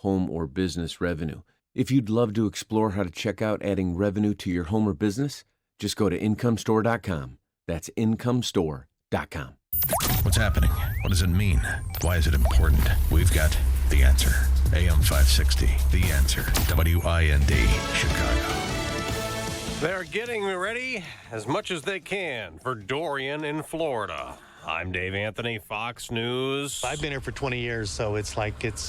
home or business revenue. If you'd love to explore how to check out adding revenue to your home or business, just go to incomestore.com. That's incomestore.com. What's happening? What does it mean? Why is it important? We've got the answer. AM 560, The Answer. WIND, Chicago. They're getting ready as much as they can for Dorian in Florida. I'm Dave Anthony, Fox News. I've been here for 20 years, so it's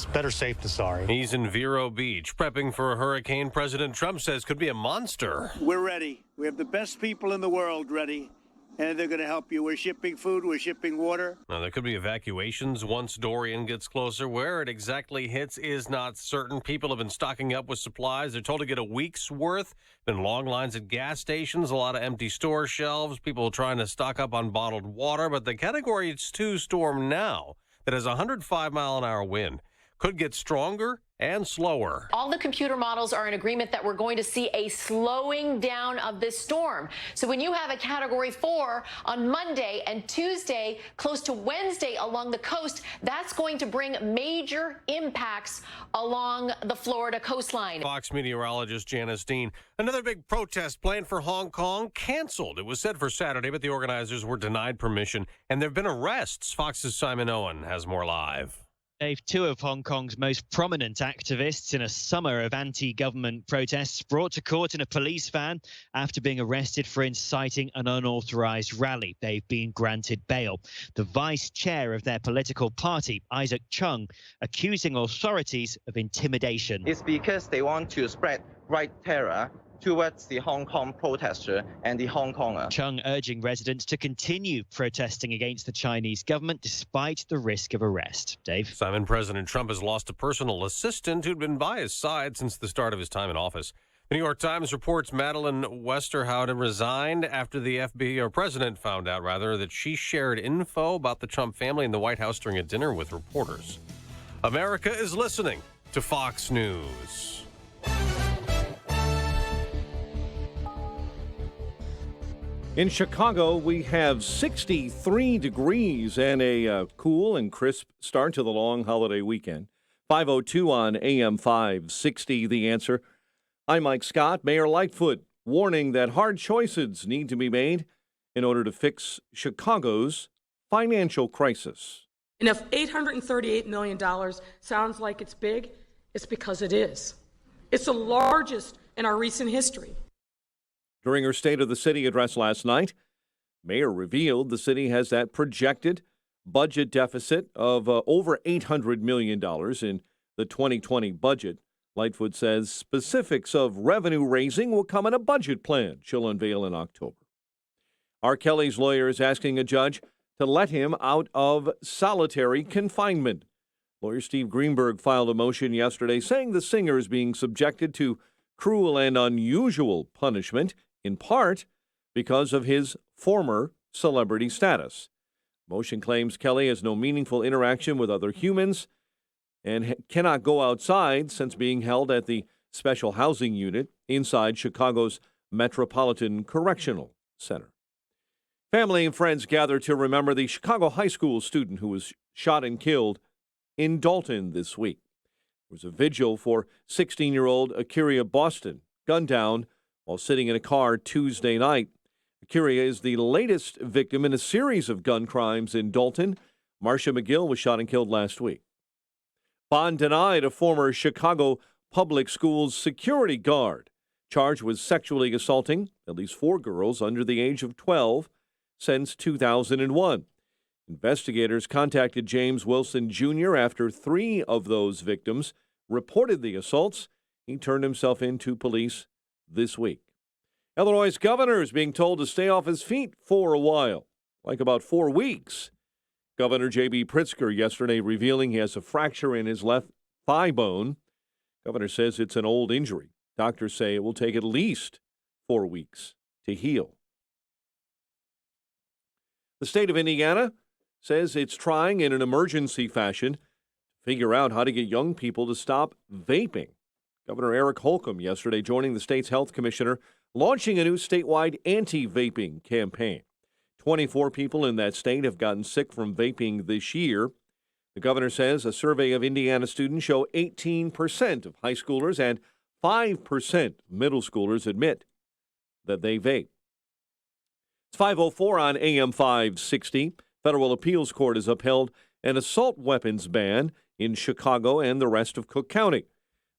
better safe than sorry. He's in Vero Beach, prepping for a hurricane President Trump says could be a monster. We're ready. We have the best people in the world ready, and they're going to help you. We're shipping food. We're shipping water. Now, there could be evacuations once Dorian gets closer. Where it exactly hits is not certain. People have been stocking up with supplies. They're told to get a week's worth. Been long lines at gas stations, a lot of empty store shelves, people trying to stock up on bottled water. But the Category 2 storm now that has a 105-mile-an-hour wind could get stronger and slower. All the computer models are in agreement that we're going to see a slowing down of this storm. So when you have a Category 4 on Monday and Tuesday, close to Wednesday along the coast, that's going to bring major impacts along the Florida coastline. Fox meteorologist Janice Dean. Another big protest planned for Hong Kong canceled. It was set for Saturday, but the organizers were denied permission, and there have been arrests. Fox's Simon Owen has more live. Dave, two of Hong Kong's most prominent activists in a summer of anti-government protests brought to court in a police van after being arrested for inciting an unauthorized rally. They've been granted bail. The vice chair of their political party, Isaac Chung, accusing authorities of intimidation. It's because they want to spread right terror towards the Hong Kong protester and the Hong Konger. Chung urging residents to continue protesting against the Chinese government despite the risk of arrest. Dave? Simon, President Trump has lost a personal assistant who'd been by his side since the start of his time in office. The New York Times reports Madeleine Westerhout resigned after the president found out, that she shared info about the Trump family in the White House during a dinner with reporters. America is listening to Fox News. In Chicago, we have 63 degrees and a cool and crisp start to the long holiday weekend. 5:02 on AM 560, The Answer. I'm Mike Scott. Mayor Lightfoot warning that hard choices need to be made in order to fix Chicago's financial crisis. And if $838 million sounds like it's big, it's because it is. It's the largest in our recent history. During her State of the City address last night, Mayor revealed the city has that projected budget deficit of over $800 million in the 2020 budget. Lightfoot says specifics of revenue raising will come in a budget plan she'll unveil in October. R. Kelly's lawyer is asking a judge to let him out of solitary confinement. Lawyer Steve Greenberg filed a motion yesterday saying the singer is being subjected to cruel and unusual punishment, in part because of his former celebrity status. Motion claims Kelly has no meaningful interaction with other humans and cannot go outside since being held at the special housing unit inside Chicago's Metropolitan Correctional Center. Family and friends gather to remember the Chicago high school student who was shot and killed in Dalton this week. There was a vigil for 16-year-old Akiria Boston, gunned down while sitting in a car Tuesday night. Akiria is the latest victim in a series of gun crimes in Dalton. Marcia McGill was shot and killed last week. Bond denied a former Chicago Public Schools security guard charged with sexually assaulting at least 4 girls under the age of 12 since 2001. Investigators contacted James Wilson Jr. after 3 of those victims reported the assaults. He turned himself in to police this week. Illinois' governor is being told to stay off his feet for a while, like about 4 weeks. Governor J.B. Pritzker yesterday revealing he has a fracture in his left thigh bone. Governor says it's an old injury. Doctors say it will take at least 4 weeks to heal. The state of Indiana says it's trying in an emergency fashion to figure out how to get young people to stop vaping. Governor Eric Holcomb yesterday joining the state's health commissioner, launching a new statewide anti-vaping campaign. 24 people in that state have gotten sick from vaping this year. The governor says a survey of Indiana students show 18% of high schoolers and 5% of middle schoolers admit that they vape. It's 5:04 on AM 560. Federal appeals court has upheld an assault weapons ban in Chicago and the rest of Cook County.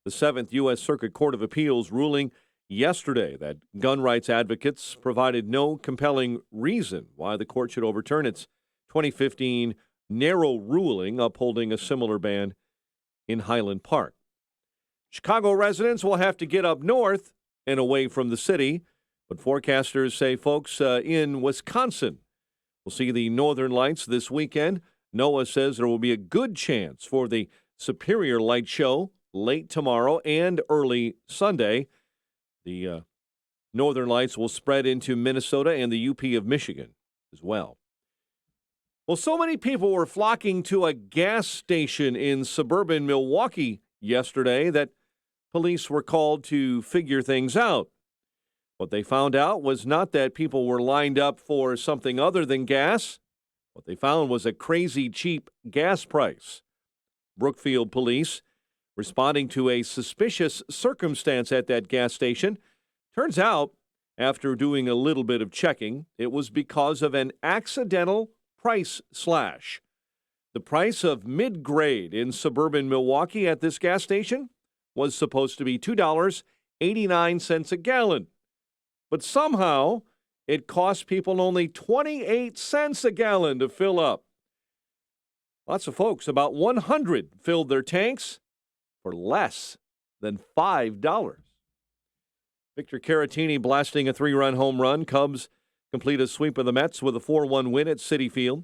The 7th U.S. Circuit Court of Appeals ruling yesterday that gun rights advocates provided no compelling reason why the court should overturn its 2015 narrow ruling upholding a similar ban in Highland Park. Chicago residents will have to get up north and away from the city, but forecasters say folks in Wisconsin will see the northern lights this weekend. NOAA says there will be a good chance for the Superior Light Show late tomorrow and early Sunday. The northern lights will spread into Minnesota and the UP of Michigan as well. Well, so many people were flocking to a gas station in suburban Milwaukee yesterday that police were called to figure things out. What they found out was not that people were lined up for something other than gas. What they found was a crazy cheap gas price. Brookfield police, responding to a suspicious circumstance at that gas station, turns out, after doing a little bit of checking, it was because of an accidental price slash. The price of mid-grade in suburban Milwaukee at this gas station was supposed to be $2.89 a gallon. But somehow it cost people only 28 cents a gallon to fill up. Lots of folks, about 100, filled their tanks for less than $5. Victor Caratini blasting a 3-run home run. Cubs complete a sweep of the Mets with a 4-1 win at Citi Field.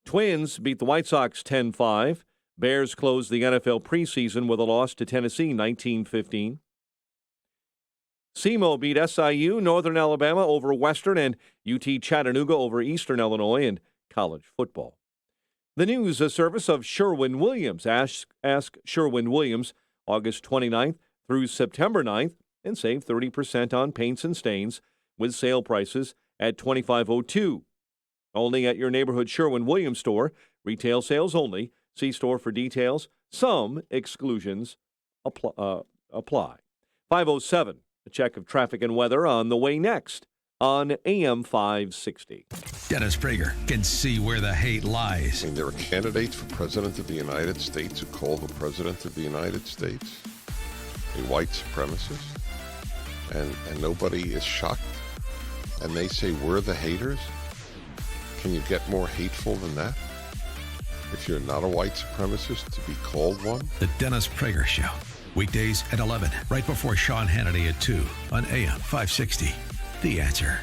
Twins beat the White Sox 10-5. Bears closed the NFL preseason with a loss to Tennessee 19-15. SEMO beat SIU, Northern Alabama over Western, and UT Chattanooga over Eastern Illinois in college football. The news service of Sherwin-Williams. Ask Sherwin-Williams August 29th through September 9th and save 30% on paints and stains with sale prices at $25.02. Only at your neighborhood Sherwin-Williams store. Retail sales only. See store for details. Some exclusions apply. 5:07. A check of traffic and weather on the way next on AM 560. Dennis Prager can see where the hate lies. I mean, there are candidates for President of the United States who call the President of the United States a white supremacist, and nobody is shocked. And they say we're the haters. Can you get more hateful than that? If you're not a white supremacist, to be called one? The Dennis Prager Show. Weekdays at 11, right before Sean Hannity at 2 on AM 560. The Answer.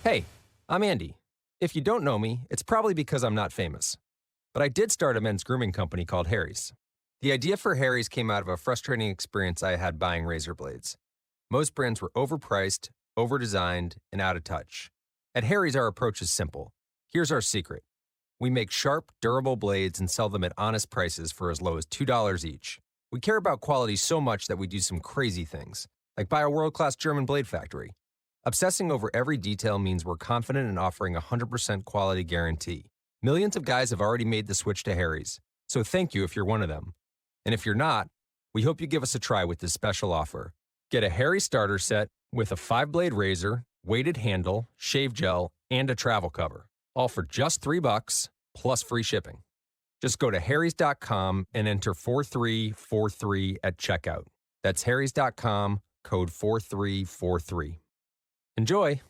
Hey, I'm Andy. If you don't know me, it's probably because I'm not famous. But I did start a men's grooming company called Harry's. The idea for Harry's came out of a frustrating experience I had buying razor blades. Most brands were overpriced, overdesigned, and out of touch. At Harry's, our approach is simple. Here's our secret. We make sharp, durable blades and sell them at honest prices for as low as $2 each. We care about quality so much that we do some crazy things, like buy a world-class German blade factory. Obsessing over every detail means we're confident in offering a 100% quality guarantee. Millions of guys have already made the switch to Harry's, so thank you if you're one of them. And if you're not, we hope you give us a try with this special offer. Get a Harry's starter set with a 5-blade razor, weighted handle, shave gel, and a travel cover. All for just $3 plus free shipping. Just go to harrys.com and enter 4343 at checkout. That's harrys.com, code 4343. Enjoy.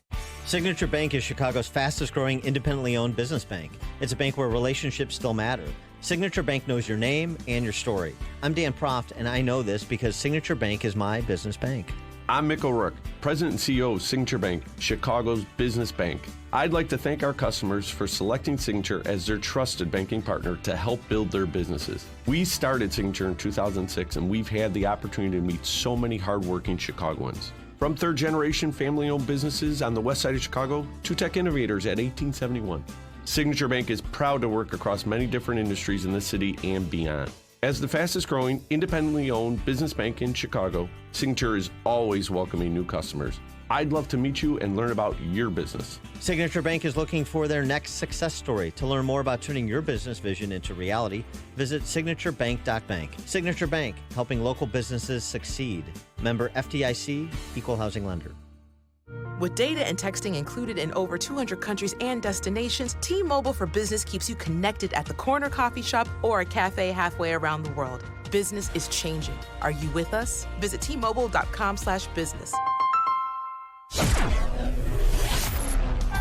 Signature Bank is Chicago's fastest growing independently owned business bank. It's a bank where relationships still matter. Signature Bank knows your name and your story. I'm Dan Proft, and I know this because Signature Bank is my business bank. I'm Mick O'Rourke, President and CEO of Signature Bank, Chicago's business bank. I'd like to thank our customers for selecting Signature as their trusted banking partner to help build their businesses. We started Signature in 2006, and we've had the opportunity to meet so many hardworking Chicagoans. From third-generation family-owned businesses on the west side of Chicago to tech innovators at 1871. Signature Bank is proud to work across many different industries in the city and beyond. As the fastest growing, independently owned business bank in Chicago, Signature is always welcoming new customers. I'd love to meet you and learn about your business. Signature Bank is looking for their next success story. To learn more about turning your business vision into reality, visit signaturebank.bank. Signature Bank, helping local businesses succeed. Member FDIC, Equal Housing Lender. With data and texting included in over 200 countries and destinations, T-Mobile for Business keeps you connected at the corner coffee shop or a cafe halfway around the world. Business is changing. Are you with us? Visit T-Mobile.com/business.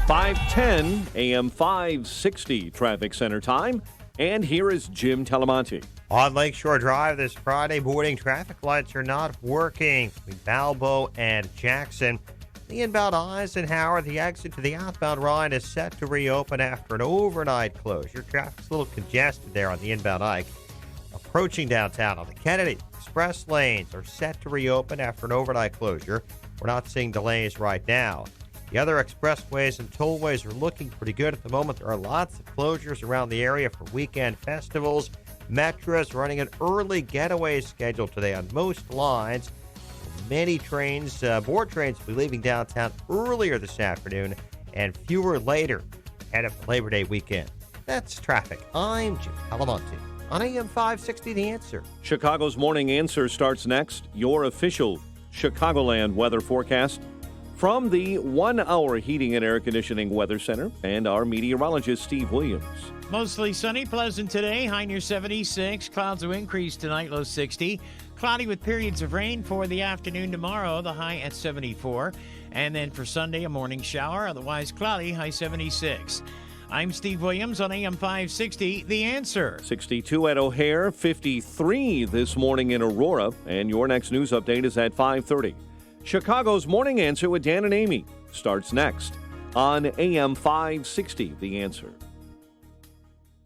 5:10 AM 560 traffic center time. And here is Jim Talamonte. On Lakeshore Drive this Friday morning, traffic lights are not working between Balbo and Jackson. The inbound Eisenhower, the exit to the outbound Ryan is set to reopen after an overnight closure. Traffic's a little congested there on the inbound Ike. Approaching downtown on the Kennedy, express lanes are set to reopen after an overnight closure. We're not seeing delays right now. The other expressways and tollways are looking pretty good at the moment. There are lots of closures around the area for weekend festivals. Metra's running an early getaway schedule today on most lines. Many trains, more trains will be leaving downtown earlier this afternoon and fewer later ahead of the Labor Day weekend. That's traffic. I'm Jim Talamonte on AM 560 The Answer. Chicago's Morning Answer starts next. Your official Chicagoland weather forecast from the 1 Hour Heating and Air Conditioning Weather Center and our meteorologist, Steve Williams. Mostly sunny, pleasant today, high near 76. Clouds will increase tonight, low 60. Cloudy with periods of rain for the afternoon tomorrow, the high at 74. And then for Sunday, a morning shower, otherwise cloudy, high 76. I'm Steve Williams on AM 560, The Answer. 62 at O'Hare, 53 this morning in Aurora, and your next news update is at 5:30. Chicago's Morning Answer with Dan and Amy starts next on AM 560, The Answer.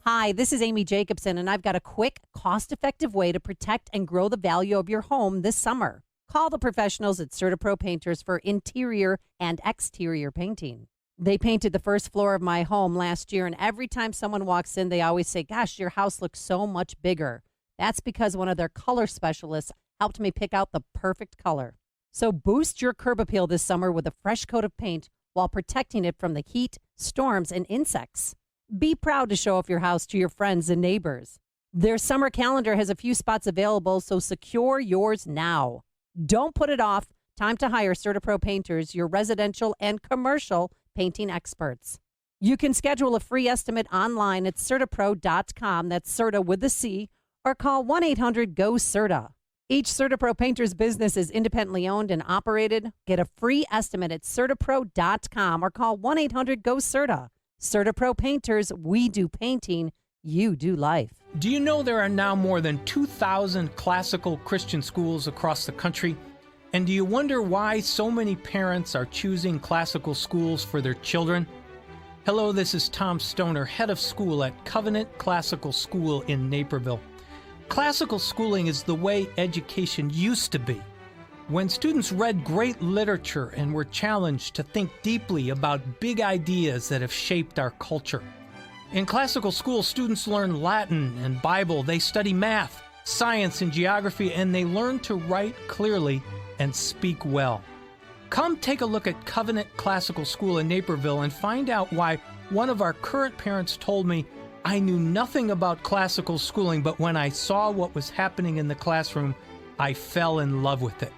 Hi, this is Amy Jacobson, and I've got a quick, cost-effective way to protect and grow the value of your home this summer. Call the professionals at CertaPro Painters for interior and exterior painting. They painted the first floor of my home last year, and every time someone walks in, they always say, gosh, your house looks so much bigger. That's because one of their color specialists helped me pick out the perfect color. So boost your curb appeal this summer with a fresh coat of paint while protecting it from the heat, storms, and insects. Be proud to show off your house to your friends and neighbors. Their summer calendar has a few spots available, so secure yours now. Don't put it off. Time to hire CertaPro Painters, your residential and commercial painting experts. You can schedule a free estimate online at CertaPro.com, that's Certa with a C, or call 1-800-GO-CERTA. Each CertaPro Painters business is independently owned and operated. Get a free estimate at CertaPro.com or call 1-800-GO-CERTA. CertaPro Painters, we do painting, you do life. Do you know there are now more than 2,000 classical Christian schools across the country? And do you wonder why so many parents are choosing classical schools for their children? Hello, this is Tom Stoner, head of school at Covenant Classical School in Naperville. Classical schooling is the way education used to be, when students read great literature and were challenged to think deeply about big ideas that have shaped our culture. In classical school, students learn Latin and Bible, they study math, science, and geography, and they learn to write clearly and speak well. Come take a look at Covenant Classical School in Naperville and find out why one of our current parents told me, I knew nothing about classical schooling, but when I saw what was happening in the classroom, I fell in love with it.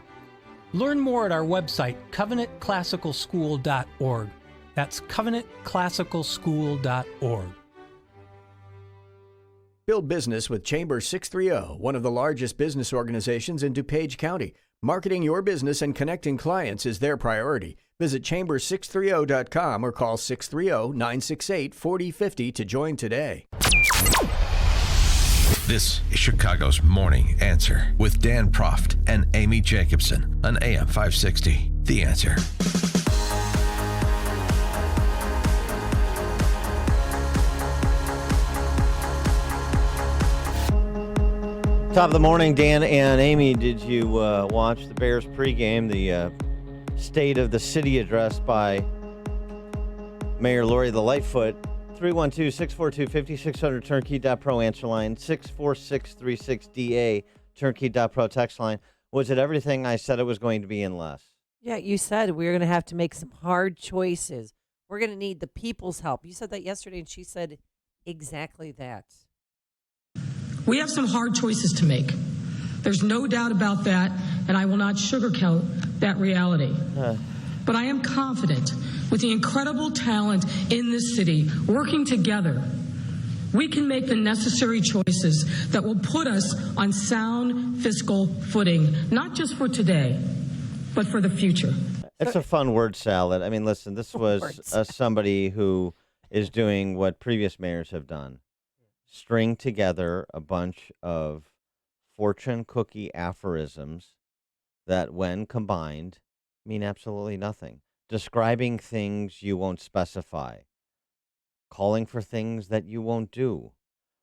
Learn more at our website, covenantclassicalschool.org. That's covenantclassicalschool.org. Build business with Chamber 630, one of the largest business organizations in DuPage County. Marketing your business and connecting clients is their priority. Visit chamber630.com or call 630-968-4050 to join today. This is Chicago's Morning Answer with Dan Proft and Amy Jacobson on AM 560. The Answer. Top of the morning, Dan and Amy. Did you watch the Bears pregame, the State of the City address by Mayor Lori the Lightfoot? 312-642-5600 turnkey.pro answer line, 64636DA turnkey.pro text line. Was it everything I said it was going to be and less? Yeah, you said we're going to have to make some hard choices. We're going to need the people's help. You said that yesterday, and she said exactly that. We have some hard choices to make. There's no doubt about that, and I will not sugarcoat that reality. But I am confident with the incredible talent in this city working together, we can make the necessary choices that will put us on sound fiscal footing, not just for today, but for the future. It's a fun word salad. I mean, listen, this was somebody who is doing what previous mayors have done. String together a bunch of fortune cookie aphorisms that, when combined, mean absolutely nothing. Describing things you won't specify. Calling for things that you won't do.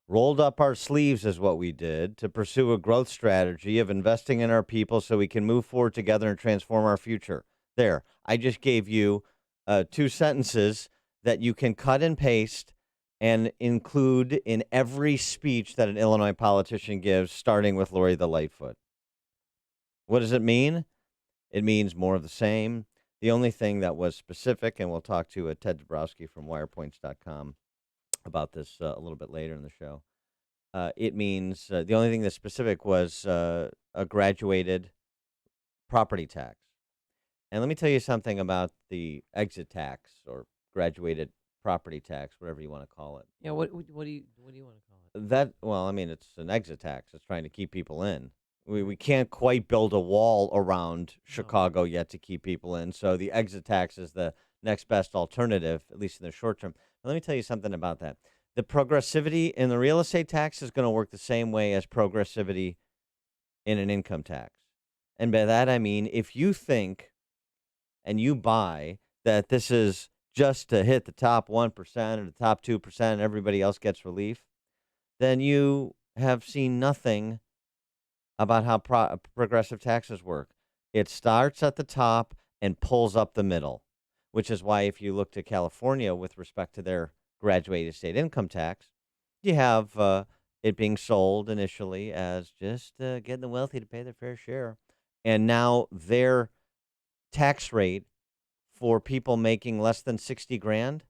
Rolled up our sleeves is what we did to pursue a growth strategy of investing in our people so we can move forward together and transform our future. There, I just gave you 2 sentences that you can cut and paste and include in every speech that an Illinois politician gives, starting with Lori the Lightfoot. What does it mean? It means more of the same. The only thing that was specific, and we'll talk to Ted Dabrowski from wirepoints.com about this a little bit later in the show. It means the only thing that's specific was a graduated property tax. And let me tell you something about the exit tax or graduated property tax, whatever you want to call it. Yeah, what do you want to call it? That, well, I mean, it's an exit tax. It's trying to keep people in. We can't quite build a wall around Chicago yet to keep people in. So the exit tax is the next best alternative, at least in the short term. But let me tell you something about that. The progressivity in the real estate tax is going to work the same way as progressivity in an income tax. And by that, I mean, if you think and you buy that this is just to hit the top 1% or the top 2% and everybody else gets relief, then you have seen nothing about how progressive taxes work. It starts at the top and pulls up the middle, which is why if you look to California with respect to their graduated state income tax, you have it being sold initially as just getting the wealthy to pay their fair share. And now their tax rate for people making less than 60 grand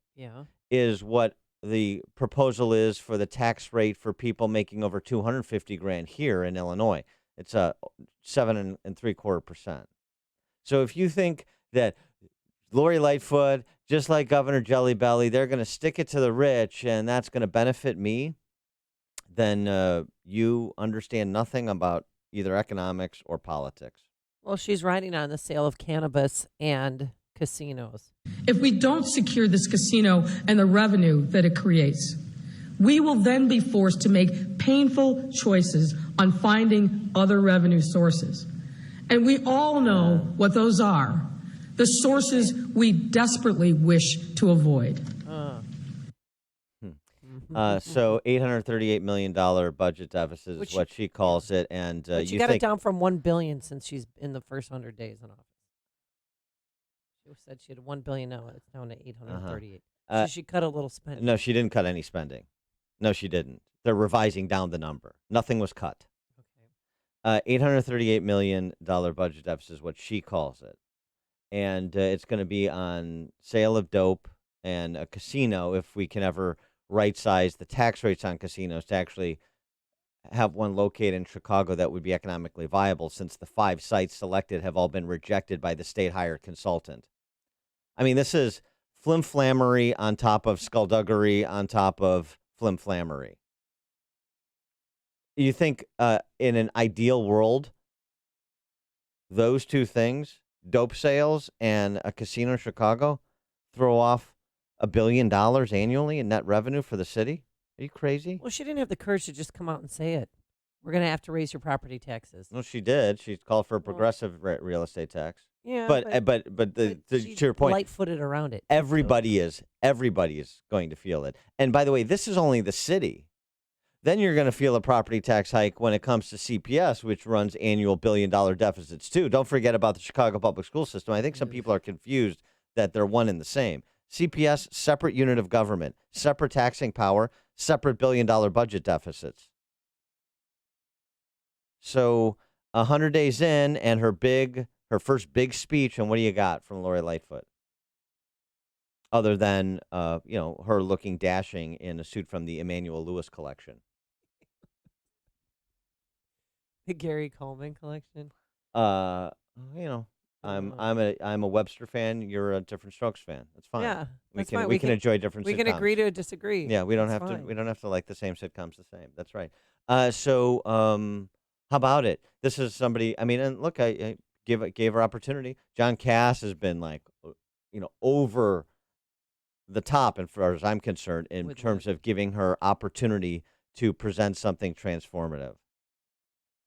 is what the proposal is for the tax rate for people making over 250 grand here in Illinois. It's 7.75%. So if you think that Lori Lightfoot, just like Governor Jelly Belly, they're going to stick it to the rich and that's going to benefit me, then you understand nothing about either economics or politics. Well, she's riding on the sale of cannabis and casinos. If we don't secure this casino and the revenue that it creates, we will then be forced to make painful choices on finding other revenue sources. And we all know what those are, the sources we desperately wish to avoid. So $838 million budget deficit is what she calls it. And but you got it down from $1 billion since she's in the first 100 days in office. She said she had $1 billion. Now it's down to 838. So she cut a little spending. No, she didn't cut any spending. No, she didn't. They're revising down the number. Nothing was cut. Okay. $838 million budget deficit is what she calls it. And it's going to be on sale of dope and a casino if we can ever right-size the tax rates on casinos to actually have one located in Chicago that would be economically viable, since the 5 sites selected have all been rejected by the state-hired consultant. I mean, this is flim-flammery on top of skullduggery on top of flim-flammery. You think in an ideal world, those 2 things, dope sales and a casino in Chicago, throw off $1 billion annually in net revenue for the city? Are you crazy? Well, she didn't have the courage to just come out and say it. We're going to have to raise your property taxes. No, she did. She called for a progressive real estate tax. Yeah, but to your point, light-footed around it. Everybody is going to feel it. And by the way, this is only the city. Then you're going to feel a property tax hike when it comes to CPS, which runs annual $1 billion deficits too. Don't forget about the Chicago public school system. I think some people are confused that they're one and the same. CPS, separate unit of government, separate taxing power, separate billion-dollar budget deficits. So 100 days in, and her first big speech, and what do you got from Lori Lightfoot? Other than, her looking dashing in a suit from the Emmanuel Lewis collection. The Gary Coleman collection. I'm a Webster fan. You're a Different Strokes fan. That's fine. Yeah, we can enjoy different. We sitcoms. can agree to disagree. Yeah, we don't That's have fine. to. We don't have to like the same sitcoms the same. That's right. How about it? This is somebody. I mean, and look, I gave her opportunity. John Cass has been like, over the top, as far as I'm concerned, in terms of giving her opportunity to present something transformative.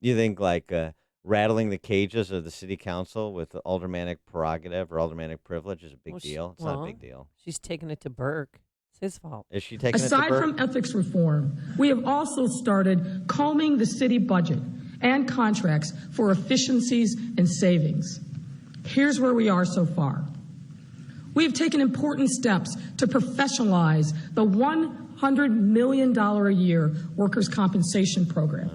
You think like rattling the cages of the city council with the aldermanic prerogative or aldermanic privilege is a big deal? It's not a big deal. She's taking it to Burke. It's his fault. Is she taking Aside it to Burke? from ethics reform, we have also started combing the city budget and contracts for efficiencies and savings. Here's where we are so far. We have taken important steps to professionalize the $100 million a year workers' compensation program.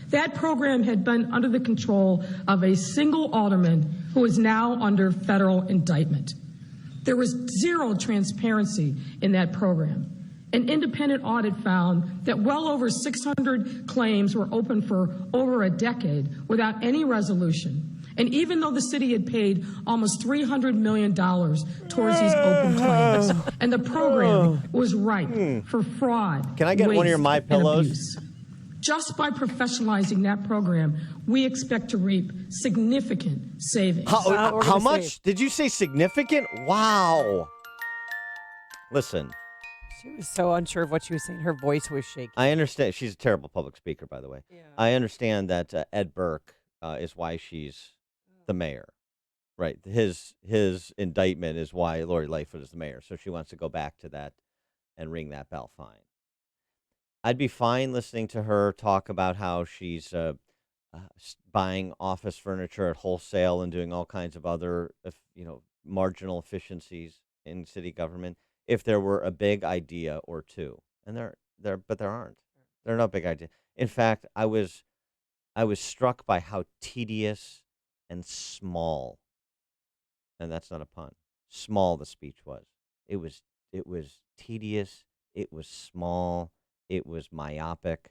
That program had been under the control of a single alderman who is now under federal indictment. There was zero transparency in that program. An independent audit found that well over 600 claims were open for over a decade without any resolution. And even though the city had paid almost $300 million towards these open claims, and the program was ripe for fraud, Can I get one of your waste, My and Pillows? abuse. Just by professionalizing that program, we expect to reap significant savings. How much? Did you say significant? Wow. Listen, She was so unsure of what she was saying. Her voice was shaking. I understand. She's a terrible public speaker, by the way. Yeah. I understand that Ed Burke is why she's the mayor. Right. His indictment is why Lori Lightfoot is the mayor. So she wants to go back to that and ring that bell. Fine. I'd be fine listening to her talk about how she's buying office furniture at wholesale and doing all kinds of other, marginal efficiencies in city government if there were a big idea or two. And but there aren't. There are no big ideas. In fact, I was struck by how tedious and small, and that's not a pun, small the speech was. It was tedious. It was small. It was myopic.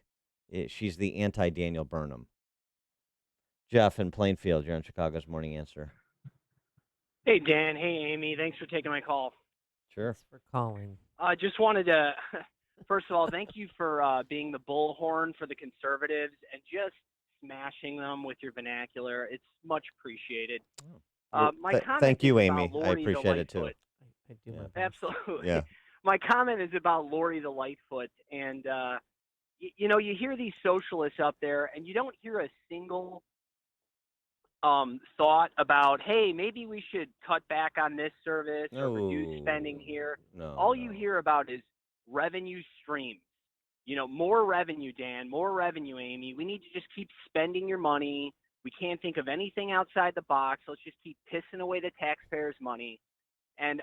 She's the anti-Daniel Burnham. Jeff in Plainfield, you're on Chicago's Morning Answer. Hey, Dan. Hey, Amy. Thanks for taking my call. Sure. Thanks for calling. I just wanted to, first of all, thank you for being the bullhorn for the conservatives and just smashing them with your vernacular. It's much appreciated. My comment Thank you, is Amy. about I Lori the appreciate it too. Lightfoot. I do my best. Absolutely. Yeah. My comment is about Lori the Lightfoot. And, you hear these socialists up there, and you don't hear a single thought about, hey, maybe we should cut back on this service or reduce spending here. All you hear about is revenue streams. More revenue, Dan, more revenue, Amy. We need to just keep spending your money. We can't think of anything outside the box. Let's just keep pissing away the taxpayers' money. And,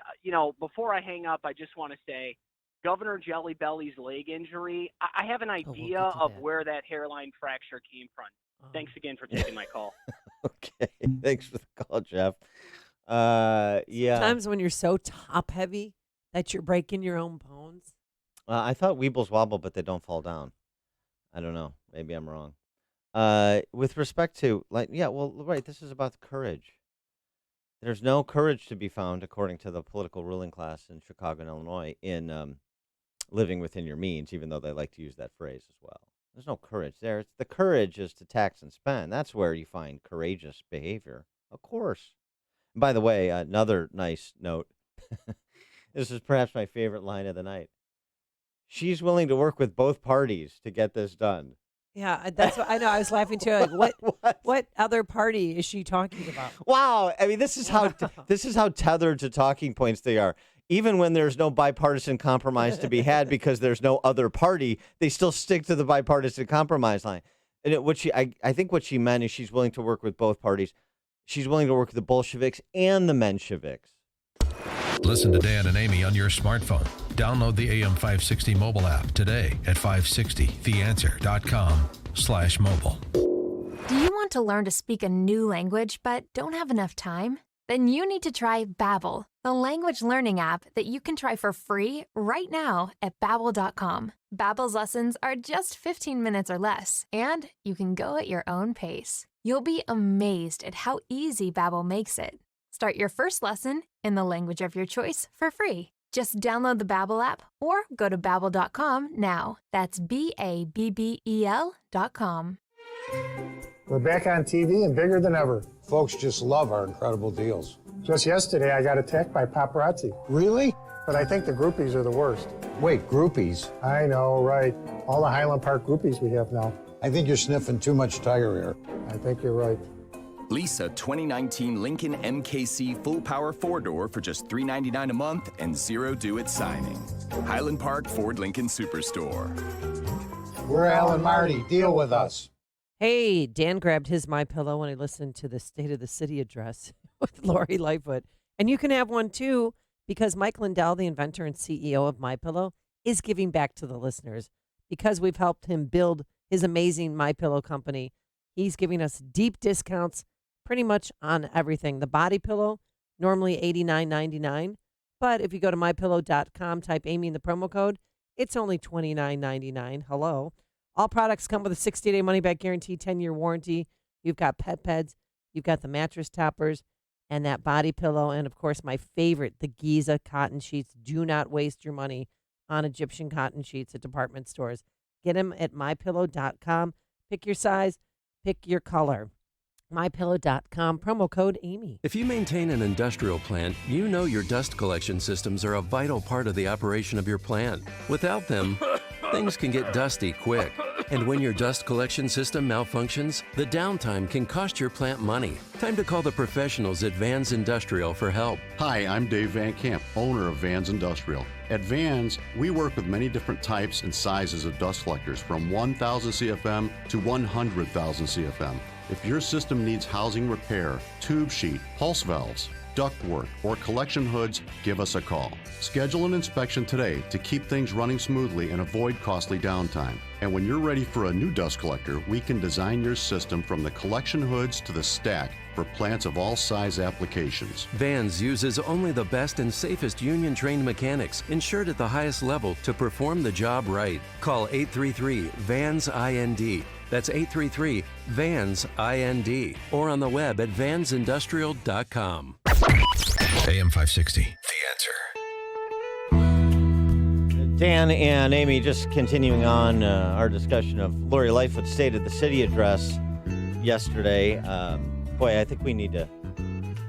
before I hang up, I just want to say, Governor Jelly Belly's leg injury, I have an idea of where that hairline fracture came from. Thanks again for taking my call. Okay. Thanks for the call, Jeff. Yeah. Sometimes when you're so top heavy that you're breaking your own bones. I thought Weebles wobble, but they don't fall down. I don't know. Maybe I'm wrong. With respect to, right, this is about courage. There's no courage to be found, according to the political ruling class in Chicago and Illinois, in living within your means, even though they like to use that phrase as well. There's no courage there. The courage is to tax and spend. That's where you find courageous behavior, of course. And by the way, another nice note. This is perhaps my favorite line of the night. She's willing to work with both parties to get this done. Yeah, that's what I know. I was laughing too. Like, what other party is she talking about? Wow. I mean, this is how tethered to talking points they are. Even when there's no bipartisan compromise to be had because there's no other party, they still stick to the bipartisan compromise line. And I think what she meant is she's willing to work with both parties. She's willing to work with the Bolsheviks and the Mensheviks. Listen to Dan and Amy on your smartphone. Download the AM 560 mobile app today at 560theanswer.com/mobile. Do you want to learn to speak a new language but don't have enough time? Then you need to try Babbel, the language learning app that you can try for free right now at Babbel.com. Babbel's lessons are just 15 minutes or less, and you can go at your own pace. You'll be amazed at how easy Babbel makes it. Start your first lesson in the language of your choice for free. Just download the Babbel app or go to Babbel.com now. That's Babbel.com. We're back on TV and bigger than ever. Folks just love our incredible deals. Just yesterday, I got attacked by paparazzi. Really? But I think the groupies are the worst. Wait, groupies? I know, right. All the Highland Park groupies we have now. I think you're sniffing too much tiger air. I think you're right. Lease a 2019 Lincoln MKC full power 4-door for just $399 a month and zero due at signing. Highland Park Ford Lincoln Superstore. We're Al and Marty. Deal with us. Hey, Dan grabbed his MyPillow when he listened to the State of the City address with Lori Lightfoot. And you can have one too, because Mike Lindell, the inventor and CEO of MyPillow, is giving back to the listeners. Because we've helped him build his amazing MyPillow company, he's giving us deep discounts pretty much on everything. The body pillow, normally $89.99. But if you go to MyPillow.com, type Amy in the promo code, it's only $29.99. Hello. All products come with a 60-day money-back guarantee, 10-year warranty. You've got pet beds. You've got the mattress toppers and that body pillow. And, of course, my favorite, the Giza cotton sheets. Do not waste your money on Egyptian cotton sheets at department stores. Get them at MyPillow.com. Pick your size. Pick your color. MyPillow.com, promo code Amy. If you maintain an industrial plant, you know your dust collection systems are a vital part of the operation of your plant. Without them, things can get dusty quick. And when your dust collection system malfunctions, the downtime can cost your plant money. Time to call the professionals at Vans Industrial for help. Hi, I'm Dave Van Camp, owner of Vans Industrial. At Vans, we work with many different types and sizes of dust collectors, from 1,000 CFM to 100,000 CFM. If your system needs housing repair, tube sheet, pulse valves, ductwork, or collection hoods, give us a call. Schedule an inspection today to keep things running smoothly and avoid costly downtime. And when you're ready for a new dust collector, we can design your system from the collection hoods to the stack for plants of all size applications. Vans uses only the best and safest union-trained mechanics, insured at the highest level, to perform the job right. Call 833-VANS-IND. That's 833-VANS-IND. Or on the web at vansindustrial.com. AM 560, The Answer. Dan and Amy, just continuing on our discussion of Lori Lightfoot's State of the City address yesterday. Boy, I think we need to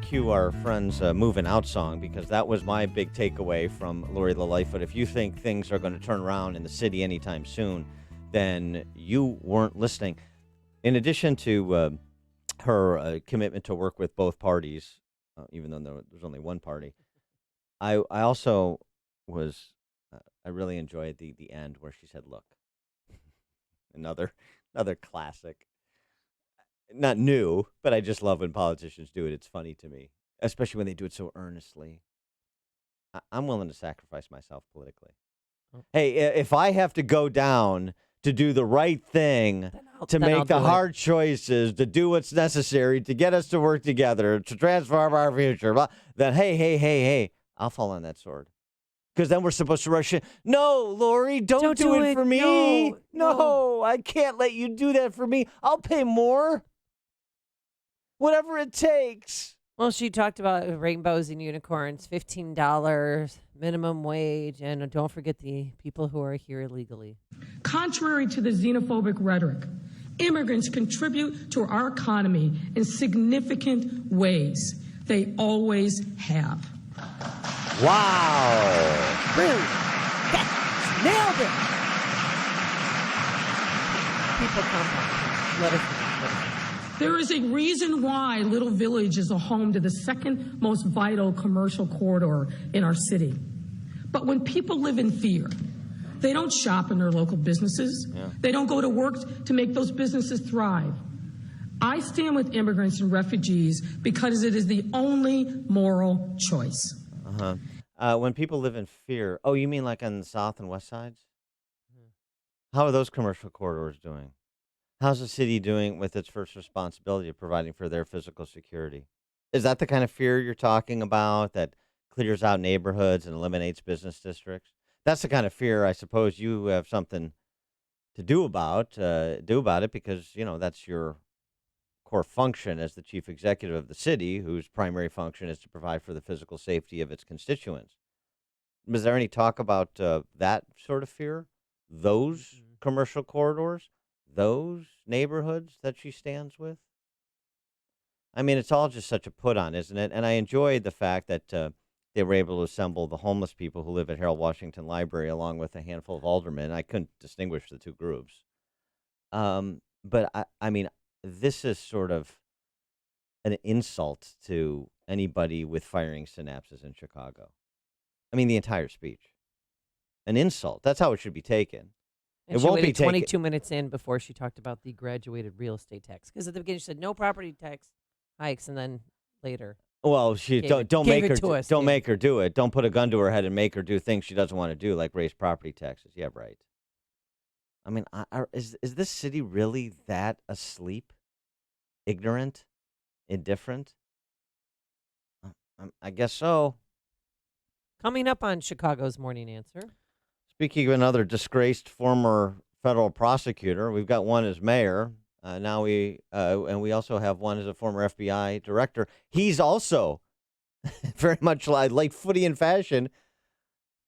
cue our friends' Moving Out song, because that was my big takeaway from Lori Lightfoot. If you think things are going to turn around in the city anytime soon, then you weren't listening. In addition to her commitment to work with both parties, even though there's only one party, I also was, I really enjoyed the end where she said, look, another classic. Not new, but I just love when politicians do it. It's funny to me, especially when they do it so earnestly. I'm willing to sacrifice myself politically. Oh. Hey, if I have to go down to do the right thing, to make the hard choices, to do what's necessary, to get us to work together, to transform our future, then hey, I'll fall on that sword. Because then we're supposed to rush in. No, Lori, don't do it for me. No, I can't let you do that for me. I'll pay more. Whatever it takes. Well, she talked about rainbows and unicorns, $15 minimum wage, and don't forget the people who are here illegally. Contrary to the xenophobic rhetoric, immigrants contribute to our economy in significant ways. They always have. Wow. Really? Yes. Nailed it. People come back. Let us know. There is a reason why Little Village is a home to the second most vital commercial corridor in our city. But when people live in fear, they don't shop in their local businesses. Yeah. They don't go to work to make those businesses thrive. I stand with immigrants and refugees because it is the only moral choice. When people live in fear, oh, you mean like on the south and west sides? How are those commercial corridors doing? How's the city doing with its first responsibility of providing for their physical security? Is that the kind of fear you're talking about that clears out neighborhoods and eliminates business districts? That's the kind of fear I suppose you have something to do about it because, that's your core function as the chief executive of the city, whose primary function is to provide for the physical safety of its constituents. Was there any talk about that sort of fear? Those commercial corridors? Those neighborhoods that she stands with? I mean, it's all just such a put on, isn't it? And I enjoyed the fact that they were able to assemble the homeless people who live at Harold Washington Library along with a handful of aldermen. I couldn't distinguish the two groups. But I mean, this is sort of an insult to anybody with firing synapses in Chicago. I mean, the entire speech. An insult. That's how it should be taken. And it she won't be waited taken. 22 minutes in before she talked about the graduated real estate tax. Because at the beginning she said no property tax hikes, and then later. Well, she Gave don't it make her to us, don't yeah. make her do it. Don't put a gun to her head and make her do things she doesn't want to do, like raise property taxes. Yeah, right. I mean, is this city really that asleep, ignorant, indifferent? I guess so. Coming up on Chicago's Morning Answer. Speaking of another disgraced former federal prosecutor, we've got one as mayor. Now we also have one as a former FBI director. He's also very much like Lightfootian fashion.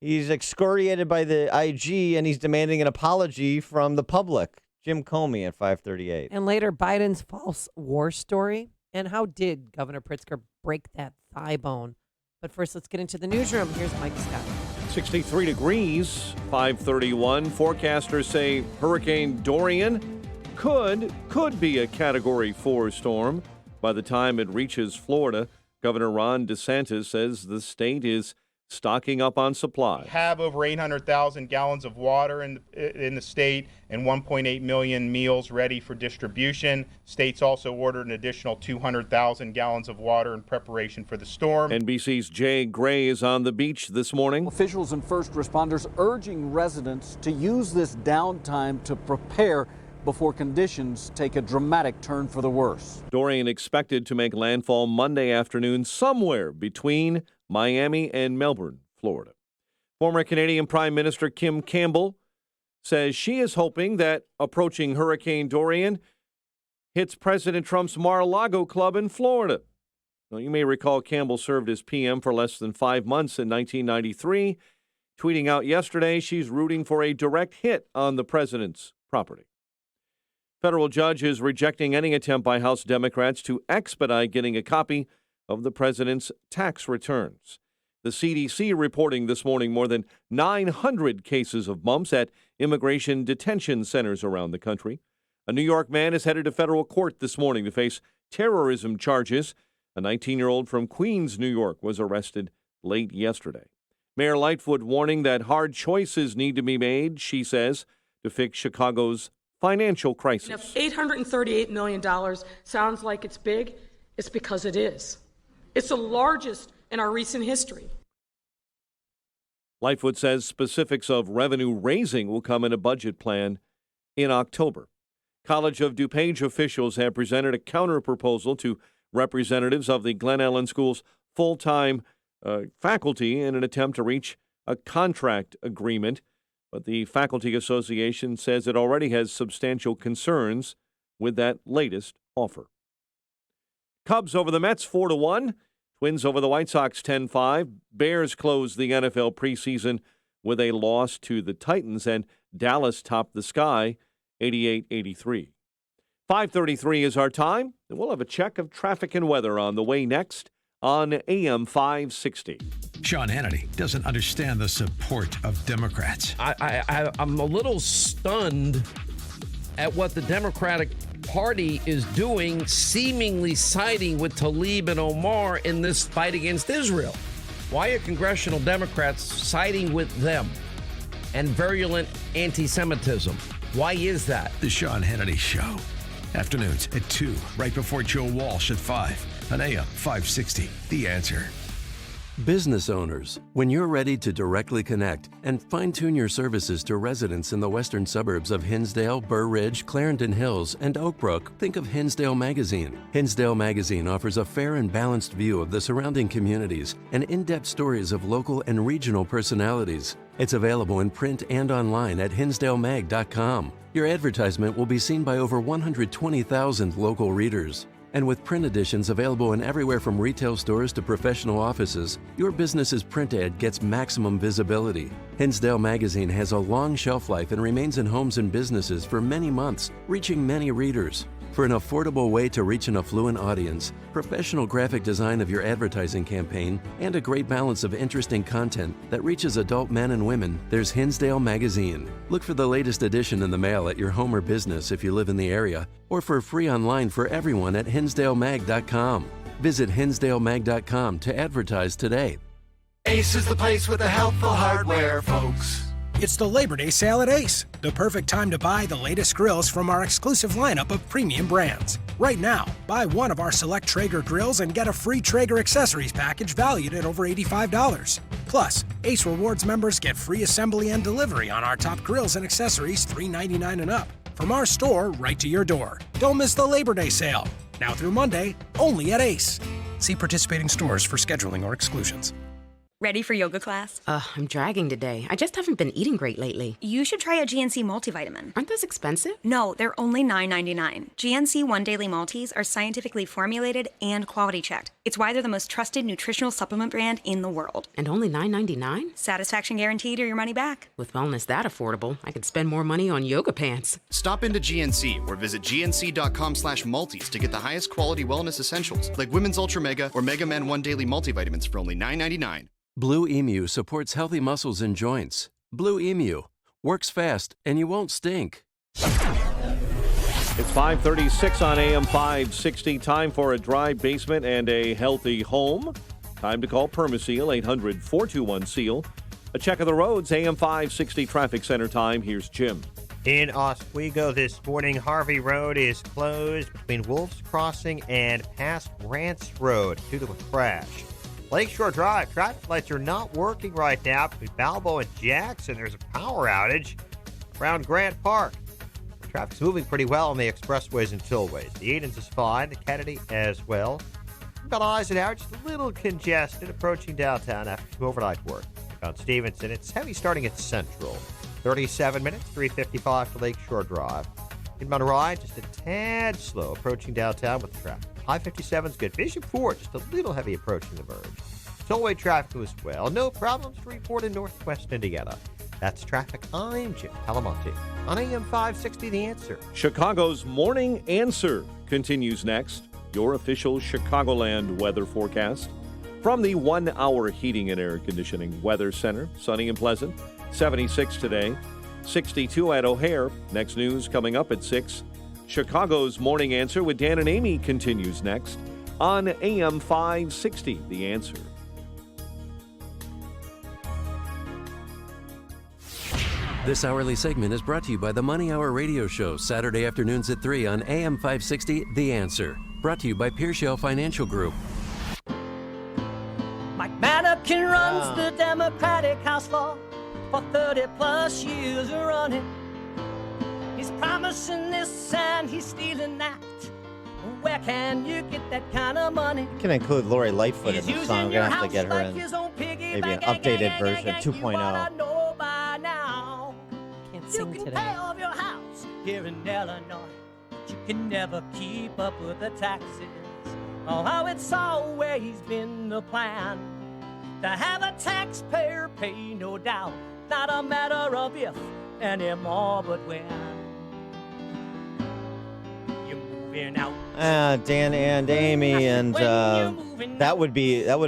He's excoriated by the IG, and he's demanding an apology from the public. Jim Comey at 5:38. And later, Biden's false war story. And how did Governor Pritzker break that thigh bone? But first, let's get into the newsroom. Here's Mike Scott. 63 degrees, 531. Forecasters say Hurricane Dorian could be a Category 4 storm by the time it reaches Florida. Governor Ron DeSantis says the state is stocking up on supplies. We have over 800,000 gallons of water in the state and 1.8 million meals ready for distribution. States also ordered an additional 200,000 gallons of water in preparation for the storm. NBC's Jay Gray is on the beach this morning. Officials and first responders urging residents to use this downtime to prepare before conditions take a dramatic turn for the worse. Dorian expected to make landfall Monday afternoon somewhere between Miami and Melbourne, Florida. Former Canadian Prime Minister Kim Campbell says she is hoping that approaching Hurricane Dorian hits President Trump's Mar-a-Lago club in Florida. Now, you may recall Campbell served as PM for less than 5 months in 1993, tweeting out yesterday she's rooting for a direct hit on the president's property. Federal judge is rejecting any attempt by House Democrats to expedite getting a copy of the president's tax returns. The CDC reporting this morning more than 900 cases of mumps at immigration detention centers around the country. A New York man is headed to federal court this morning to face terrorism charges. A 19-year-old from Queens, New York, was arrested late yesterday. Mayor Lightfoot warning that hard choices need to be made, she says, to fix Chicago's financial crisis. If $838 million sounds like it's big, it's because it is. It's the largest in our recent history. Lightfoot says specifics of revenue raising will come in a budget plan in October. College of DuPage officials have presented a counter-proposal to representatives of the Glen Ellyn School's full-time faculty in an attempt to reach a contract agreement. But the Faculty Association says it already has substantial concerns with that latest offer. Cubs over the Mets 4-1. Twins over the White Sox 10-5. Bears closed the NFL preseason with a loss to the Titans, and Dallas topped the Sky 88-83. 5:33 is our time, and we'll have a check of traffic and weather on the way next on AM 560. Sean Hannity doesn't understand the support of Democrats. I'm a little stunned at what the Democratic Party is doing, seemingly siding with Tlaib and Omar in this fight against Israel. Why are congressional Democrats siding with them and virulent anti-Semitism? Why is that? The Sean Hannity Show. Afternoons at 2, right before Joe Walsh at 5 on AM 560. The Answer. Business owners, when you're ready to directly connect and fine-tune your services to residents in the western suburbs of Hinsdale, Burr Ridge, Clarendon Hills, and Oak Brook, think of Hinsdale Magazine. Hinsdale Magazine offers a fair and balanced view of the surrounding communities and in-depth stories of local and regional personalities. It's available in print and online at hinsdalemag.com. Your advertisement will be seen by over 120,000 local readers. And with print editions available in everywhere from retail stores to professional offices, your business's print ad gets maximum visibility. Hinsdale Magazine has a long shelf life and remains in homes and businesses for many months, reaching many readers. For an affordable way to reach an affluent audience, professional graphic design of your advertising campaign, and a great balance of interesting content that reaches adult men and women, there's Hinsdale Magazine. Look for the latest edition in the mail at your home or business if you live in the area, or for free online for everyone at hinsdalemag.com. Visit hinsdalemag.com to advertise today. Ace is the place with the helpful hardware, folks. It's the Labor Day sale at Ace, the perfect time to buy the latest grills from our exclusive lineup of premium brands. Right now, buy one of our select Traeger grills and get a free Traeger accessories package valued at over $85. Plus, Ace Rewards members get free assembly and delivery on our top grills and accessories $3.99 and up. From our store right to your door. Don't miss the Labor Day sale. Now through Monday, only at Ace. See participating stores for scheduling or exclusions. Ready for yoga class? I'm dragging today. I just haven't been eating great lately. You should try a GNC multivitamin. Aren't those expensive? No, they're only $9.99. GNC One Daily Multis are scientifically formulated and quality checked. It's why they're the most trusted nutritional supplement brand in the world. And only $9.99? Satisfaction guaranteed or your money back. With wellness that affordable, I could spend more money on yoga pants. Stop into GNC or visit gnc.com/multis to get the highest quality wellness essentials like Women's Ultra Mega or Mega Man One Daily Multivitamins for only $9.99. Blue Emu supports healthy muscles and joints. Blue Emu works fast and you won't stink. It's 5:36 on AM 560. Time for a dry basement and a healthy home. Time to call Permaseal, 800-421-SEAL. A check of the roads, AM 560 Traffic Center time. Here's Jim. In Oswego this morning, Harvey Road is closed between Wolf's Crossing and past Rance Road due to a crash. Lakeshore Drive, traffic lights are not working right now between Balboa and Jackson. There's a power outage around Grant Park. The traffic's moving pretty well on the expressways and tollways. The Edens is fine, the Kennedy as well. About Eisenhower, just a little congested approaching downtown after overnight work. On Stevenson, it's heavy starting at Central. 37 minutes, 3:55 for Lakeshore Drive. In Monterey, just a tad slow approaching downtown with traffic. I-57's good. Bishop Ford, just a little heavy approaching the verge. Tollway traffic as well. No problems to report in Northwest Indiana. That's traffic. I'm Jim Talamonte on AM 560 The Answer. Chicago's Morning Answer continues next. Your official Chicagoland weather forecast from the 1 Hour Heating and Air Conditioning Weather Center. Sunny and pleasant. 76 today. 62 at O'Hare. Next news coming up at 6. Chicago's Morning Answer with Dan and Amy continues next on AM 560, The Answer. This hourly segment is brought to you by the Money Hour Radio Show, Saturday afternoons at 3 on AM 560, The Answer. Brought to you by Pearshell Financial Group. Mike Madigan runs the Democratic House floor for 30 plus years running. He's promising this and he's stealing that. Where can you get that kind of money? You can include Lori Lightfoot in the song. We're going to have to get her in maybe an updated version, 2.0. Can't sing today. You can pay off your house here in Illinois, but you can never keep up with the taxes. Oh, how it's always been the plan to have a taxpayer pay, no doubt. Not a matter of if anymore, but when. Dan and Amy, and that would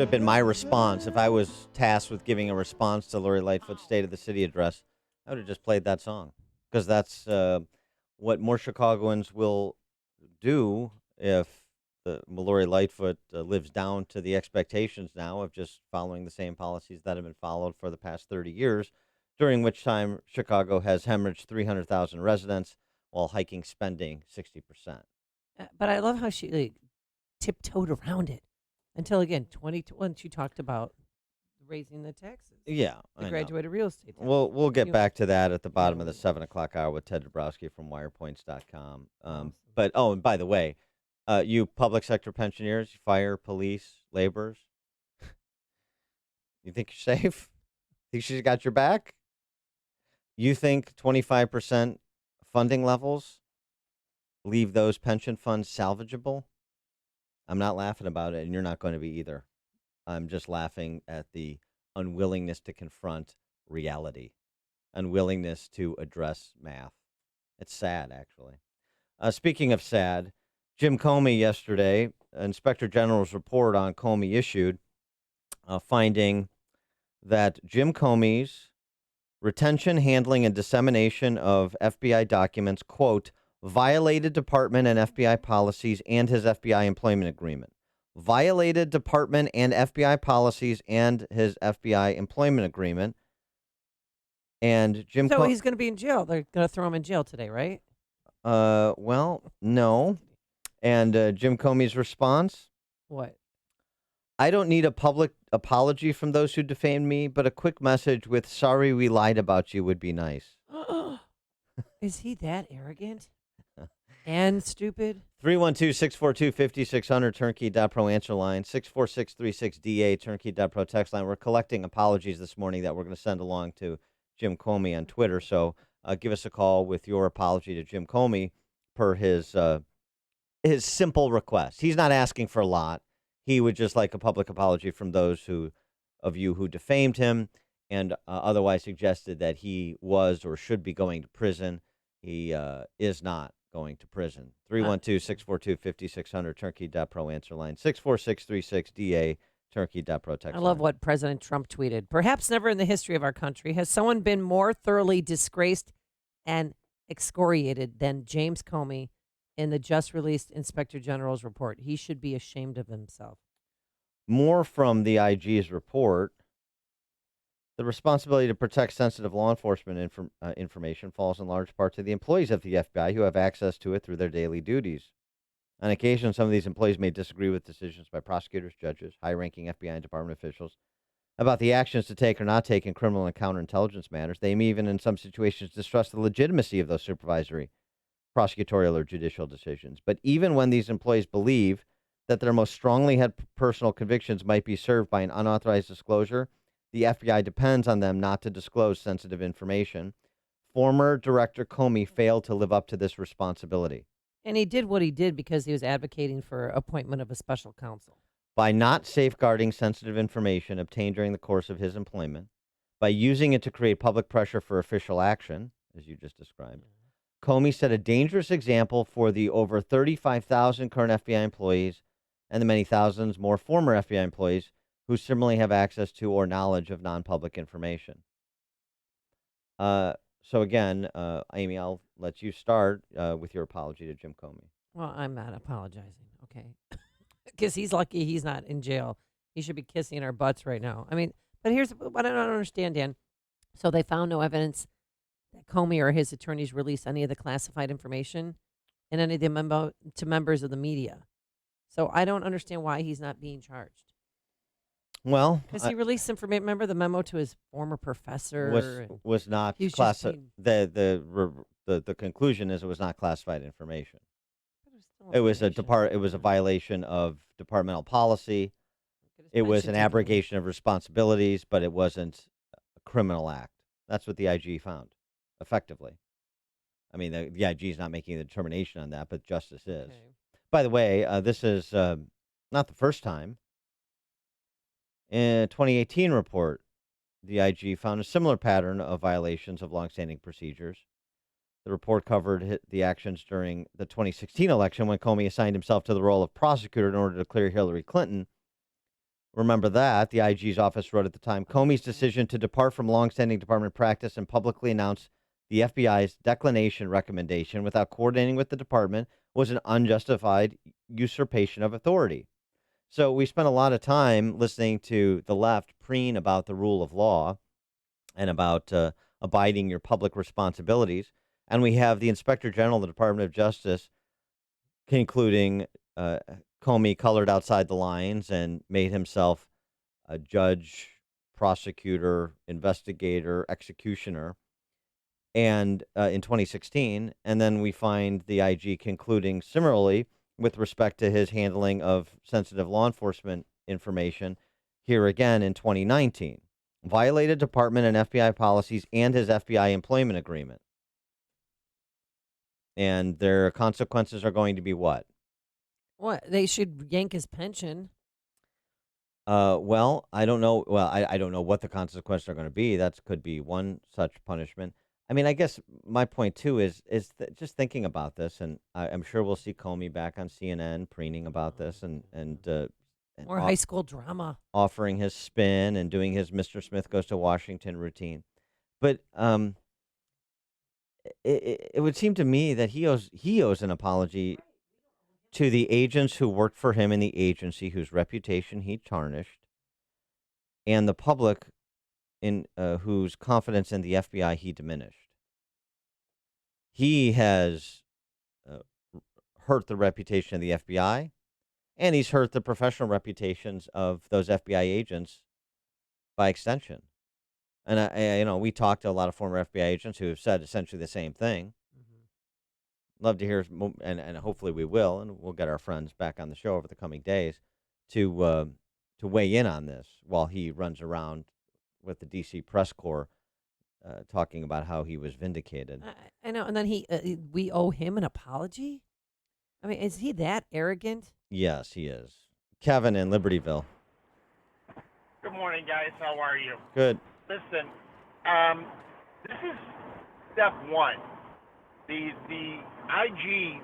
have been my response if I was tasked with giving a response to Lori Lightfoot's State of the City address. I would have just played that song because that's what more Chicagoans will do if Lori Lightfoot lives down to the expectations now of just following the same policies that have been followed for the past 30 years, during which time Chicago has hemorrhaged 300,000 residents while hiking spending 60%. But I love how she tiptoed around it until, again, 2021, she talked about raising the taxes. Yeah, The I know. graduated real estate tax. We'll get You- back to that at the bottom of the 7 o'clock hour with Ted Dabrowski from wirepoints.com. But, and by the way, you public sector pensioners, fire, police, laborers, you think you're safe? Think she's got your back? You think 25% funding levels leave those pension funds salvageable? I'm not laughing about it, and you're not going to be either. I'm just laughing at the unwillingness to confront reality, unwillingness to address math. It's sad, actually. Speaking of sad, Jim Comey yesterday, Inspector General's report on Comey issued, finding that Jim Comey's retention, handling, and dissemination of FBI documents, quote, violated department and FBI policies and his FBI employment agreement. Violated department and FBI policies and his FBI employment agreement. And Jim So he's going to be in jail. They're going to throw him in jail today, right? Well, no. And Jim Comey's response? What? I don't need a public apology from those who defamed me, but a quick message with sorry we lied about you would be nice. Is he that arrogant and stupid? 312-642-5600, turnkey.pro answer line, 64636DA, turnkey.pro text line. We're collecting apologies this morning that we're going to send along to Jim Comey on Twitter. So give us a call with your apology to Jim Comey per his simple request. He's not asking for a lot. He would just like a public apology from those of you who defamed him and otherwise suggested that he was or should be going to prison. He is not going to prison. 312-642-5600, turnkey.pro answer line, 64636DA, turnkey.pro text I love line. what President Trump tweeted. Perhaps never in the history of our country has someone been more thoroughly disgraced and excoriated than James Comey in the just released Inspector General's report. He should be ashamed of himself. More from the IG's report. The responsibility to protect sensitive law enforcement information falls in large part to the employees of the FBI who have access to it through their daily duties. On occasion, some of these employees may disagree with decisions by prosecutors, judges, high-ranking FBI and department officials about the actions to take or not take in criminal and counterintelligence matters. They may even, in some situations, distrust the legitimacy of those supervisory, prosecutorial, or judicial decisions. But even when these employees believe that their most strongly held personal convictions might be served by an unauthorized disclosure, the FBI depends on them not to disclose sensitive information. Former Director Comey failed to live up to this responsibility. And he did what he did because he was advocating for appointment of a special counsel. By not safeguarding sensitive information obtained during the course of his employment, by using it to create public pressure for official action, as you just described, Comey set a dangerous example for the over 35,000 current FBI employees and the many thousands more former FBI employees who similarly have access to or knowledge of non-public information. So again, Amy, I'll let you start with your apology to Jim Comey. Well, I'm not apologizing, okay? Because he's lucky he's not in jail. He should be kissing our butts right now. I mean, but here's what I don't understand, Dan. So they found no evidence that Comey or his attorneys released any of the classified information in any of the to members of the media. So I don't understand why he's not being charged. Well, because he released information. Remember the memo to his former professor was not classified. The conclusion is it was not classified information. It was a violation of departmental policy. It was an abrogation of responsibilities, but it wasn't a criminal act. That's what the IG found, effectively. I mean, the IG is not making the determination on that, but justice is. Okay. By the way, this is not the first time. In a 2018 report, the IG found a similar pattern of violations of longstanding procedures. The report covered the actions during the 2016 election when Comey assigned himself to the role of prosecutor in order to clear Hillary Clinton. Remember that. The IG's office wrote at the time, Comey's decision to depart from longstanding department practice and publicly announce the FBI's declination recommendation without coordinating with the department was an unjustified usurpation of authority. So we spent a lot of time listening to the left preen about the rule of law and about abiding your public responsibilities. And we have the Inspector General of the Department of Justice concluding Comey colored outside the lines and made himself a judge, prosecutor, investigator, executioner, and in 2016, and then we find the IG concluding similarly with respect to his handling of sensitive law enforcement information here again in 2019. Violated department and FBI policies and his FBI employment agreement. And their consequences are going to be what? What? They should yank his pension. Well, I don't know. Well, I don't know what the consequences are going to be. That could be one such punishment. I mean, I guess my point too is just thinking about this, and I'm sure we'll see Comey back on CNN preening about this, and More high school drama. offering his spin and doing his Mr. Smith Goes to Washington routine. But it would seem to me that he owes an apology to the agents who worked for him in the agency, whose reputation he tarnished, and the public in whose confidence in the FBI he diminished. He has hurt the reputation of the FBI, and he's hurt the professional reputations of those FBI agents by extension. And we talked to a lot of former FBI agents who have said essentially the same thing. Love to hear, and hopefully we will, and we'll get our friends back on the show over the coming days to weigh in on this while he runs around with the DC press corps talking about how he was vindicated. I know, and then we owe him an apology? I mean, is he that arrogant? Yes, he is. Kevin in Libertyville. Good morning, guys. How are you? Good. Listen, this is step one. The IG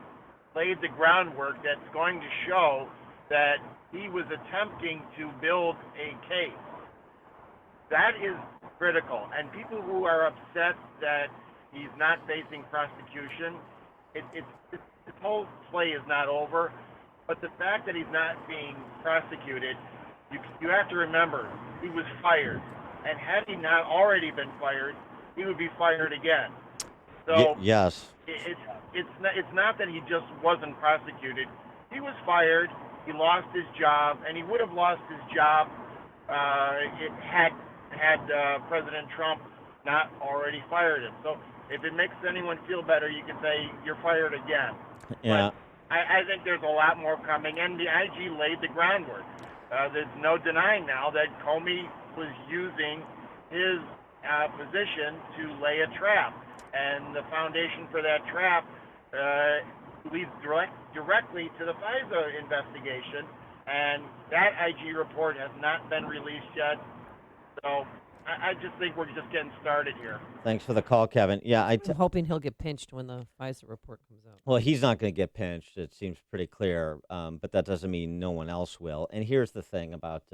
laid the groundwork that's going to show that he was attempting to build a case. That is critical. And people who are upset that he's not facing prosecution, this whole play is not over. But the fact that he's not being prosecuted, you have to remember, he was fired. And had he not already been fired, he would be fired again. So yes. It's not that he just wasn't prosecuted. He was fired. He lost his job, and he would have lost his job had President Trump not already fired him. So if it makes anyone feel better, you can say you're fired again. Yeah. But I think there's a lot more coming, and the IG laid the groundwork. There's no denying now that Comey was using his position to lay a trap. And the foundation for that trap leads directly to the FISA investigation. And that IG report has not been released yet. So I just think we're just getting started here. Thanks for the call, Kevin. Yeah, I'm hoping he'll get pinched when the FISA report comes out. Well, he's not going to get pinched. It seems pretty clear, but that doesn't mean no one else will. And here's the thing about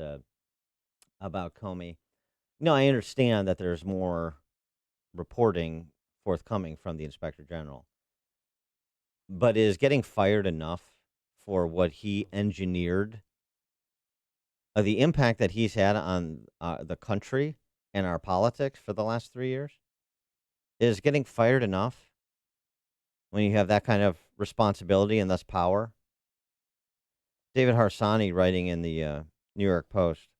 Comey. No, I understand that there's more reporting forthcoming from the Inspector General, but is getting fired enough for what he engineered? The impact that he's had on the country and our politics for the last 3 years? Is getting fired enough when you have that kind of responsibility and thus power? David Harsanyi writing in the New York Post.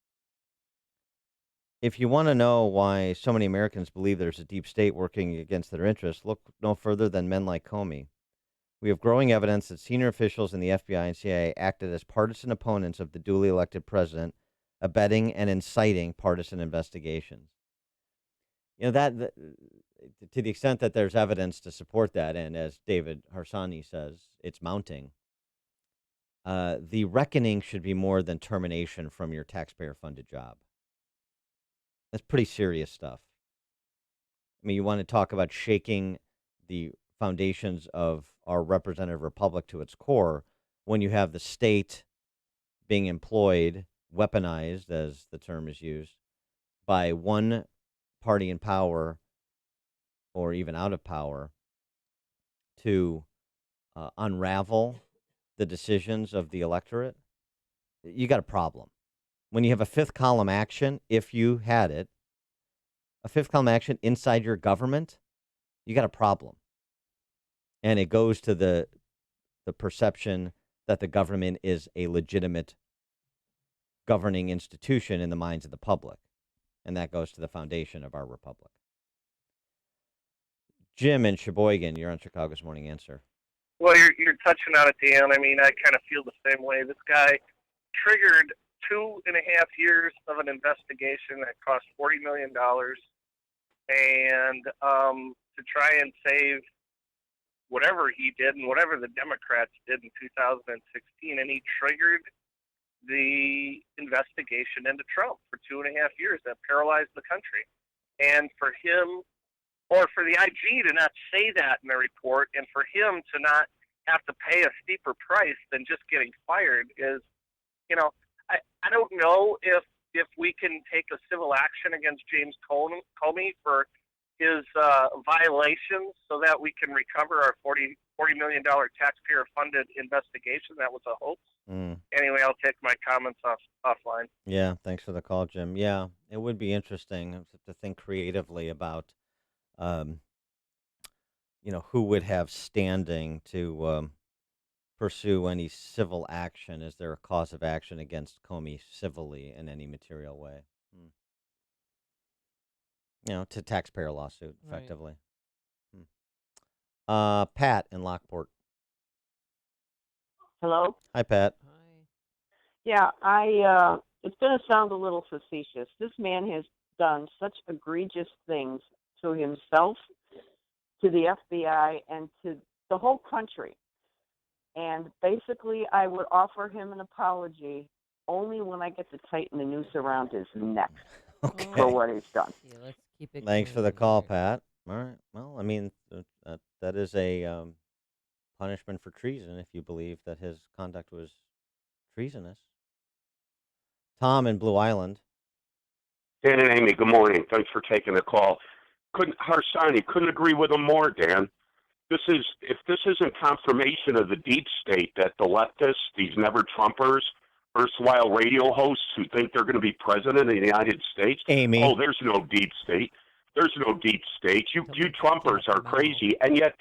If you want to know why so many Americans believe there's a deep state working against their interests, look no further than men like Comey. We have growing evidence that senior officials in the FBI and CIA acted as partisan opponents of the duly elected president, abetting and inciting partisan investigations. You know, that to the extent that there's evidence to support that, and as David Harsanyi says, it's mounting, the reckoning should be more than termination from your taxpayer-funded job. That's pretty serious stuff. I mean, you want to talk about shaking the foundations of our representative republic to its core when you have the state being employed, weaponized, as the term is used, by one party in power or even out of power to unravel the decisions of the electorate. You got a problem. When you have a fifth column action, if you had it, a fifth column action inside your government, you got a problem. And it goes to the perception that the government is a legitimate governing institution in the minds of the public. and that goes to the foundation of our republic. Jim in Sheboygan, you're on Chicago's Morning Answer. Well, you're touching on it, Dan. I mean, I kind of feel the same way. This guy triggered 2.5 years of an investigation that cost $40 million, and to try and save whatever he did and whatever the Democrats did in 2016, and he triggered the investigation into Trump for 2.5 years that paralyzed the country. And for him, or for the IG to not say that in the report, and for him to not have to pay a steeper price than just getting fired is, I don't know if we can take a civil action against James Comey for his violations so that we can recover our $40 million taxpayer-funded investigation that was a hoax. Anyway, I'll take my comments offline. Yeah, thanks for the call, Jim. Yeah, it would be interesting to think creatively about, who would have standing to pursue any civil action. Is there a cause of action against Comey civilly in any material way? To taxpayer lawsuit, effectively. Pat in Lockport. Hello? Hi, Pat. Yeah, it's going to sound a little facetious. This man has done such egregious things to himself, to the FBI, and to the whole country. And basically, I would offer him an apology only when I get to tighten the noose around his neck for what he's done. Yeah, let's keep it Thanks for the clean call, here. Pat. All right. Well, I mean, that is a punishment for treason if you believe that his conduct was treasonous. Tom in Blue Island. Dan and Amy, good morning. Thanks for taking the call. Harsanyi couldn't agree with him more, Dan. If this isn't confirmation of the deep state that the leftists, these never-Trumpers, erstwhile radio hosts who think they're going to be president of the United States. Amy. Oh, there's no deep state. There's no deep state. You Trumpers are crazy. And yet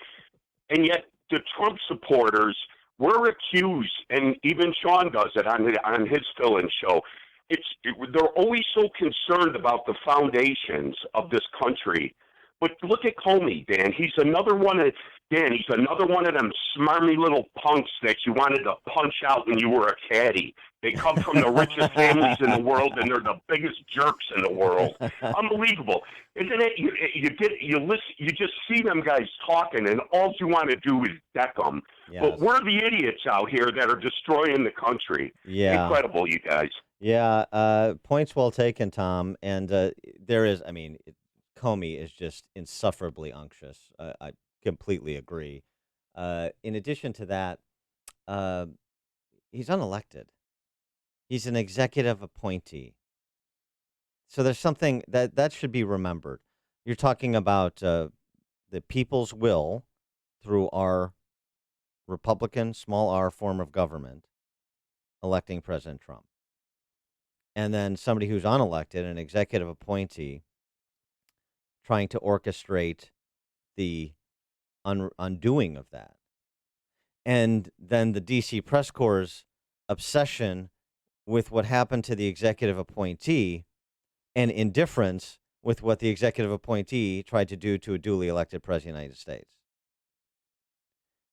the Trump supporters, we're accused, and even Sean does it on his fill-in show. They're always so concerned about the foundations of this country. But look at Comey, Dan. He's another one of them smarmy little punks that you wanted to punch out when you were a caddy. They come from the richest families in the world, and they're the biggest jerks in the world. Unbelievable, isn't it? You just see them guys talking, and all you want to do is deck them. Yes. But we're the idiots out here that are destroying the country. Yeah. Incredible, you guys. Yeah, points well taken, Tom. And Comey is just insufferably unctuous. I completely agree. In addition to that, he's unelected. He's an executive appointee. So there's something that should be remembered. You're talking about the people's will through our Republican, small r form of government, electing President Trump. And then somebody who's unelected, an executive appointee, trying to orchestrate the undoing of that. And then the D.C. press corps' obsession with what happened to the executive appointee and indifference with what the executive appointee tried to do to a duly elected president of the United States.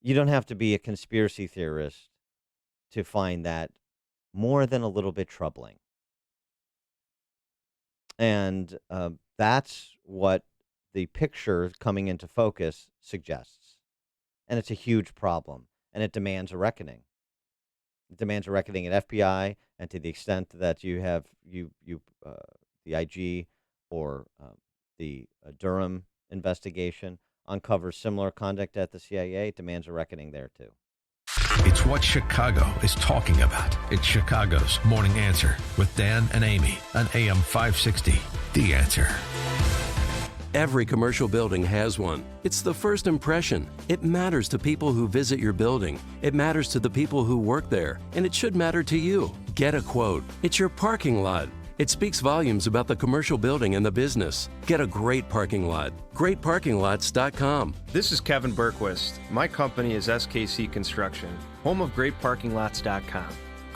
You don't have to be a conspiracy theorist to find that more than a little bit troubling. And that's what the picture coming into focus suggests. And it's a huge problem, and it demands a reckoning. It demands a reckoning at FBI, and to the extent that you have the IG or the Durham investigation uncovers similar conduct at the CIA, it demands a reckoning there too. It's what Chicago is talking about. It's Chicago's Morning Answer with Dan and Amy on AM 560. The Answer. Every commercial building has one. It's the first impression. It matters to people who visit your building. It matters to the people who work there. And it should matter to you. Get a quote. It's your parking lot. It speaks volumes about the commercial building and the business. Get a great parking lot. GreatParkingLots.com. This is Kevin Berquist. My company is SKC Construction, home of GreatParkingLots.com.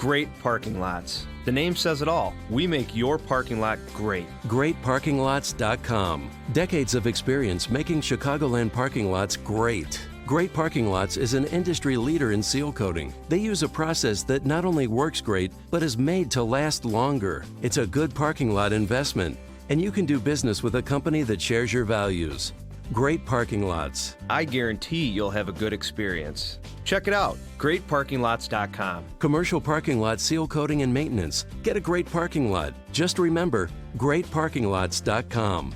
Great parking lots. The name says it all. We make your parking lot great. GreatParkingLots.com. Decades of experience making Chicagoland parking lots great. Great Parking Lots is an industry leader in seal coating. They use a process that not only works great, but is made to last longer. It's a good parking lot investment, and you can do business with a company that shares your values. Great Parking Lots. I guarantee you'll have a good experience. Check it out, greatparkinglots.com. Commercial parking lot seal coating and maintenance. Get a great parking lot. Just remember, greatparkinglots.com.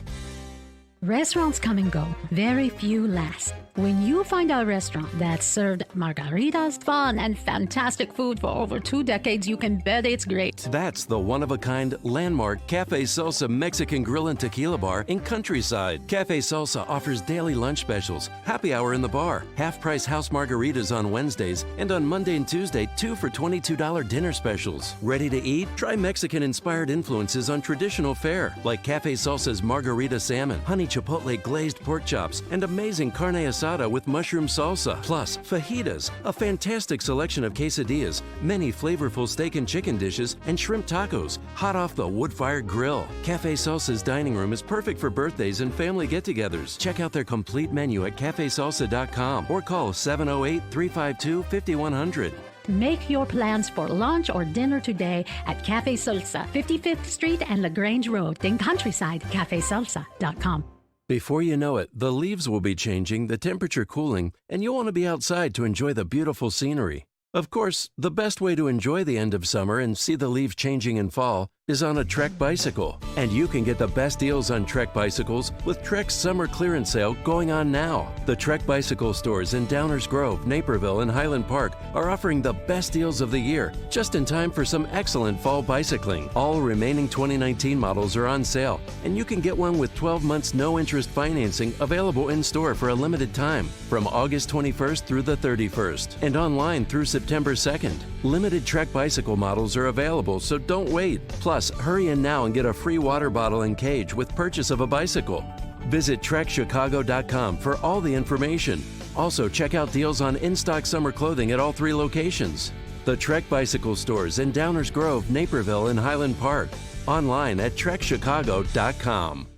Restaurants come and go. Very few last. When you find a restaurant that served margaritas, fun, and fantastic food for over 2 decades, you can bet it's great. That's the one-of-a-kind landmark Cafe Salsa Mexican Grill and Tequila Bar in Countryside. Cafe Salsa offers daily lunch specials, happy hour in the bar, half-price house margaritas on Wednesdays, and on Monday and Tuesday, 2 for $22 dinner specials. Ready to eat? Try Mexican-inspired influences on traditional fare, like Cafe Salsa's margarita salmon, honey chipotle glazed pork chops, and amazing carne asada with mushroom salsa. Plus, fajitas, a fantastic selection of quesadillas, many flavorful steak and chicken dishes, and shrimp tacos, hot off the wood-fired grill. Cafe Salsa's dining room is perfect for birthdays and family get-togethers. Check out their complete menu at cafesalsa.com or call 708-352-5100. Make your plans for lunch or dinner today at Cafe Salsa, 55th Street and LaGrange Road in Countryside, cafesalsa.com. Before you know it, the leaves will be changing, the temperature cooling, and you'll want to be outside to enjoy the beautiful scenery. Of course, the best way to enjoy the end of summer and see the leaves changing in fall is on a Trek bicycle. And you can get the best deals on Trek bicycles with Trek's summer clearance sale going on now. The Trek bicycle stores in Downers Grove, Naperville, and Highland Park are offering the best deals of the year, just in time for some excellent fall bicycling. All remaining 2019 models are on sale, and you can get one with 12 months no-interest financing available in-store for a limited time from August 21st through the 31st and online through September 2nd. Limited Trek bicycle models are available, so don't wait. Plus, hurry in now and get a free water bottle and cage with purchase of a bicycle. Visit TrekChicago.com for all the information. Also, check out deals on in-stock summer clothing at all 3 locations. The Trek Bicycle Stores in Downers Grove, Naperville, and Highland Park. Online at TrekChicago.com.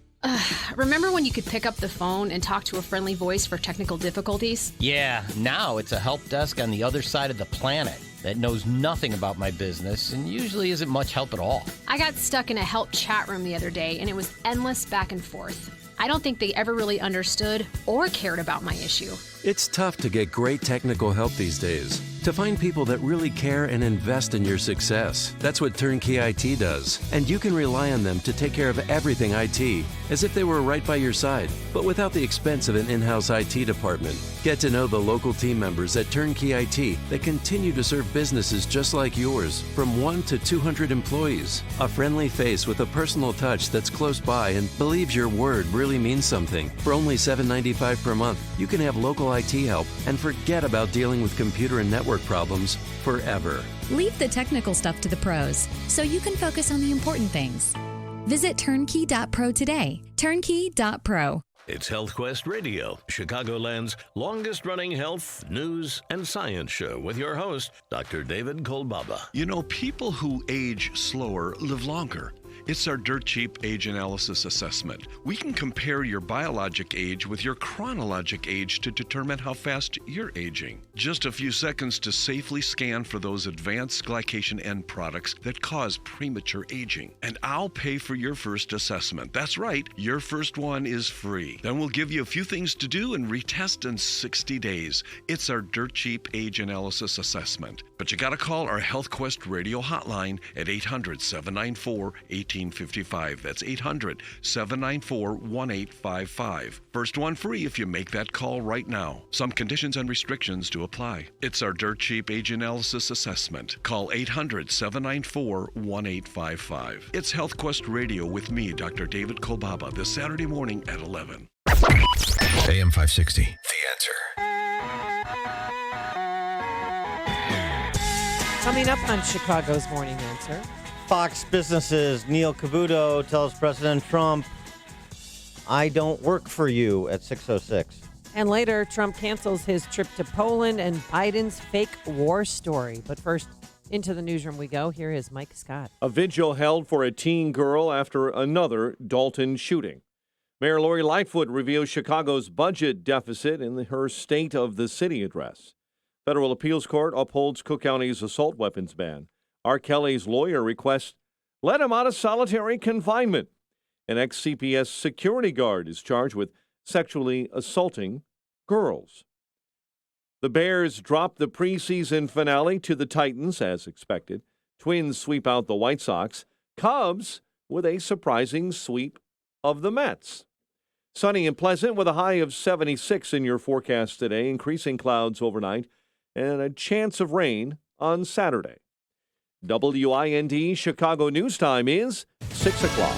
Remember when you could pick up the phone and talk to a friendly voice for technical difficulties? Yeah, now it's a help desk on the other side of the planet that knows nothing about my business and usually isn't much help at all. I got stuck in a help chat room the other day, and it was endless back and forth. I don't think they ever really understood or cared about my issue. It's tough to get great technical help these days. To find people that really care and invest in your success. That's what Turnkey IT does. And you can rely on them to take care of everything IT, as if they were right by your side, but without the expense of an in-house IT department. Get to know the local team members at Turnkey IT that continue to serve businesses just like yours, from 1 to 200 employees. A friendly face with a personal touch that's close by and believes your word really means something. For only $7.95 per month, you can have local IT help and forget about dealing with computer and network problems forever. Leave the technical stuff to the pros so you can focus on the important things. Visit turnkey.pro today. Turnkey.pro. It's Health Quest Radio, Chicagoland's longest-running health, news, and science show with your host, Dr. David Kolbaba. You know, people who age slower live longer. It's our dirt cheap age analysis assessment. We can compare your biologic age with your chronologic age to determine how fast you're aging. Just a few seconds to safely scan for those advanced glycation end products that cause premature aging. And I'll pay for your first assessment. That's right, your first one is free. Then we'll give you a few things to do and retest in 60 days. It's our dirt cheap age analysis assessment. But you gotta call our Health Quest radio hotline at 800-794-1855. That's 800-794-1855. First one free if you make that call right now. Some conditions and restrictions do apply. It's our dirt cheap age analysis assessment. Call 800-794-1855. It's Health Quest Radio with me, Dr. David Kolbaba, this Saturday morning at 11. AM 560, The Answer. Coming up on Chicago's Morning Answer. Fox Business's Neil Cavuto tells President Trump, I don't work for you at 6:06. And later, Trump cancels his trip to Poland and Biden's fake war story. But first, Into the newsroom we go. Here is Mike Scott. A vigil held for a teen girl after another Dalton shooting. Mayor Lori Lightfoot reveals Chicago's budget deficit in her State of the City address. Federal appeals court upholds Cook County's assault weapons ban. R. Kelly's lawyer requests let him out of solitary confinement. An ex-CPS security guard is charged with sexually assaulting girls. The Bears drop the preseason finale to the Titans, as expected. Twins sweep out the White Sox. Cubs with a surprising sweep of the Mets. Sunny and pleasant with a high of 76 in your forecast today, increasing clouds overnight, and a chance of rain on Saturday. WIND Chicago News Time is 6 o'clock.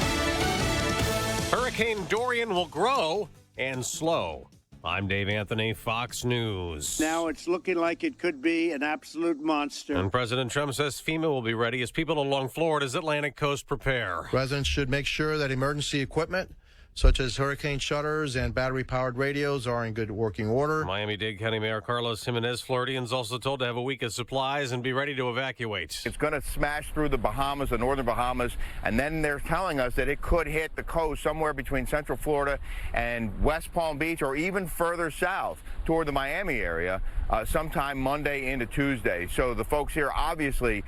Hurricane Dorian will grow and slow. I'm Dave Anthony, Fox News. Now it's looking like it could be an absolute monster. And President Trump says FEMA will be ready as people along Florida's Atlantic coast prepare. Residents should make sure that emergency equipment, such as hurricane shutters and battery-powered radios, are in good working order. Miami-Dade County Mayor Carlos Jimenez Floridians also told to have a week of supplies and be ready to evacuate. It's going to smash through the Bahamas, the northern Bahamas, and then they're telling us that it could hit the coast somewhere between Central Florida and West Palm Beach, or even further south toward the Miami area sometime Monday into Tuesday. So the folks here obviously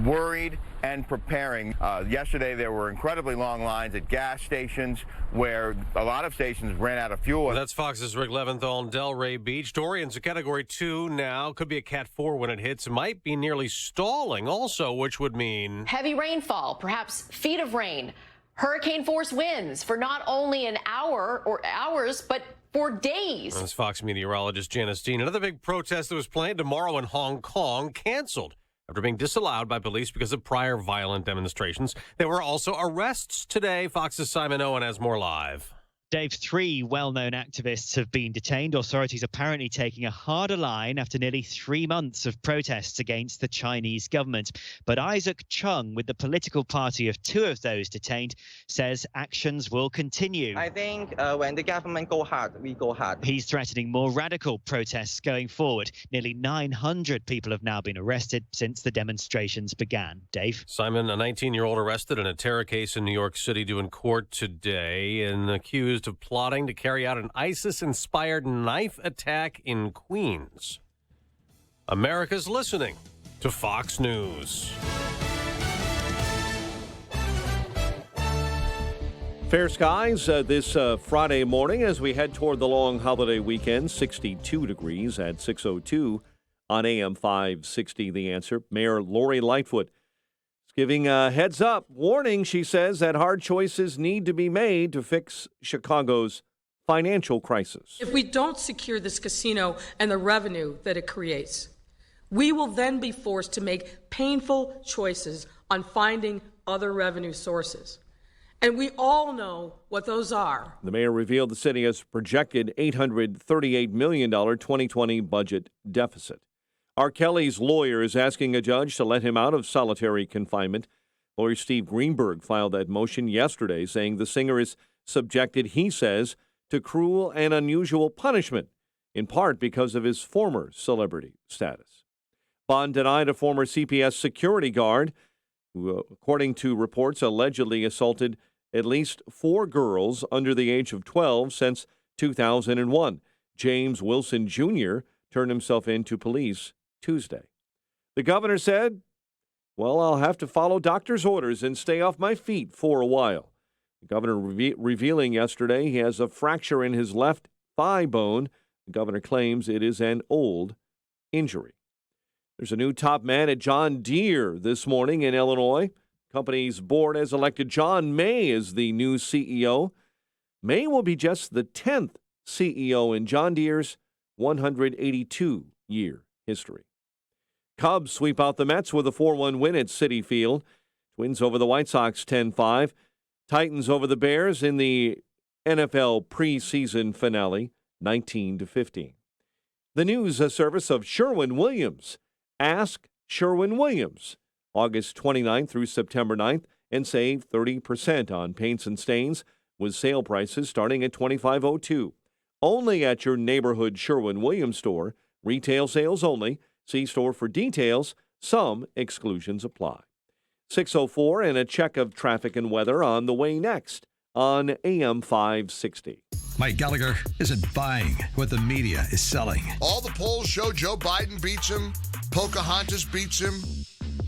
worried and preparing. Yesterday there were incredibly long lines at gas stations where a lot of stations ran out of fuel. That's Fox's Rick Leventhal in Delray Beach. Dorian's a Category 2 now. Could be a Cat 4 when it hits. Might be nearly stalling also, which would mean heavy rainfall, perhaps feet of rain, hurricane force winds for not only an hour or hours, but for days. That's Fox meteorologist Janice Dean. Another big protest that was planned tomorrow in Hong Kong canceled after being disallowed by police because of prior violent demonstrations. There were also arrests today. Fox's Simon Owen has more live. Dave, 3 well-known activists have been detained. Authorities apparently taking a harder line after nearly 3 months of protests against the Chinese government. But Isaac Chung, with the political party of 2 of those detained, says actions will continue. I think when the government go hard, we go hard. He's threatening more radical protests going forward. Nearly 900 people have now been arrested since the demonstrations began. Dave? Simon, a 19-year-old arrested in a terror case in New York City due in court today and accused of plotting to carry out an ISIS-inspired knife attack in Queens. America's listening to Fox News. Fair skies this Friday morning as we head toward the long holiday weekend. 62 degrees at 6:02 on AM 560. The Answer. Mayor Lori Lightfoot giving a heads up warning, she says, that hard choices need to be made to fix Chicago's financial crisis. If we don't secure this casino and the revenue that it creates, we will then be forced to make painful choices on finding other revenue sources. And we all know what those are. The mayor revealed the city has projected $838 million 2020 budget deficit. R. Kelly's lawyer is asking a judge to let him out of solitary confinement. Lawyer Steve Greenberg filed that motion yesterday, saying the singer is subjected, he says, to cruel and unusual punishment, in part because of his former celebrity status. Bond denied a former CPS security guard who, according to reports, allegedly assaulted at least 4 girls under the age of 12 since 2001. James Wilson Jr. turned himself in to police Tuesday. The governor said, well, I'll have to follow doctor's orders and stay off my feet for a while. The governor revealing yesterday he has a fracture in his left thigh bone. The governor claims it is an old injury. There's a new top man at John Deere this morning in Illinois. Company's board has elected John May as the new CEO. May will be just the 10th CEO in John Deere's 182-year history. Cubs sweep out the Mets with a 4-1 win at Citi Field. Twins over the White Sox 10-5. Titans over the Bears in the NFL preseason finale 19-15. The news service of Sherwin-Williams. Ask Sherwin-Williams. August 29th through September 9th and save 30% on paints and stains with sale prices starting at $25.02. Only at your neighborhood Sherwin-Williams store. Retail sales only. See store for details. Some exclusions apply. 6:04 and a check of traffic and weather on the way next on AM 560. Mike Gallagher isn't buying what the media is selling. All the polls show Joe Biden beats him. Pocahontas beats him.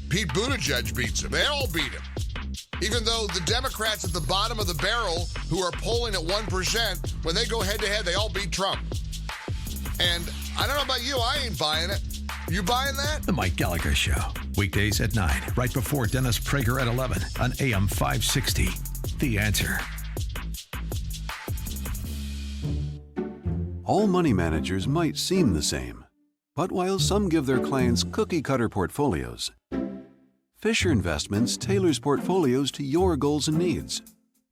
Pete Buttigieg beats him. They all beat him. Even though the Democrats at the bottom of the barrel, who are polling at 1%, when they go head-to-head, they all beat Trump. And I don't know about you, I ain't buying it. You buying that? The Mike Gallagher Show. Weekdays at 9, right before Dennis Prager at 11 on AM 560. The Answer. All money managers might seem the same, but while some give their clients cookie-cutter portfolios, Fisher Investments tailors portfolios to your goals and needs.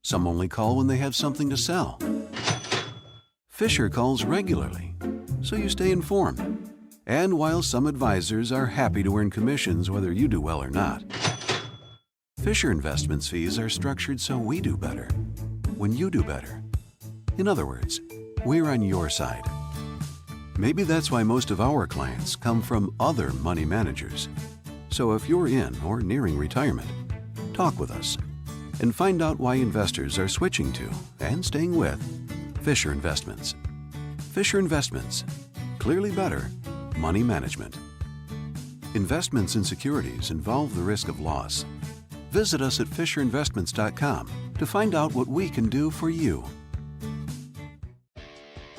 Some only call when they have something to sell. Fisher calls regularly, so you stay informed. And while some advisors are happy to earn commissions whether you do well or not, Fisher Investments fees are structured so we do better when you do better. In other words, we're on your side. Maybe that's why most of our clients come from other money managers. So if you're in or nearing retirement, talk with us and find out why investors are switching to and staying with Fisher Investments. Fisher Investments. Clearly better money management. Investments in securities involve the risk of loss. Visit us at FisherInvestments.com to find out what we can do for you.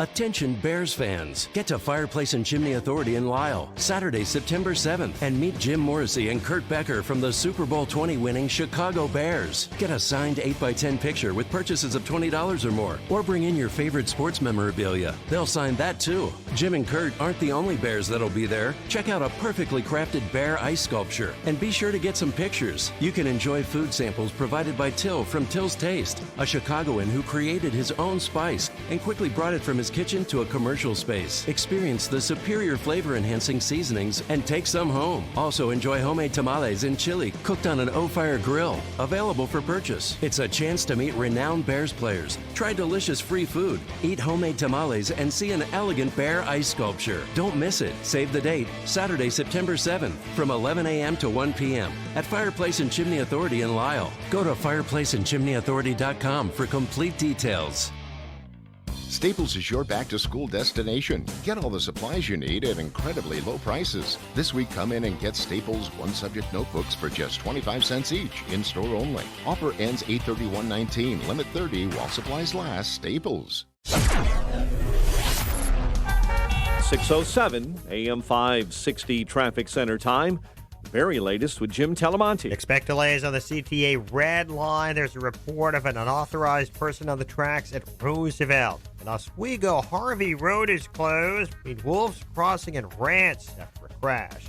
Attention Bears fans, get to Fireplace and Chimney Authority in Lisle, Saturday, September 7th, and meet Jim Morrissey and Kurt Becker from the Super Bowl 20 winning Chicago Bears. Get a signed 8x10 picture with purchases of $20 or more, or bring in your favorite sports memorabilia. They'll sign that too. Jim and Kurt aren't the only Bears that'll be there. Check out a perfectly crafted bear ice sculpture, and be sure to get some pictures. You can enjoy food samples provided by Till from Till's Taste, a Chicagoan who created his own spice and quickly brought it from his kitchen to a commercial space. Experience the superior flavor-enhancing seasonings and take some home. Also enjoy homemade tamales and chili cooked on an O-Fire grill, available for purchase. It's a chance to meet renowned Bears players, try delicious free food, eat homemade tamales, and see an elegant bear ice sculpture. Don't miss it. Save the date, Saturday, September 7th, from 11 a.m. to 1 p.m. at Fireplace and Chimney Authority in Lisle. Go to fireplaceandchimneyauthority.com for complete details. Staples is your back-to-school destination. Get all the supplies you need at incredibly low prices. This week, come in and get Staples one-subject notebooks for just 25 cents each, in-store only. Offer ends 8/31/19. Limit 30 while supplies last. Staples. 6:07 AM 560 Traffic Center time. Very latest with Jim Talamonte. Expect delays on the CTA Red Line. There's a report of an unauthorized person on the tracks at Roosevelt. In Oswego, Harvey Road is closed between Wolves Crossing and Rance after a crash.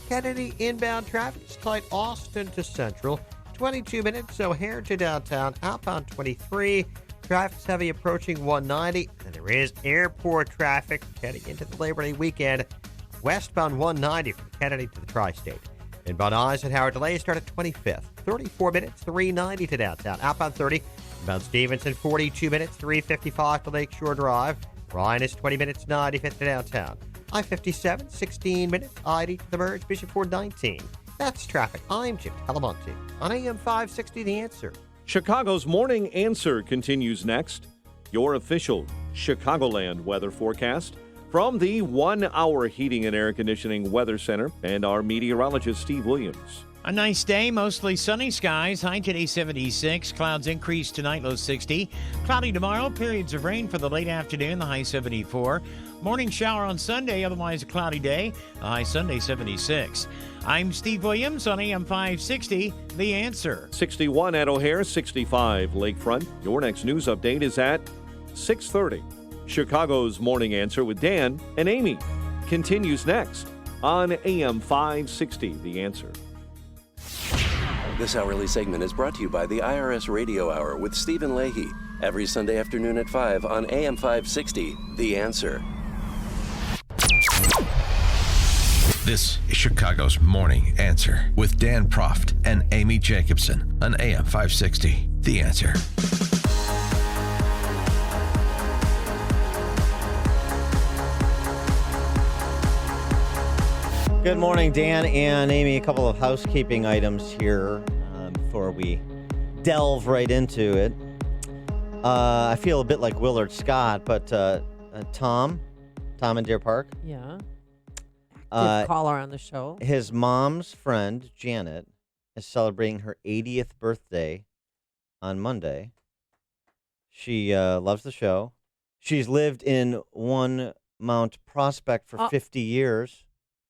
Kennedy inbound traffic is tight Austin to Central. 22 minutes O'Hare to downtown. Outbound 23. Traffic's heavy approaching 190. And there is airport traffic heading into the Labor Day weekend. Westbound 190 from Kennedy to the Tri-State. Inbound Eisenhower delays start at 25th. 34 minutes, 390 to downtown. Outbound 30. Inbound Stevenson, 42 minutes, 355 to Lakeshore Drive. Ryan is 20 minutes, 95th to downtown. I-57, 16 minutes, ID to the merge, Bishop Ford 19. That's traffic. I'm Jim Talamonte on AM 560, The Answer. Chicago's Morning Answer continues next. Your official Chicagoland weather forecast from the 1 Hour Heating and Air Conditioning Weather Center and our meteorologist, Steve Williams. A nice day, mostly sunny skies. High today 76. Clouds increase tonight, low 60. Cloudy tomorrow, periods of rain for the late afternoon, the high 74. Morning shower on Sunday, otherwise a cloudy day, the high Sunday 76. I'm Steve Williams on AM 560, The Answer. 61 at O'Hare, 65 Lakefront. Your next news update is at 6:30. Chicago's Morning Answer with Dan and Amy continues next on AM 560, The Answer. This hourly segment is brought to you by the IRS Radio Hour with Stephen Leahy. Every Sunday afternoon at 5 on AM 560, The Answer. This is Chicago's Morning Answer with Dan Proft and Amy Jacobson on AM 560, The Answer. Good morning, Dan and Amy. A couple of housekeeping items here before we delve right into it. I feel a bit like Willard Scott, but Tom in Deer Park. Yeah. Active caller on the show. His mom's friend, Janet, is celebrating her 80th birthday on Monday. She loves the show. She's lived in One Mount Prospect for 50 years.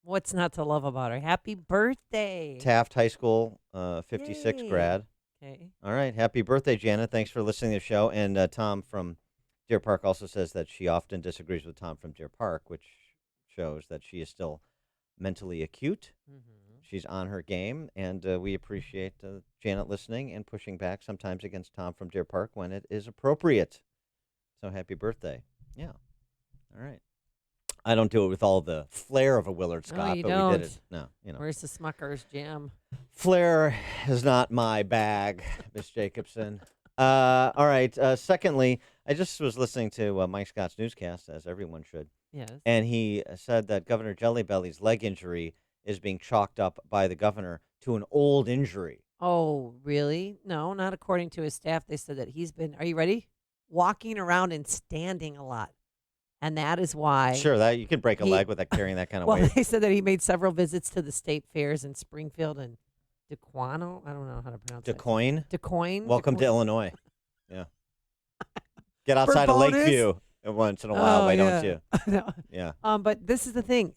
What's not to love about her? Happy birthday. Taft High School, 56 Yay. grad. Okay. All right. Happy birthday, Janet. Thanks for listening to the show. And Tom from Deer Park also says that she often disagrees with Tom from Deer Park, which shows that she is still mentally acute. She's on her game, and we appreciate Janet listening and pushing back sometimes against Tom from Deer Park when it is appropriate. So happy birthday. Yeah. All right. I don't do it with all the flair of a Willard Scott, you but don't. we did it. No, Where's the Smucker's jam? Flair is not my bag, Miss Jacobson. All right. Secondly, I just was listening to Mike Scott's newscast, as everyone should. Yes. And he said that Governor Jelly Belly's leg injury is being chalked up by the governor to an old injury. Oh, really? No, not according to his staff. They said that he's been, are you ready? Walking around and standing a lot. And that is why. Sure, that you could break a leg with carrying that kind of well, weight. they said that he made several visits to the state fairs in Springfield and DeQuano. I don't know how to pronounce it. DeCoin. DeCoin. Welcome to Illinois. Yeah. Get outside of Lakeview once in a while, why don't you? No. Yeah. But this is the thing.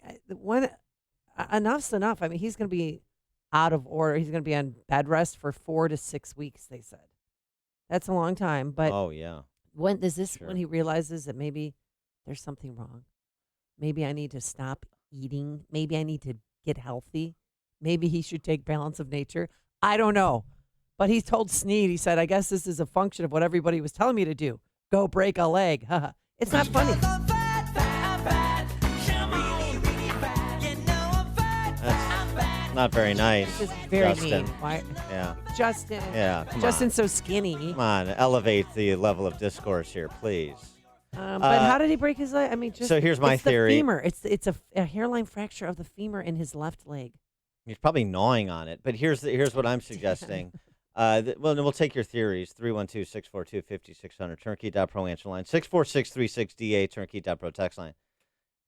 Enough's enough. I mean, he's going to be out of order. He's going to be on bed rest for 4 to 6 weeks, they said. That's a long time. But oh, yeah. When is this when he realizes that maybe there's something wrong? Maybe I need to stop eating. Maybe I need to get healthy. Maybe he should take Balance of Nature. I don't know. But he told Snead, he said, I guess this is a function of what everybody was telling me to do. Go break a leg. It's not funny. That's not very nice. It's just very Justin. mean. Why? Yeah. Justin. Yeah, come Justin's so skinny. Come on, elevate the level of discourse here, please. But how did he break his leg? I mean, just so here's my it's theory. The femur. It's a hairline fracture of the femur in his left leg. He's probably gnawing on it, but here's what I'm suggesting. Well, we'll take your theories. 312-642-5600, turnkey.pro answer line. 64636DA, turnkey.pro text line.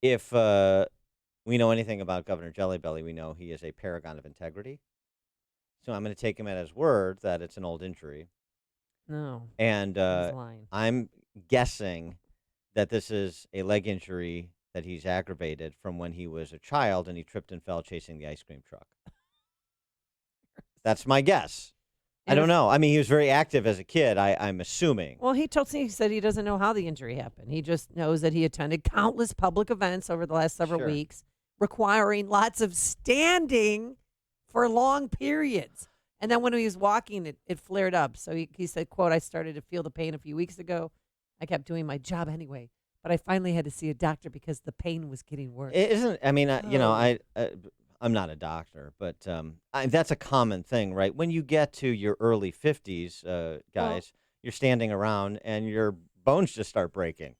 If we know anything about Governor Jelly Belly, we know he is a paragon of integrity. So I'm going to take him at his word that it's an old injury. No. And he's lying. I'm guessing that this is a leg injury that he's aggravated from when he was a child and he tripped and fell chasing the ice cream truck. That's my guess. I don't know. I mean, he was very active as a kid, I'm assuming. Well, he said he doesn't know how the injury happened. He just knows that he attended countless public events over the last several weeks, requiring lots of standing for long periods. And then when he was walking, it flared up. So he said, quote, I started to feel the pain a few weeks ago. I kept doing my job anyway. But I finally had to see a doctor because the pain was getting worse. It isn't, I mean, I'm not a doctor, but that's a common thing, right? When you get to your early 50s, guys, you're standing around and your bones just start breaking.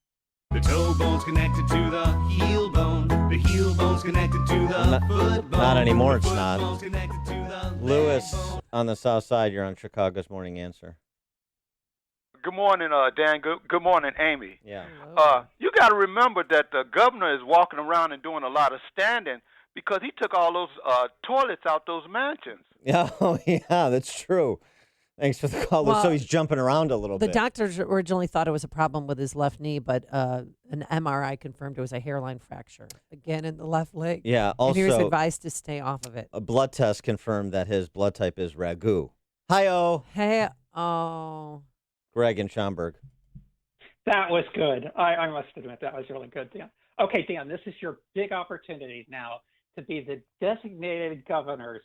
The toe bone's connected to the heel bone. The heel bone's connected to the foot bone. Not anymore, it's The foot not. bone's connected to the leg Lewis bone. on the south side, you're on Chicago's Morning Answer. Good morning, Dan. Good morning, Amy. Yeah. You got to remember that the governor is walking around and doing a lot of standing because he took all those toilets out those mansions. Yeah, oh, yeah, that's true. Thanks for the call. Well, so he's jumping around a little The bit. doctors originally thought it was a problem with his left knee, but an MRI confirmed it was a hairline fracture, again in the left leg. Yeah, and he was also- advised to stay off of it. A blood test confirmed that his blood type is ragu. Hi-oh. Hey, oh. Greg in Schaumburg. That was good. I must admit that was really good, Dan. Okay, Dan, this is your big opportunity now to be the designated governor,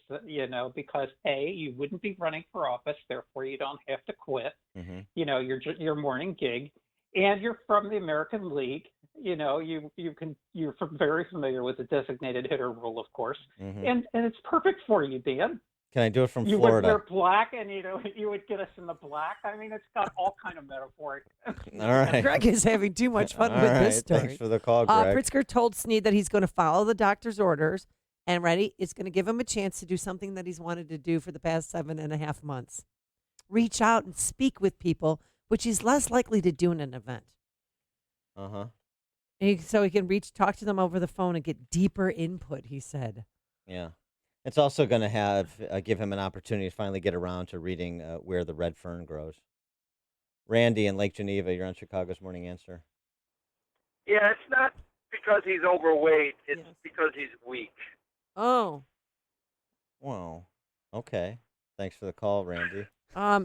because A, you wouldn't be running for office, therefore you don't have to quit. Mm-hmm. Your morning gig, and you're from the American League. You're very familiar with the designated hitter rule, of course, Mhm. and it's perfect for you, Dan. Can I do it from You would Florida? wear black, and you would get us in the black. I mean, it's got all kind of metaphoric. All right. Greg is having too much fun All with right, this story. thanks for the call, Greg. Pritzker told Snead that he's going to follow the doctor's orders And ready, it's going to give him a chance to do something that he's wanted to do for the past 7.5 months. Reach out and speak with people, which he's less likely to do in an event. Uh-huh. So he can talk to them over the phone and get deeper input, he said. Yeah. It's also going to give him an opportunity to finally get around to reading Where the Red Fern Grows. Randy in Lake Geneva, you're on Chicago's Morning Answer. Yeah, it's not because he's overweight. It's because he's weak. Oh. Well, okay. Thanks for the call, Randy.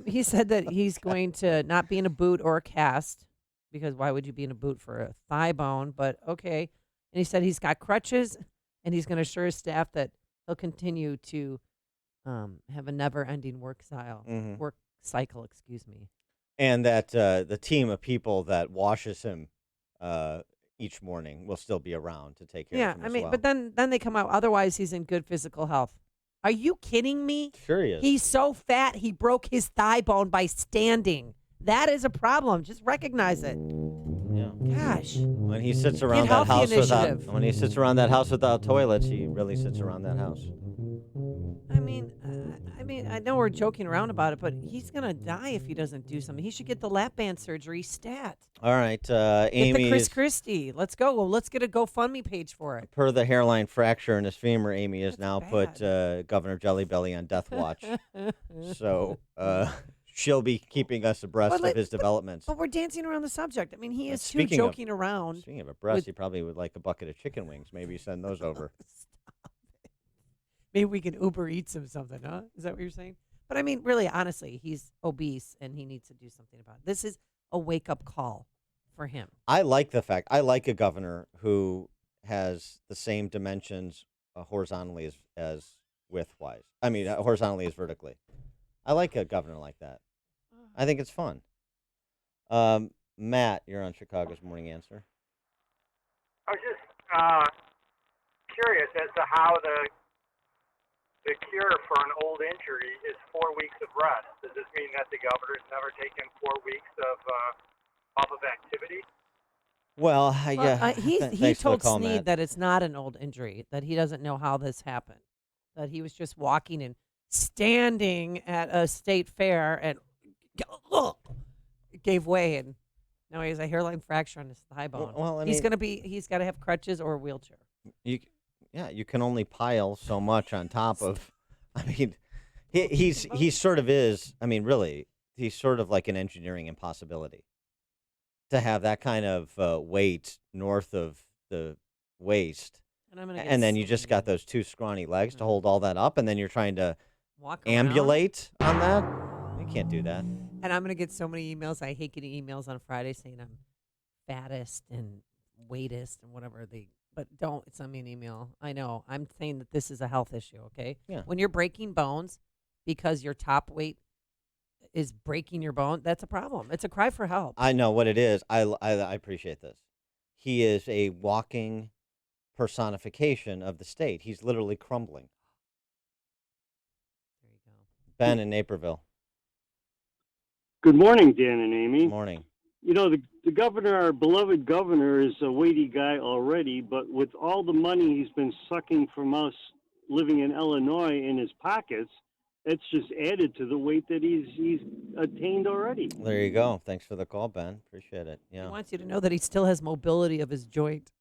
He said that he's going to not be in a boot or a cast, because why would you be in a boot for a thigh bone? But okay. And he said he's got crutches, and he's going to assure his staff that he'll continue to have a never-ending work cycle. Excuse me. And that the team of people that washes him each morning will still be around to take care of him as well. But then they come out. Otherwise, he's in good physical health. Are you kidding me? Sure he is. He's so fat, he broke his thigh bone by standing. That is a problem. Just recognize it. Yeah. Gosh. When he sits around that house without toilets, he really sits around that house. I know we're joking around about it, but he's gonna die if he doesn't do something. He should get the lap band surgery stat. All right, Get Amy. the Chris Christie. Let's go. Well, let's get a GoFundMe page for it. Per the hairline fracture in his femur, Amy has now put Governor Jelly Belly on death watch. So she'll be keeping us abreast of his developments. But we're dancing around the subject. I mean, he is too Speaking joking around. Speaking of a breast, he probably would like a bucket of chicken wings. Maybe send those over. Maybe we can Uber Eats him something, huh? Is that what you're saying? But I mean, really, honestly, he's obese and he needs to do something about it. This is a wake-up call for him. I like a governor who has the same dimensions horizontally as width-wise. I mean, horizontally as vertically. I like a governor like that. I think it's fun. Matt, you're on Chicago's Morning Answer. I was just curious as to how the cure for an old injury is 4 weeks of rest. Does this mean that the governor's never taken 4 weeks off of activity? Well, yeah. He told Snead that it's not an old injury, that he doesn't know how this happened, that he was just walking and standing at a state fair and gave way, and now he has a hairline fracture on his thigh bone. Well, I he's mean, he's got to have crutches or a wheelchair. You can only pile so much on top of. I mean, he sort of is. I mean, really, he's sort of like an engineering impossibility to have that kind of weight north of the waist, and then you just got those two scrawny legs to hold all that up, and then you're trying to ambulate on that. You can't do that. And I'm gonna get so many emails. I hate getting emails on Friday saying I'm fattest and weightest and whatever But don't send me an email. I know. I'm saying that this is a health issue, okay? Yeah. When you're breaking bones because your top weight is breaking your bone, that's a problem. It's a cry for help. I know what it is. I appreciate this. He is a walking personification of the state. He's literally crumbling. There you go. Ben in Naperville. Good morning, Dan and Amy. Good morning. You know, the governor, our beloved governor, is a weighty guy already, but with all the money he's been sucking from us living in Illinois in his pockets, it's just added to the weight that he's attained already. There you go. Thanks for the call, Ben. Appreciate it. Yeah. He wants you to know that he still has mobility of his joint.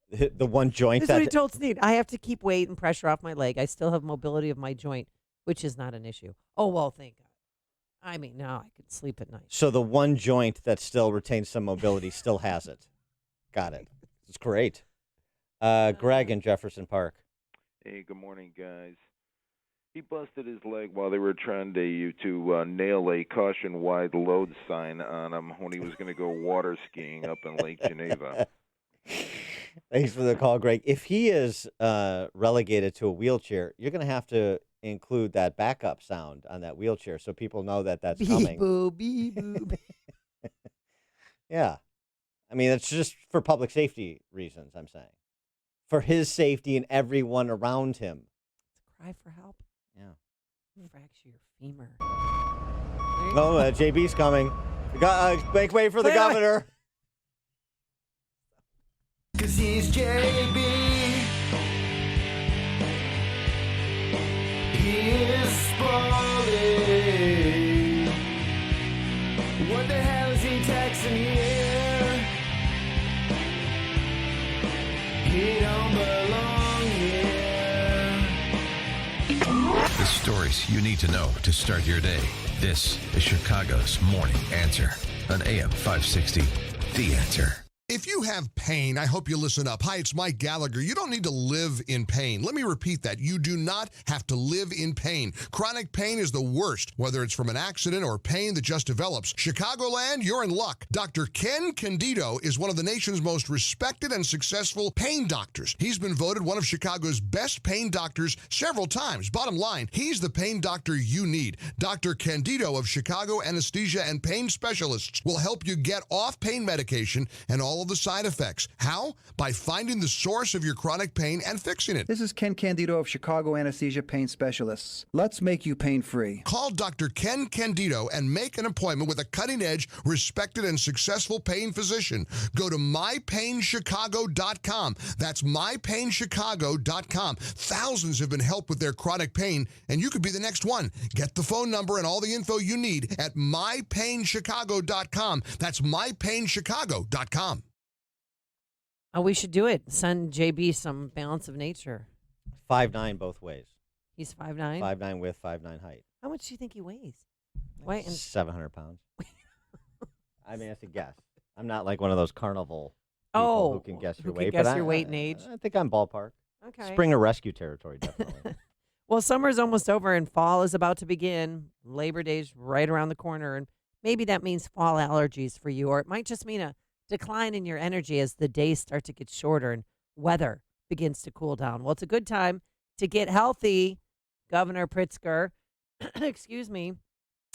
The one joint That's what he told Snead. I have to keep weight and pressure off my leg. I still have mobility of my joint, which is not an issue. Oh, well, thank God. I mean, now I could sleep at night. So the one joint that still retains some mobility still has it. Got it. It's great. Greg in Jefferson Park. Hey, good morning, guys. He busted his leg while they were trying to nail a caution wide load sign on him when he was going to go water skiing up in Lake Geneva. Thanks for the call, Greg. If he is relegated to a wheelchair, you're going to have to include that backup sound on that wheelchair so people know that that's coming. Boo, bee, boo. Yeah. I mean, it's just for public safety reasons, I'm saying. For his safety and everyone around him. It's a cry for help. Yeah. Fracture your femur. Oh, JB's coming. Make way for the governor. 'Cause he's JB. is Spaulding. What the hell is he texting here? He don't belong here. The stories you need to know to start your day. This is Chicago's Morning Answer on AM 560. The Answer. If you have pain, I hope you listen up. Hi, it's Mike Gallagher. You don't need to live in pain. Let me repeat that. You do not have to live in pain. Chronic pain is the worst, whether it's from an accident or pain that just develops. Chicagoland, you're in luck. Dr. Ken Candido is one of the nation's most respected and successful pain doctors. He's been voted one of Chicago's best pain doctors several times. Bottom line, he's the pain doctor you need. Dr. Candido of Chicago Anesthesia and Pain Specialists will help you get off pain medication and all of the side effects. How? By finding the source of your chronic pain and fixing it. This is Ken Candido of Chicago Anesthesia Pain Specialists. Let's make you pain-free. Call Dr. Ken Candido and make an appointment with a cutting-edge, respected, and successful pain physician. Go to mypainchicago.com. That's mypainchicago.com. Thousands have been helped with their chronic pain, and you could be the next one. Get the phone number and all the info you need at mypainchicago.com. That's mypainchicago.com. Oh, we should do it. Send JB some Balance of Nature. 5'9" both ways. He's 5'9"? 5'9" width, 5'9" height. How much do you think he weighs? Wait, 700 pounds. I mean, that's a guess. I'm not like one of those carnival people who can guess your weight. Guess your weight and age. I think I'm ballpark. Okay. Springer rescue territory, definitely. Well, summer's almost over and fall is about to begin. Labor Day's right around the corner, and maybe that means fall allergies for you, or it might just mean a decline in your energy as the days start to get shorter and weather begins to cool down. Well, it's a good time to get healthy, Governor Pritzker, excuse me,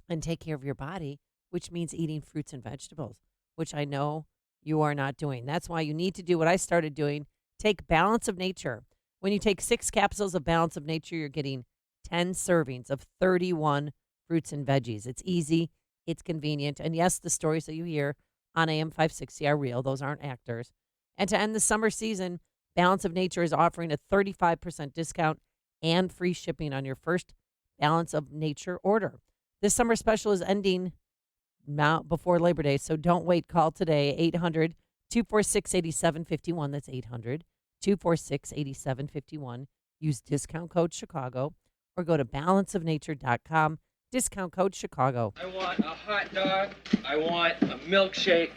and take care of your body, which means eating fruits and vegetables, which I know you are not doing. That's why you need to do what I started doing. Take Balance of Nature. When you take 6 capsules of Balance of Nature, you're getting 10 servings of 31 fruits and veggies. It's easy. It's convenient. And yes, the stories that you hear on AM 560 are real. Those aren't actors. And to end the summer season, Balance of Nature is offering a 35% discount and free shipping on your first Balance of Nature order. This summer special is ending now before Labor Day, so don't wait. Call today, 800-246-8751. That's 800-246-8751. Use discount code Chicago or go to balanceofnature.com. Discount code Chicago. I want a hot dog. I want a milkshake.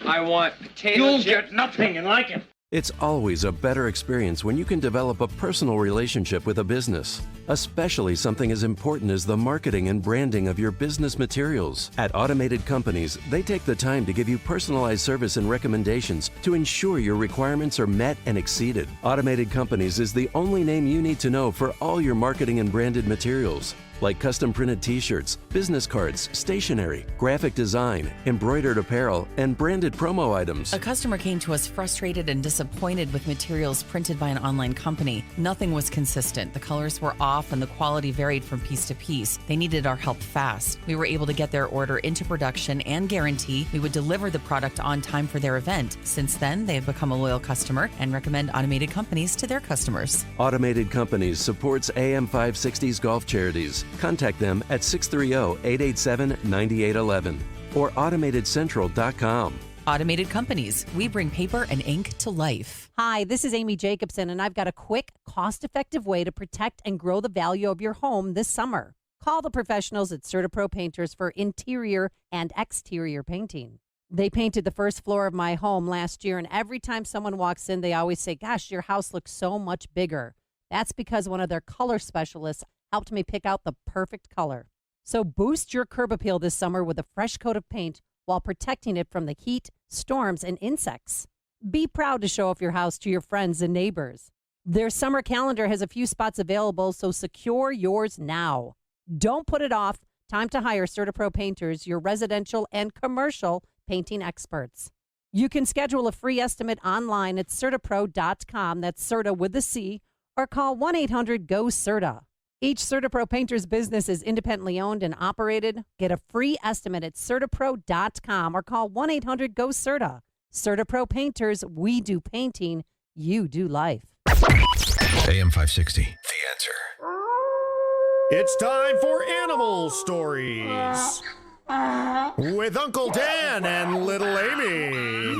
I want potato You'll chips. get nothing and like it. It's always a better experience when you can develop a personal relationship with a business, especially something as important as the marketing and branding of your business materials. At Automated Companies, they take the time to give you personalized service and recommendations to ensure your requirements are met and exceeded. Automated Companies is the only name you need to know for all your marketing and branded materials, like custom printed t-shirts, business cards, stationery, graphic design, embroidered apparel, and branded promo items. A customer came to us frustrated and disappointed with materials printed by an online company. Nothing was consistent. The colors were off and the quality varied from piece to piece. They needed our help fast. We were able to get their order into production and guarantee we would deliver the product on time for their event. Since then, they have become a loyal customer and recommend Automated Companies to their customers. Automated Companies supports AM 560's golf charities. Contact them at 630-887-9811 or automatedcentral.com. Automated Companies. We bring paper and ink to life. Hi, this is Amy Jacobson, and I've got a quick, cost-effective way to protect and grow the value of your home this summer. Call the professionals at CertaPro Painters for interior and exterior painting. They painted the first floor of my home last year, and every time someone walks in, they always say, gosh, your house looks so much bigger. That's because one of their color specialists helped me pick out the perfect color. So boost your curb appeal this summer with a fresh coat of paint while protecting it from the heat, storms, and insects. Be proud to show off your house to your friends and neighbors. Their summer calendar has a few spots available, so secure yours now. Don't put it off. Time to hire CertaPro Painters, your residential and commercial painting experts. You can schedule a free estimate online at CertaPro.com. That's Certa with a C, or call 1-800-GO-CERTA. Each CertaPro Painters business is independently owned and operated. Get a free estimate at CertaPro.com or call 1-800-GO-CERTA. CertaPro Painters, we do painting, you do life. AM 560, The Answer. It's time for Animal Stories with Uncle Dan and Little Amy.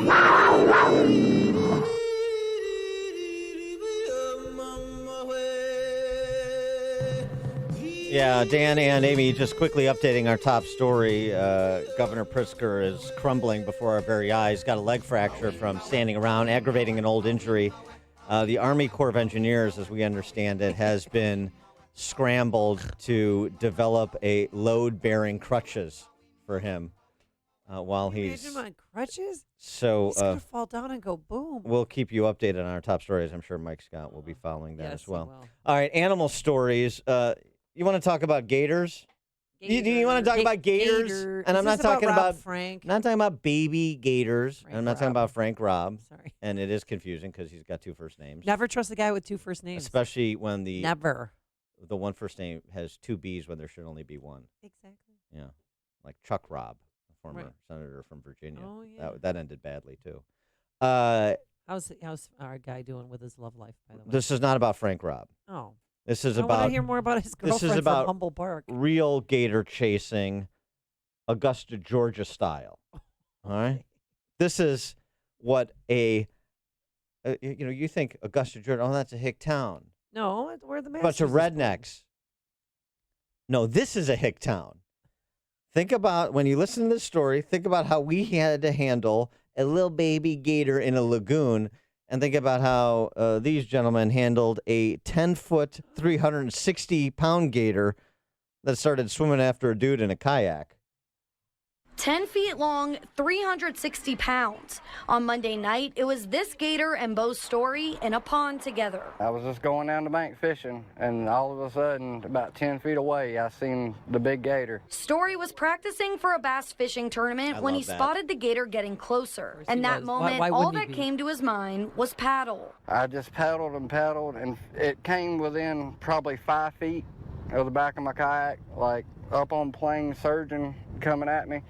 Yeah, Dan and Amy, just quickly updating our top story. Governor Pritzker is crumbling before our very eyes. Got a leg fracture from standing around, aggravating an old injury. The Army Corps of Engineers, as we understand it, has been scrambled to develop a load-bearing crutches for him while he's... Imagine him on crutches? So, he's going to fall down and go boom. We'll keep you updated on our top stories. I'm sure Mike Scott will be following that Yes, as well. he will. All right, animal stories. You want to talk about gators? Do you want to talk about gators? Gator. And I'm Is not this about talking Rob about Frank. Not talking about baby gators. And I'm not talking Rob. about Frank Robb. Sorry. And it is confusing because he's got two first names. Never trust a guy with two first names. Especially when Never. the one first name has two B's when there should only be one. Exactly. Yeah, like Chuck Robb, a former Right. senator from Virginia. Oh, yeah. That ended badly too. How's our guy doing with his love life, by the way? This is not about Frank Robb. Oh. This is I about. want to hear more about his girlfriend This is about from Humble Park. real gator chasing, Augusta, Georgia style. All right. This is what you think Augusta, Georgia. Oh, that's a hick town. No, where the Bunch of Masters is rednecks. No, this is a hick town. Think about when you listen to this story. Think about how we had to handle a little baby gator in a lagoon. And think about how these gentlemen handled a 10-foot, 360-pound gator that started swimming after a dude in a kayak. 10 feet long, 360 pounds. On Monday night, it was this gator and Bo Story in a pond together. I was just going down the bank fishing, and all of a sudden, about 10 feet away, I seen the big gator. Story was practicing for a bass fishing tournament when he spotted the gator getting closer. And that moment, why all wouldn't he that be? came to his mind was paddle. I just paddled, and it came within probably 5 feet of the back of my kayak, like up on plane surging, coming at me.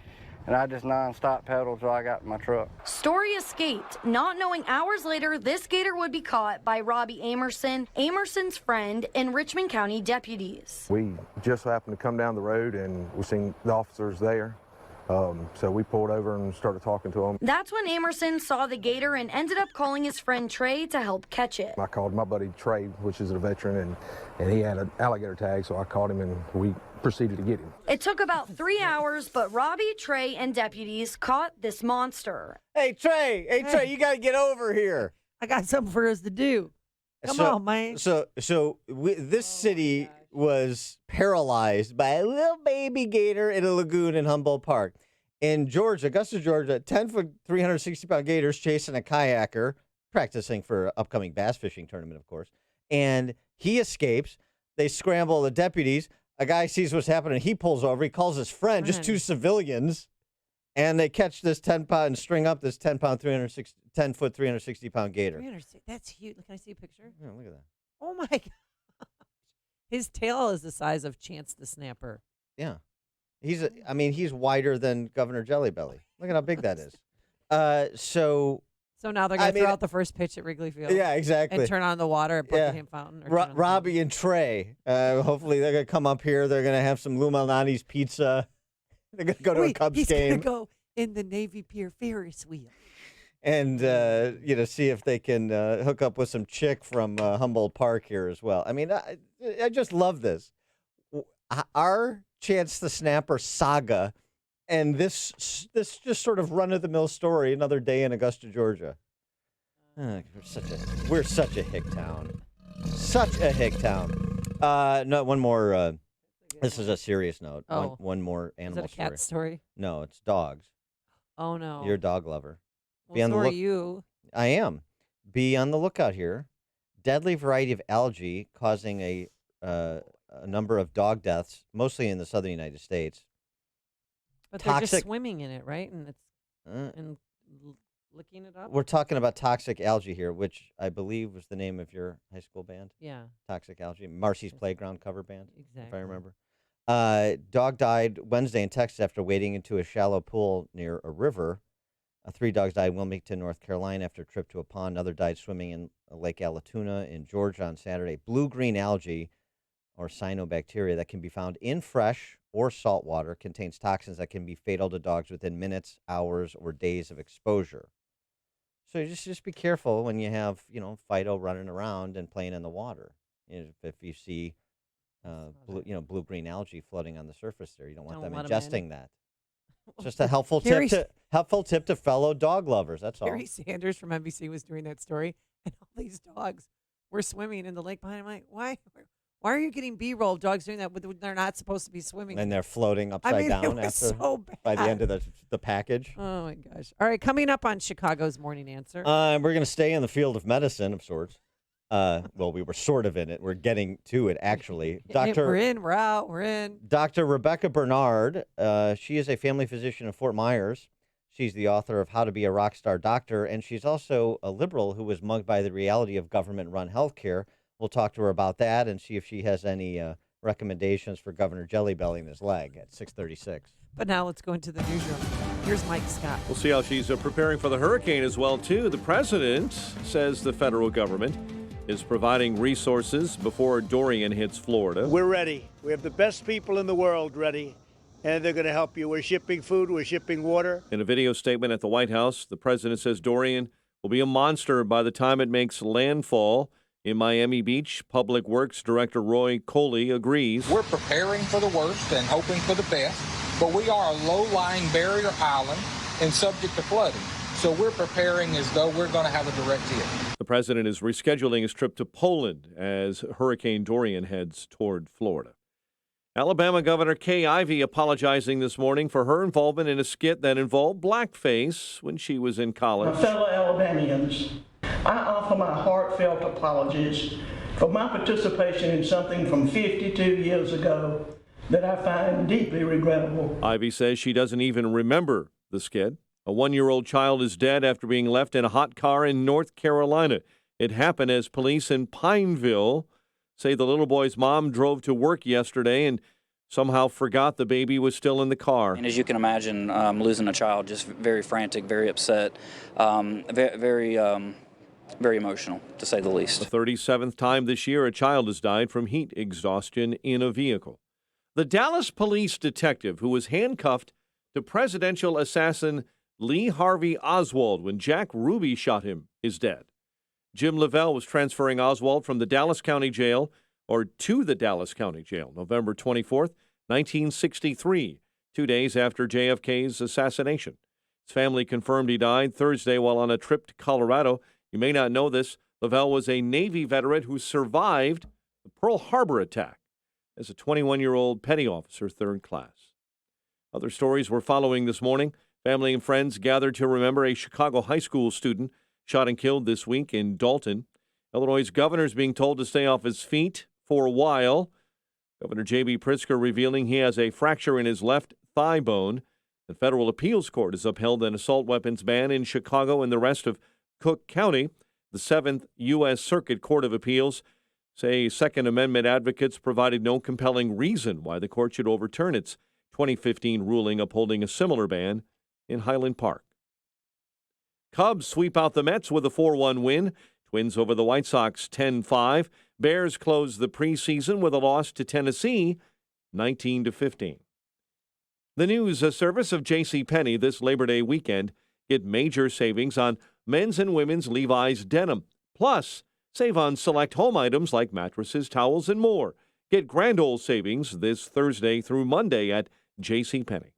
And I just nonstop paddled till I got to my truck. Story escaped, not knowing hours later this gator would be caught by Robbie Amerson, Amerson's friend, and Richmond County deputies. We just happened to come down the road and we seen the officers there. So we pulled over and started talking to them. That's when Amerson saw the gator and ended up calling his friend Trey to help catch it. I called my buddy Trey, which is a veteran, and he had an alligator tag, so I called him and we proceeded to get him. It took about 3 hours, but Robbie, Trey, and deputies caught this monster. Hey, Trey, you got to get over here. I got something for us to do. Come on, man. This city was paralyzed by a little baby gator in a lagoon in Humboldt Park. In Georgia, Augusta, Georgia, 10-foot, 360-pound gators chasing a kayaker, practicing for an upcoming bass fishing tournament, of course. And he escapes. They scramble the deputies. A guy sees what's happening. He pulls over. He calls his friend, just two civilians, and they catch this 10-pound and string up this 10-foot, 360-pound gator. 360. That's huge. Can I see a picture? Yeah, look at that. Oh my God. His tail is the size of Chance the Snapper. Yeah. He's wider than Governor Jelly Belly. Look at how big that is. So now they're going to throw out the first pitch at Wrigley Field. Yeah, exactly. And turn on the water at Buckingham Fountain. Or Robbie and Trey, hopefully they're going to come up here. They're going to have some Lou Malnati's pizza. They're going to go to a Cubs he's game. He's going to go in the Navy Pier Ferris wheel. And, see if they can hook up with some chick from Humboldt Park here as well. I mean, I just love this. Our Chance the Snapper saga and this just sort of run-of-the-mill story, another day in Augusta, Georgia. We're such a hick town. Such a hick town. No, one more. This is a serious note. Oh. One more animal Is it a cat story? No, it's dogs. Oh, no. You're a dog lover. Well, so are you. I am. Be on the lookout here. Deadly variety of algae causing a number of dog deaths, mostly in the southern United States. But they're just swimming in it, right? And it's licking it up? We're talking about toxic algae here, which I believe was the name of your high school band. Yeah. Toxic algae. Marcy's Playground cover band. Exactly. If I remember. Dog died Wednesday in Texas after wading into a shallow pool near a river. 3 dogs died in Wilmington, North Carolina after a trip to a pond. Another died swimming in Lake Allatoona in Georgia on Saturday. Blue-green algae, or cyanobacteria that can be found in fresh or salt water, contains toxins that can be fatal to dogs within minutes, hours, or days of exposure. So just be careful when you have, Fido running around and playing in the water. If you see, blue-green algae floating on the surface there, you don't want them ingesting that. Just a helpful tip to fellow dog lovers. That's all. Gary Sanders from NBC was doing that story, and all these dogs were swimming in the lake behind him. I'm like, why are you getting B-roll of dogs doing that when they're not supposed to be swimming? And they're floating upside down it was so bad. By the end of the package. Oh my gosh! All right, coming up on Chicago's Morning Answer. We're going to stay in the field of medicine of sorts. Well, we were sort of in it. We're getting to it, actually. We're in, we're out, we're in. Dr. Rebecca Bernard, she is a family physician in Fort Myers. She's the author of How to Be a Rockstar Doctor, and she's also a liberal who was mugged by the reality of government-run healthcare. We'll talk to her about that and see if she has any recommendations for Governor Jellybelly in his leg at 6:36. But now let's go into the newsroom. Here's Mike Scott. We'll see how she's preparing for the hurricane as well, too. The president says the federal government is providing resources before Dorian hits Florida. We're ready. We have the best people in the world ready, and they're going to help you. We're shipping food. We're shipping water. In a video statement at the White House, the president says Dorian will be a monster by the time it makes landfall. In Miami Beach, Public Works Director Roy Coley agrees. We're preparing for the worst and hoping for the best, but we are a low-lying barrier island and subject to flooding. So we're preparing as though we're going to have a direct hit. The president is rescheduling his trip to Poland as Hurricane Dorian heads toward Florida. Alabama Governor Kay Ivey apologizing this morning for her involvement in a skit that involved blackface when she was in college. My fellow Alabamians, I offer my heartfelt apologies for my participation in something from 52 years ago that I find deeply regrettable. Ivey says she doesn't even remember the skit. A 1-year-old child is dead after being left in a hot car in North Carolina. It happened as police in Pineville say the little boy's mom drove to work yesterday and somehow forgot the baby was still in the car. And as you can imagine, losing a child, just very frantic, very upset, very emotional, to say the least. The 37th time this year a child has died from heat exhaustion in a vehicle. The Dallas police detective who was handcuffed to presidential assassin Lee Harvey Oswald when Jack Ruby shot him is dead. Jim Lavelle was transferring Oswald from the Dallas County Jail to the Dallas County Jail, November 24th, 1963, 2 days after JFK's assassination. His family confirmed he died Thursday while on a trip to Colorado. You may not know this. Lavelle was a Navy veteran who survived the Pearl Harbor attack as a 21-year-old petty officer, third class. Other stories we're following this morning. Family and friends gathered to remember a Chicago high school student shot and killed this week in Dalton. Illinois' governor is being told to stay off his feet for a while. Governor J.B. Pritzker revealing he has a fracture in his left thigh bone. The federal appeals court has upheld an assault weapons ban in Chicago and the rest of Cook County. The 7th U.S. Circuit Court of Appeals say Second Amendment advocates provided no compelling reason why the court should overturn its 2015 ruling upholding a similar ban in Highland Park. Cubs sweep out the Mets with a 4-1 win. Twins over the White Sox 10-5. Bears close the preseason with a loss to Tennessee 19-15. The news service of JCPenney this Labor Day weekend. Get major savings on men's and women's Levi's denim. Plus, save on select home items like mattresses, towels, and more. Get grand old savings this Thursday through Monday at JCPenney.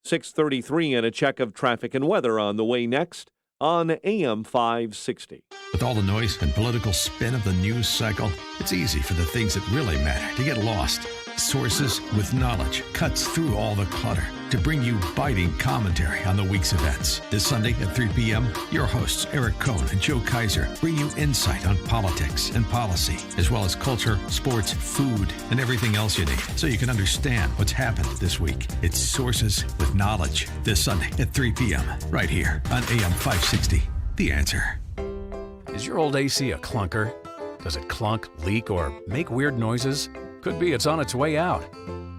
6:33 and a check of traffic and weather on the way next on AM 560. With all the noise and political spin of the news cycle, it's easy for the things that really matter to get lost. Sources with knowledge cuts through all the clutter to bring you biting commentary on the week's events. This Sunday at 3 p.m., your hosts Eric Cohn and Joe Kaiser bring you insight on politics and policy, as well as culture, sports, food, and everything else you need, so you can understand what's happened this week. It's Sources with Knowledge this Sunday at 3 p.m. right here on AM 560. The Answer. Is your old AC a clunker? Does it clunk, leak, or make weird noises? Could be it's on its way out.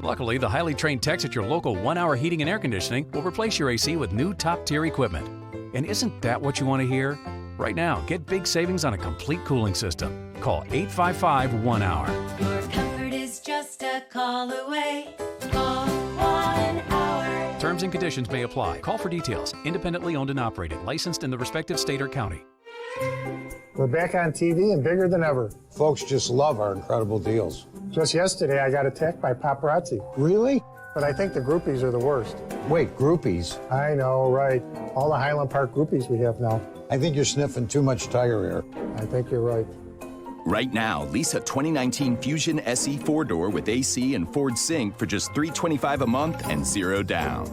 Luckily, the highly trained techs at your local 1 Hour Heating and Air Conditioning will replace your AC with new top-tier equipment. And isn't that what you want to hear? Right now, get big savings on a complete cooling system. Call 855-1-HOUR. Your comfort is call away. Call 1-HOUR. Terms and conditions may apply. Call for details. Independently owned and operated. Licensed in the respective state or county. We're back on TV and bigger than ever. Folks just love our incredible deals. Just yesterday, I got attacked by paparazzi. Really? But I think the groupies are the worst. Wait, groupies? I know, right. All the Highland Park groupies we have now. I think you're sniffing too much Tiger air. I think you're right. Right now, lease a 2019 Fusion SE 4-door with AC and Ford Sync for just $325 a month and 0 down.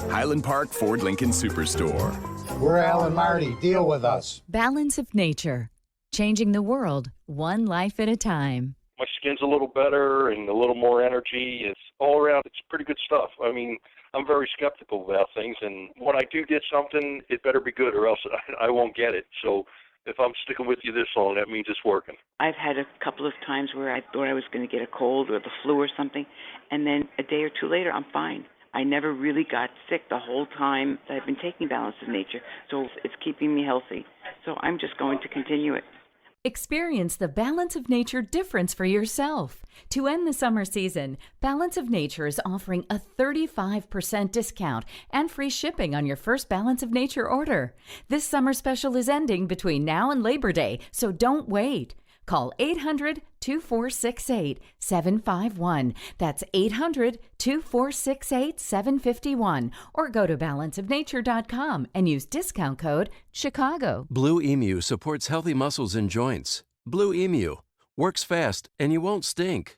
Highland Park Ford Lincoln Superstore. We're Al and Marty. Deal with us. Balance of Nature. Changing the world, one life at a time. My skin's a little better and a little more energy. It's all around, it's pretty good stuff. I mean, I'm very skeptical about things, and when I do get something, it better be good or else I won't get it. So if I'm sticking with you this long, that means it's working. I've had a couple of times where I thought I was going to get a cold or the flu or something, and then a day or two later, I'm fine. I never really got sick the whole time that I've been taking Balance of Nature, so it's keeping me healthy. So I'm just going to continue it. Experience the Balance of Nature difference for yourself. To end the summer season, Balance of Nature is offering a 35% discount and free shipping on your first Balance of Nature order. This summer special is ending between now and Labor Day, so don't wait. Call 800-2468-751. That's 800-2468-751. Or go to balanceofnature.com and use discount code CHICAGO. Blue Emu supports healthy muscles and joints. Blue Emu works fast and you won't stink.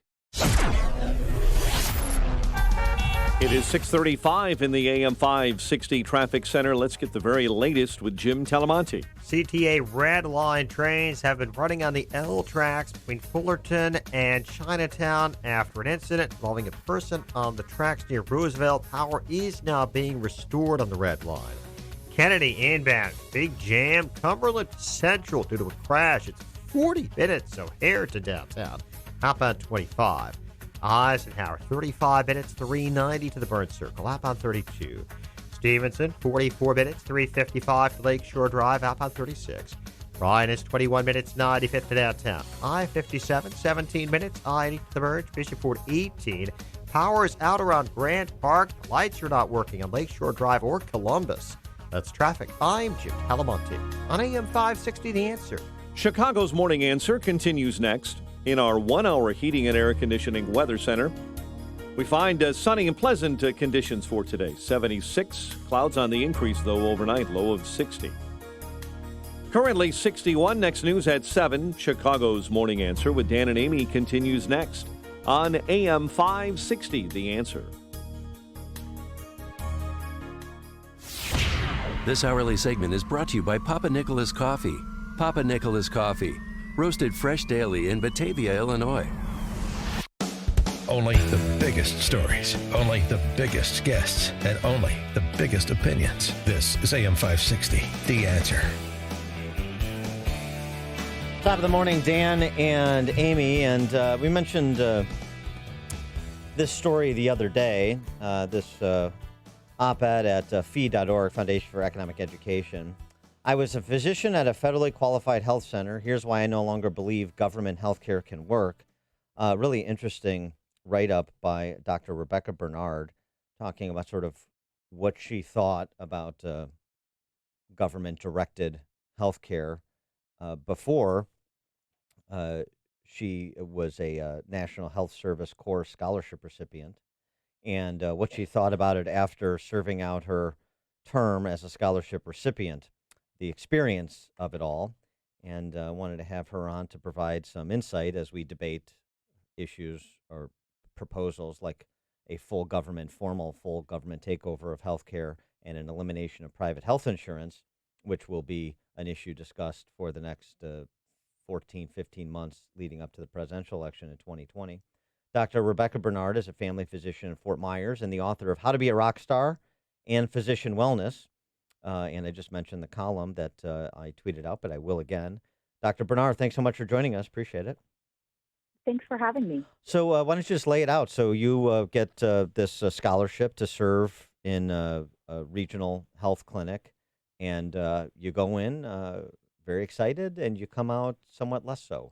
It is 6:35 in the AM 560 Traffic Center. Let's get the very latest with Jim Talamonte. CTA Red Line trains have been running on the L tracks between Fullerton and Chinatown after an incident involving a person on the tracks near Roosevelt. Power is now being restored on the Red Line. Kennedy inbound, big jam, Cumberland Central due to a crash. It's 40 minutes, O'Hare to downtown. Outbound 25. Eisenhower, 35 minutes, 390 to the Burn Circle. Outbound 32. Stevenson, 44 minutes, 355 to Lakeshore Drive. Outbound 36. Ryan is 21 minutes, 95 to downtown. I-57, 17 minutes, I-80 to the Verge. Bishop Ford, 18. Power is out around Grant Park. The lights are not working on Lakeshore Drive or Columbus. That's traffic. I'm Jim Talamonte on AM 560 The Answer. Chicago's Morning Answer continues next. In our 1-hour heating and air conditioning weather center, we find sunny and pleasant conditions for today. 76. Clouds on the increase, though, overnight. Low of 60. Currently 61. Next news at 7. Chicago's Morning Answer with Dan and Amy continues next on AM 560, The Answer. This hourly segment is brought to you by Papa Nicholas Coffee. Papa Nicholas Coffee. Roasted fresh daily in Batavia, Illinois. Only the biggest stories, only the biggest guests, and only the biggest opinions. This is AM 560, The Answer. Top of the morning, Dan and Amy, and we mentioned this story the other day, this op-ed at fee.org, Foundation for Economic Education. I was a physician at a federally qualified health center. Here's why I no longer believe government health care can work. Really interesting write-up by Dr. Rebecca Bernard talking about sort of what she thought about government-directed health care before she was a National Health Service Corps scholarship recipient, and what she thought about it after serving out her term as a scholarship recipient, the experience of it all, and wanted to have her on to provide some insight as we debate issues or proposals like a formal full government takeover of healthcare and an elimination of private health insurance, which will be an issue discussed for the next 14, 15 months leading up to the presidential election in 2020. Dr. Rebecca Bernard is a family physician in Fort Myers and the author of How to Be a Rock Star and Physician Wellness. And I just mentioned the column that I tweeted out, but I will again. Dr. Bernard, thanks so much for joining us. Appreciate it. Thanks for having me. So why don't you just lay it out? So you get this scholarship to serve in a regional health clinic, and you go in very excited, and you come out somewhat less so.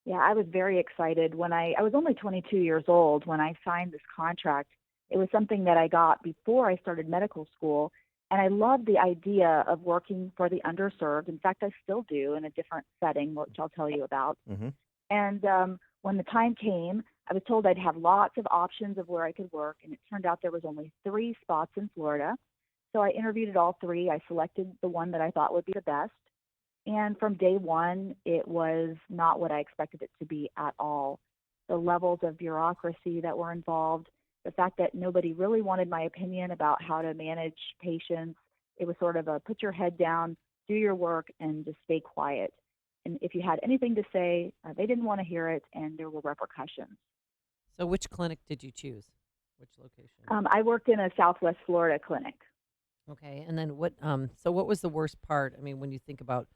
Yeah, I was very excited when I was only 22 years old when I signed this contract. It was something that I got before I started medical school, and I loved the idea of working for the underserved. In fact, I still do in a different setting, which I'll tell you about. Mm-hmm. And when the time came, I was told I'd have lots of options of where I could work, and it turned out there was only 3 spots in Florida. So I interviewed at all 3. I selected the one that I thought would be the best. And from day one, it was not what I expected it to be at all. The levels of bureaucracy that were involved, the fact that nobody really wanted my opinion about how to manage patients. It was sort of a put your head down, do your work, and just stay quiet. And if you had anything to say, they didn't want to hear it, and there were repercussions. So which clinic did you choose? Which location? I worked in a Southwest Florida clinic. Okay, and then what? So what was the worst part? I mean, when you think about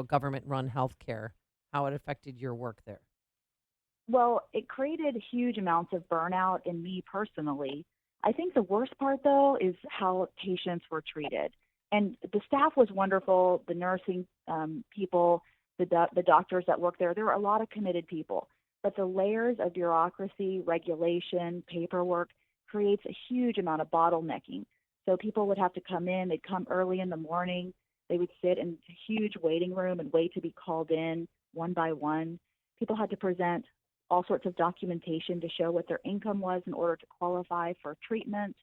government-run healthcare, how it affected your work there? Well, it created huge amounts of burnout in me personally. I think the worst part, though, is how patients were treated. And the staff was wonderful, the nursing people, the doctors that work there. There were a lot of committed people. But the layers of bureaucracy, regulation, paperwork creates a huge amount of bottlenecking. So people would have to come in. They'd come early in the morning. They would sit in a huge waiting room and wait to be called in one by one. People had to present all sorts of documentation to show what their income was in order to qualify for treatment.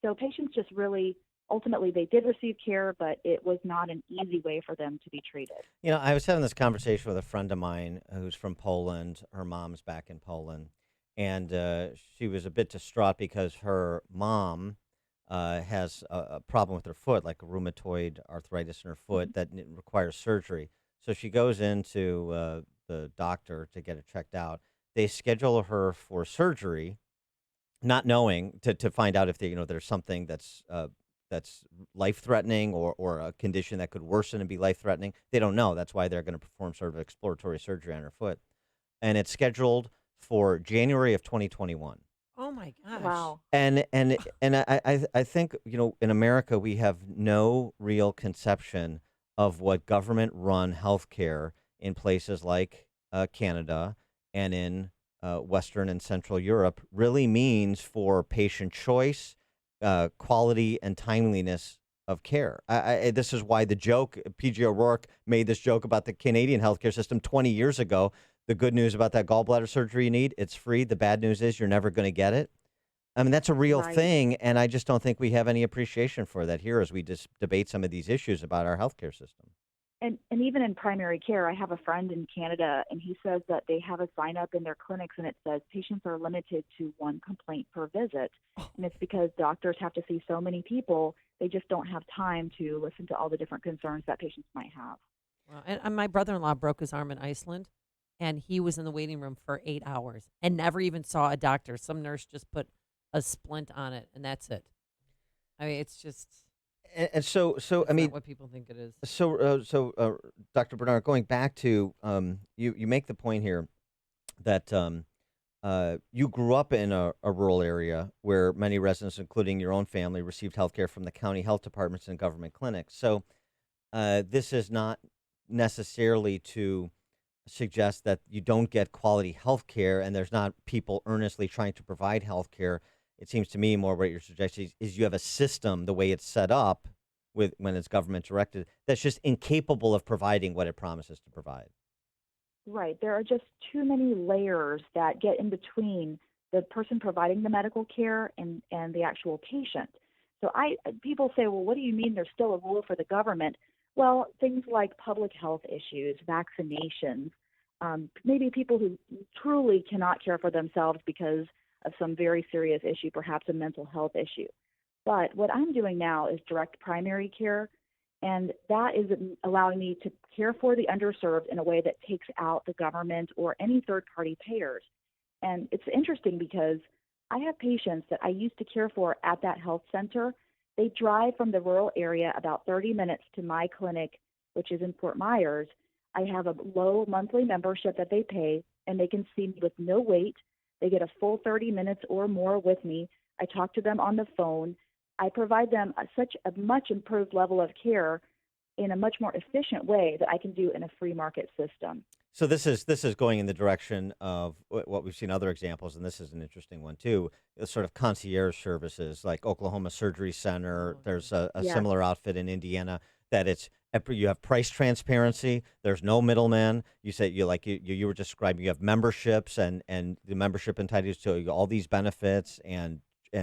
So patients just really, ultimately, they did receive care, but it was not an easy way for them to be treated. I was having this conversation with a friend of mine who's from Poland. Her mom's back in Poland, and she was a bit distraught because her mom has a problem with her foot, like a rheumatoid arthritis in her foot that requires surgery. So she goes into the doctor to get it checked out. They schedule her for surgery, not knowing to find out if there's something that's life-threatening or a condition that could worsen and be life-threatening. They don't know. That's why they're going to perform sort of exploratory surgery on her foot. And it's scheduled for January of 2021. Oh my gosh! Wow. And I think in America we have no real conception of what government-run healthcare in places like Canada and in Western and Central Europe really means for patient choice, quality, and timeliness of care. This is why the joke, P.G. O'Rourke made this joke about the Canadian healthcare system 20 years ago. The good news about that gallbladder surgery you need, it's free. The bad news is you're never going to get it. I mean, that's a real thing, and I just don't think we have any appreciation for that here as we just debate some of these issues about our healthcare system. And even in primary care, I have a friend in Canada, and he says that they have a sign up in their clinics, and it says patients are limited to 1 complaint per visit. And it's because doctors have to see so many people, they just don't have time to listen to all the different concerns that patients might have. Wow. And my brother-in-law broke his arm in Iceland, and he was in the waiting room for 8 hours and never even saw a doctor. Some nurse just put a splint on it, and that's it. I mean, it's just... And so I mean, not what people think it is. So, Dr. Bernard, going back to you make the point here that you grew up in a rural area where many residents, including your own family, received health care from the county health departments and government clinics. So, this is not necessarily to suggest that you don't get quality health care and there's not people earnestly trying to provide health care. It seems to me more what you're suggesting is you have a system, the way it's set up when it's government directed, that's just incapable of providing what it promises to provide. Right. There are just too many layers that get in between the person providing the medical care and the actual patient. So people say, well, what do you mean there's still a role for the government? Well, things like public health issues, vaccinations, maybe people who truly cannot care for themselves because of some very serious issue, perhaps a mental health issue. But what I'm doing now is direct primary care, and that is allowing me to care for the underserved in a way that takes out the government or any third-party payers. And it's interesting because I have patients that I used to care for at that health center. They drive from the rural area about 30 minutes to my clinic, which is in Fort Myers. I have a low monthly membership that they pay, and they can see me with no wait. They get a full 30 minutes or more with me. I talk to them on the phone. I provide them such a much improved level of care in a much more efficient way that I can do in a free market system. So this is going in the direction of what we've seen other examples, and this is an interesting one too. The sort of concierge services, like Oklahoma Surgery Center. There's a similar outfit in Indiana that you have price transparency. There's no middleman. You say you were describing. You have memberships, and the membership entitles to all these benefits and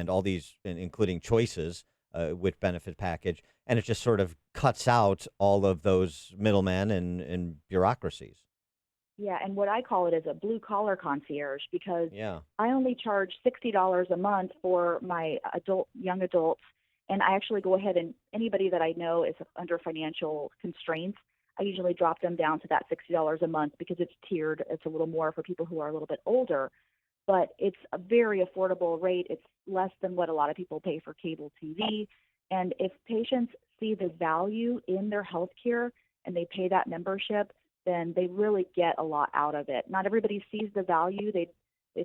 all these, including choices with benefit package, and it just sort of cuts out all of those middlemen and bureaucracies. Yeah, and what I call it is a blue-collar concierge, because Yeah. I only charge $60 a month for my young adults, and I actually go ahead and anybody that I know is under financial constraints, I usually drop them down to that $60 a month because it's tiered. It's a little more for people who are a little bit older, but it's a very affordable rate. It's less than what a lot of people pay for cable TV. And if patients see the value in their health care and they pay that membership, then they really get a lot out of it. Not everybody sees the value. They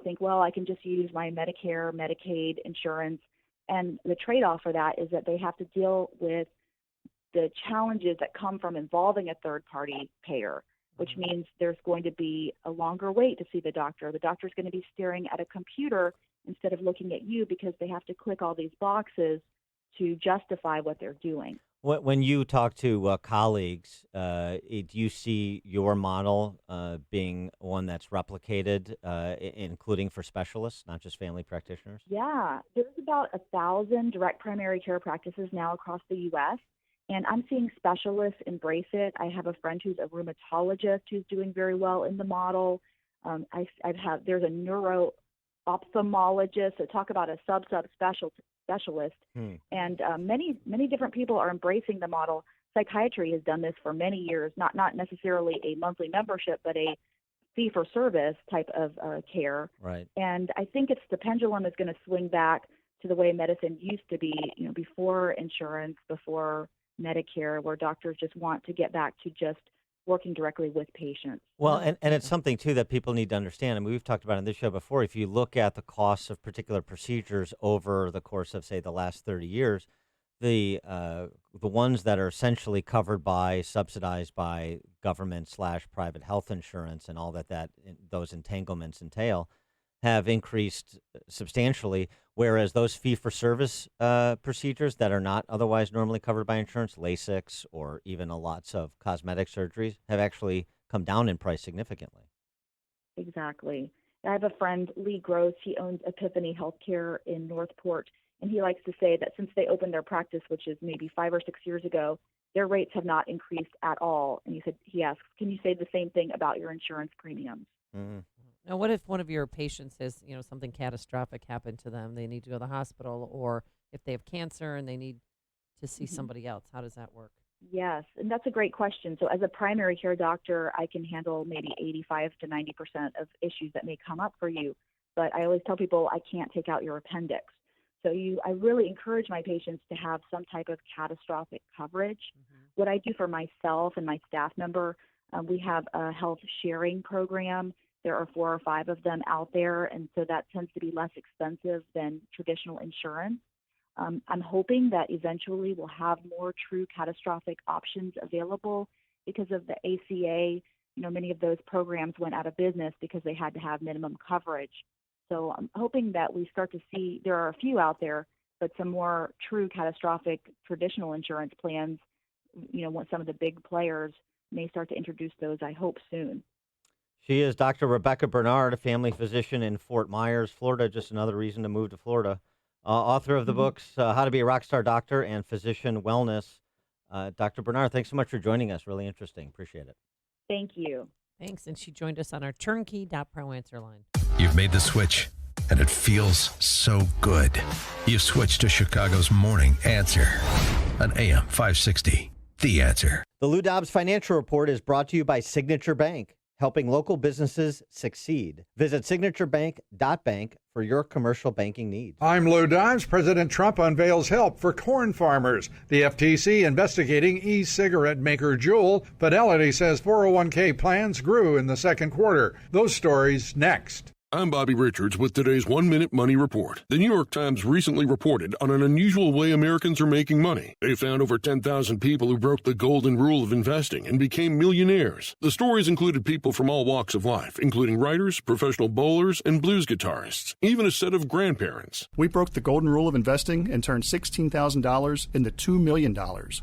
think, well, I can just use my Medicare, Medicaid insurance. And the trade-off for that is that they have to deal with the challenges that come from involving a third-party payer, which means there's going to be a longer wait to see the doctor. The doctor's going to be staring at a computer instead of looking at you because they have to click all these boxes to justify what they're doing. When you talk to colleagues, do you see your model being one that's replicated, including for specialists, not just family practitioners? Yeah, there's about 1,000 direct primary care practices now across the U.S., and I'm seeing specialists embrace it. I have a friend who's a rheumatologist who's doing very well in the model. There's a neuro-ophthalmologist, so talk about a specialist. And many different people are embracing the model. Psychiatry has done this for many years, not necessarily a monthly membership, but a fee-for-service type of care. Right. And I think the pendulum is going to swing back to the way medicine used to be, before insurance, before Medicare, where doctors just want to get back to just working directly with patients. Well, and it's something, too, that people need to understand. I mean, we've talked about on this show before. If you look at the costs of particular procedures over the course of, say, the last 30 years, the ones that are essentially covered by, subsidized by government/private health insurance and all that those entanglements entail have increased substantially, whereas those fee-for-service procedures that are not otherwise normally covered by insurance, LASIK or even lots of cosmetic surgeries, have actually come down in price significantly. Exactly. I have a friend, Lee Gross. He owns Epiphany Healthcare in Northport, and he likes to say that since they opened their practice, which is maybe 5 or 6 years ago, their rates have not increased at all. And he asks, can you say the same thing about your insurance premiums? Mm-hmm. Now, what if one of your patients has, something catastrophic happened to them? They need to go to the hospital, or if they have cancer and they need to see somebody else. How does that work? Yes, and that's a great question. So as a primary care doctor, I can handle maybe 85 to 90% of issues that may come up for you. But I always tell people I can't take out your appendix. So I really encourage my patients to have some type of catastrophic coverage. What I do for myself and my staff member, we have a health sharing program. There are 4 or 5 of them out there, and so that tends to be less expensive than traditional insurance. I'm hoping that eventually we'll have more true catastrophic options available because of the ACA. Many of those programs went out of business because they had to have minimum coverage. So I'm hoping that we start to see, there are a few out there, but some more true catastrophic traditional insurance plans, when some of the big players may start to introduce those, I hope soon. She is Dr. Rebecca Bernard, a family physician in Fort Myers, Florida. Just another reason to move to Florida. Author of the books, How to Be a Rockstar Doctor and Physician Wellness. Dr. Bernard, thanks so much for joining us. Really interesting. Appreciate it. Thank you. Thanks. And she joined us on our turnkey.pro answer line. You've made the switch, and it feels so good. You've switched to Chicago's Morning Answer on AM 560. The Answer. The Lou Dobbs Financial Report is brought to you by Signature Bank, helping local businesses succeed. Visit signaturebank.bank for your commercial banking needs. I'm Lou Dobbs. President Trump unveils help for corn farmers. The FTC investigating e-cigarette maker Juul. Fidelity says 401k plans grew in the second quarter. Those stories next. I'm Bobby Richards with today's 1-Minute Money Report. The New York Times recently reported on an unusual way Americans are making money. They found over 10,000 people who broke the golden rule of investing and became millionaires. The stories included people from all walks of life, including writers, professional bowlers, and blues guitarists, even a set of grandparents. We broke the golden rule of investing and turned $16,000 into $2 million.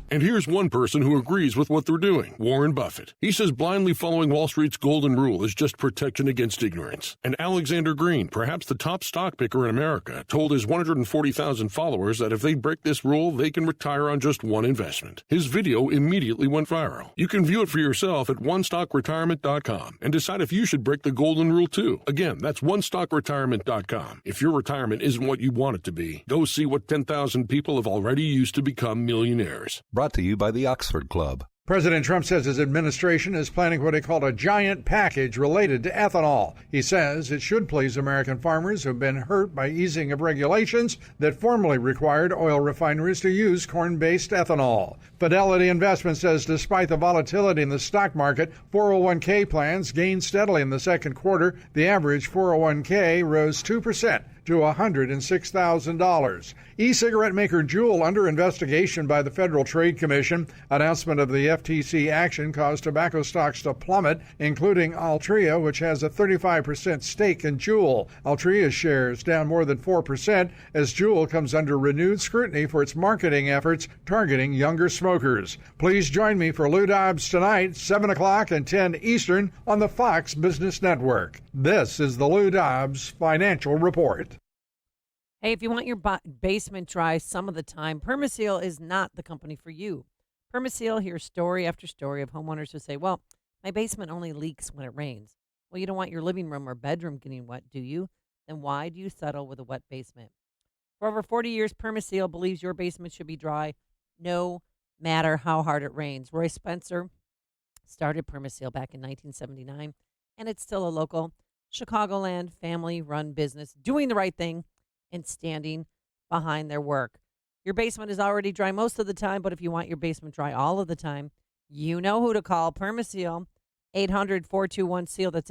And here's one person who agrees with what they're doing, Warren Buffett. He says blindly following Wall Street's golden rule is just protection against ignorance. And Alexander Green, perhaps the top stock picker in America, told his 140,000 followers that if they break this rule, they can retire on just one investment. His video immediately went viral. You can view it for yourself at onestockretirement.com and decide if you should break the golden rule too. Again, that's onestockretirement.com. If your retirement isn't what you want it to be, go see what 10,000 people have already used to become millionaires. Brought to you by the Oxford Club. President Trump says his administration is planning what he called a giant package related to ethanol. He says it should please American farmers who have been hurt by easing of regulations that formerly required oil refineries to use corn-based ethanol. Fidelity Investment says despite the volatility in the stock market, 401k plans gained steadily in the second quarter. The average 401k rose 2% to $106,000. E-cigarette maker Juul under investigation by the Federal Trade Commission. Announcement of the FTC action caused tobacco stocks to plummet, including Altria, which has a 35% stake in Juul. Altria's shares down more than 4% as Juul comes under renewed scrutiny for its marketing efforts targeting younger smokers. Please join me for Lou Dobbs tonight, 7 o'clock and 10 Eastern on the Fox Business Network. This is the Lou Dobbs Financial Report. Hey, if you want your basement dry some of the time, Permaseal is not the company for you. Permaseal hears story after story of homeowners who say, well, my basement only leaks when it rains. Well, you don't want your living room or bedroom getting wet, do you? Then why do you settle with a wet basement? For over 40 years, Permaseal believes your basement should be dry no matter how hard it rains. Roy Spencer started Permaseal back in 1979, and it's still a local Chicagoland family-run business doing the right thing and standing behind their work. Your basement is already dry most of the time, but if you want your basement dry all of the time, you know who to call. Permaseal, 800-421-SEAL. That's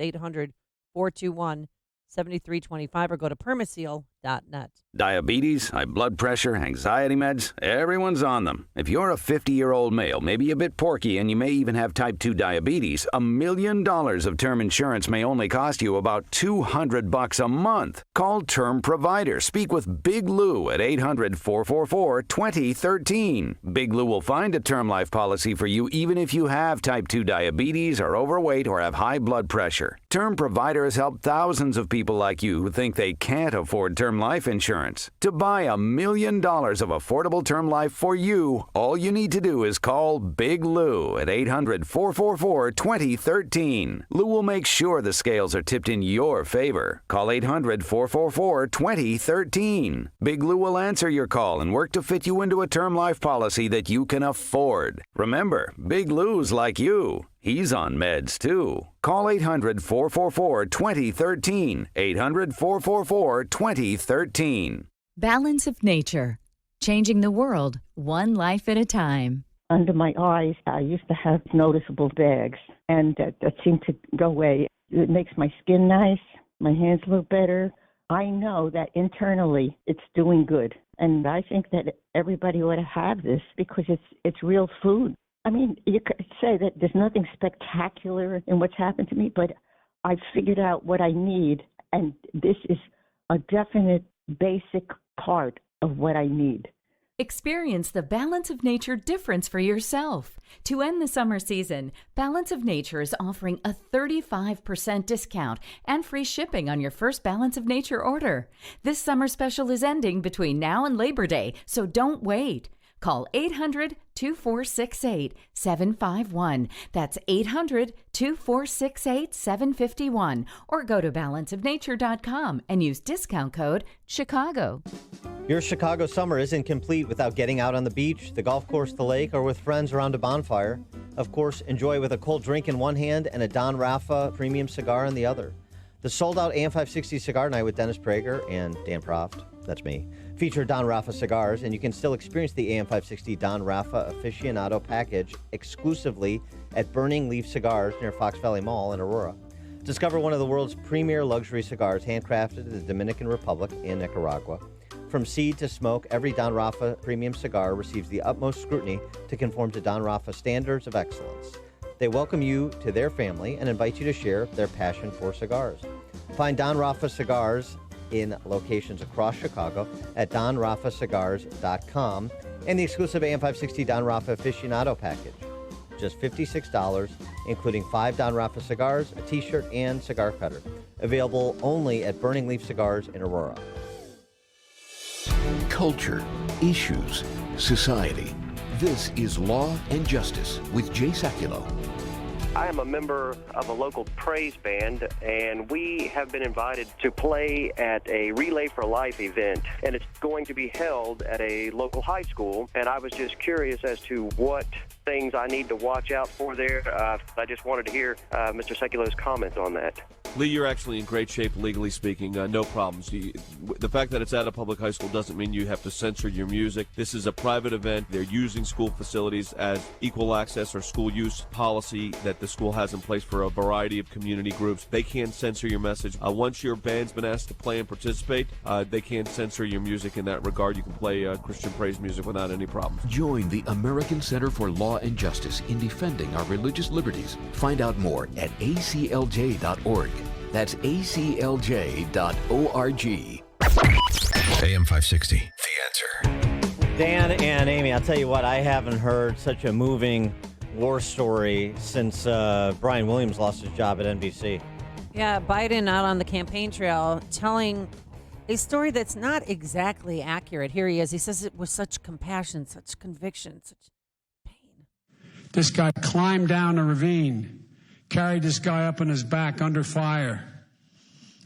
800-421-7325, or go to permaseal.net. Diabetes, high blood pressure, anxiety meds, everyone's on them. If you're a 50-year-old male, maybe a bit porky, and you may even have type 2 diabetes, $1 million of term insurance may only cost you about $200 a month. Call Term Provider. Speak with Big Lou at 800-444-2013. Big Lou will find a term life policy for you even if you have type 2 diabetes, are overweight, or have high blood pressure. Term Provider has helped thousands of people like you who think they can't afford term life insurance. To buy $1 million of affordable term life for you, all you need to do is call Big Lou at 800-444-2013. Lou will make sure the scales are tipped in your favor. Call 800-444-2013. Big Lou will answer your call and work to fit you into a term life policy that you can afford. Remember, Big Lou's like you. He's on meds, too. Call 800-444-2013. 800-444-2013. Balance of Nature. Changing the world, one life at a time. Under my eyes, I used to have noticeable bags, and that seemed to go away. It makes my skin nice. My hands look better. I know that internally it's doing good. And I think that everybody ought to have this because it's real food. I mean, you could say that there's nothing spectacular in what's happened to me, but I've figured out what I need, and this is a definite basic part of what I need. Experience the Balance of Nature difference for yourself. To end the summer season, Balance of Nature is offering a 35% discount and free shipping on your first Balance of Nature order. This summer special is ending between now and Labor Day, so don't wait. Call 800-2468-751. That's 800-2468-751. Or go to balanceofnature.com and use discount code CHICAGO. Your Chicago summer isn't complete without getting out on the beach, the golf course, the lake, or with friends around a bonfire. Of course, enjoy with a cold drink in one hand and a Don Rafa premium cigar in the other. The sold-out AM 560 Cigar Night with Dennis Prager and Dan Proft, that's me, feature Don Rafa cigars, and you can still experience the AM 560 Don Rafa Aficionado package exclusively at Burning Leaf Cigars near Fox Valley Mall in Aurora. Discover one of the world's premier luxury cigars handcrafted in the Dominican Republic and Nicaragua. From seed to smoke, every Don Rafa premium cigar receives the utmost scrutiny to conform to Don Rafa standards of excellence. They welcome you to their family and invite you to share their passion for cigars. Find Don Rafa cigars in locations across Chicago at donrafacigars.com and the exclusive AM 560 Don Rafa aficionado package. Just $56, including 5 Don Rafa cigars, a t-shirt, and cigar cutter. Available only at Burning Leaf Cigars in Aurora. Culture, issues, society. This is Law and Justice with Jay Sekulow. I am a member of a local praise band, and we have been invited to play at a Relay for Life event, and it's going to be held at a local high school, and I was just curious as to what things I need to watch out for there. I just wanted to hear Mr. Sekulow's comments on that. Lee, you're actually in great shape, legally speaking. No problems. The fact that it's at a public high school doesn't mean you have to censor your music. This is a private event. They're using school facilities as equal access or school use policy that the school has in place for a variety of community groups. They can't censor your message. Once your band's been asked to play and participate, they can't censor your music in that regard. You can play Christian praise music without any problems. Join the American Center for Law and Justice in defending our religious liberties. Find out more at aclj.org. That's aclj.org. AM 560, The Answer. Dan and Amy, I'll tell you what, I haven't heard such a moving war story since Brian Williams lost his job at NBC. Yeah, Biden out on the campaign trail telling a story that's not exactly accurate. Here he is. He says it with such compassion, such conviction, such pain. This guy climbed down a ravine, carried this guy up on his back under fire,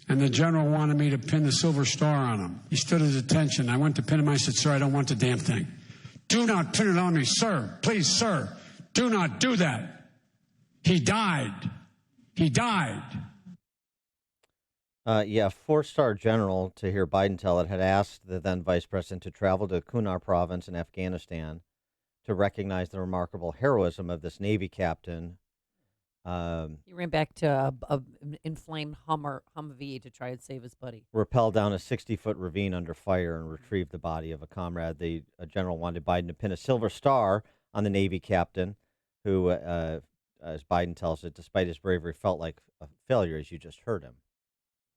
and the general wanted me to pin the silver star on him. He stood at attention. I went to pin him. I said, sir, I don't want the damn thing. Do not pin it on me, sir. Please, sir. Do not do that. He died. He died. Yeah, four-star general, to hear Biden tell it, had asked the then vice president to travel to Kunar province in Afghanistan to recognize the remarkable heroism of this Navy captain. He ran back to an inflamed Humvee to try and save his buddy. Rappelled down a 60-foot ravine under fire and retrieved the body of a comrade. The general wanted Biden to pin a silver star on the Navy captain, who, as Biden tells it, despite his bravery, felt like a failure, as you just heard him.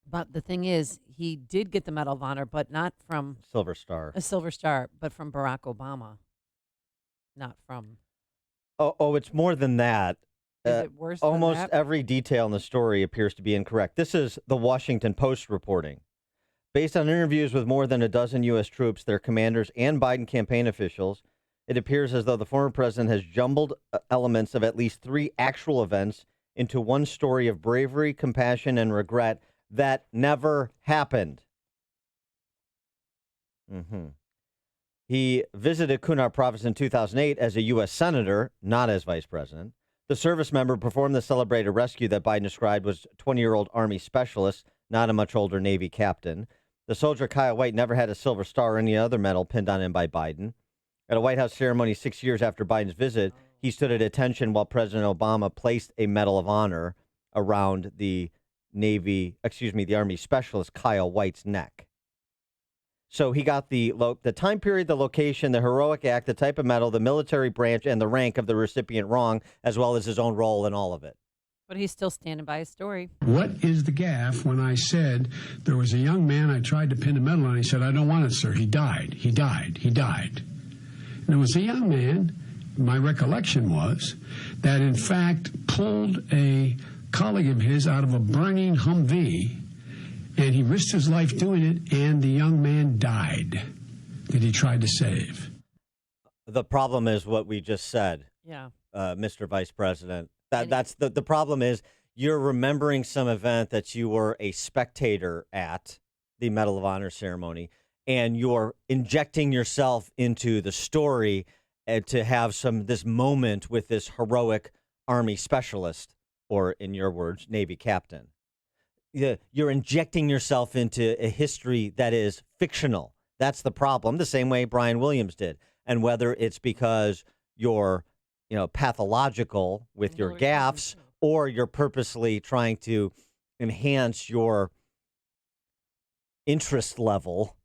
But the thing is, he did get the Medal of Honor, but not from Silver Star. A Silver Star, but from Barack Obama, not from. Oh, it's more than that. Is it worse? Almost than that? Every detail in the story appears to be incorrect. This is the Washington Post reporting. Based on interviews with more than a dozen U.S. troops, their commanders, and Biden campaign officials, it appears as though the former president has jumbled elements of at least 3 actual events into one story of bravery, compassion, and regret that never happened. He visited Kunar province in 2008 as a U.S. senator, not as vice president. The service member performed the celebrated rescue that Biden described was 20-year-old Army specialist, not a much older Navy captain. The soldier, Kyle White, never had a Silver Star or any other medal pinned on him by Biden. At a White House ceremony 6 years after Biden's visit, he stood at attention while President Obama placed a Medal of Honor around the Army specialist Kyle White's neck. So he got the time period, the location, the heroic act, the type of medal, the military branch, and the rank of the recipient wrong, as well as his own role in all of it. But he's still standing by his story. What is the gaffe when I said there was a young man I tried to pin a medal on? He said, I don't want it, sir. He died. He died. He died. And it was a young man, my recollection was, that in fact pulled a colleague of his out of a burning Humvee, and he risked his life doing it, and the young man died that he tried to save. The problem is what we just said, Mr. Vice President. That's the problem is you're remembering some event that you were a spectator at, the Medal of Honor ceremony, and you're injecting yourself into the story to have this moment with this heroic Army specialist, or in your words, Navy captain. You're injecting yourself into a history that is fictional. That's the problem, the same way Brian Williams did. And whether it's because you're, pathological with your gaffes, or you're purposely trying to enhance your interest level,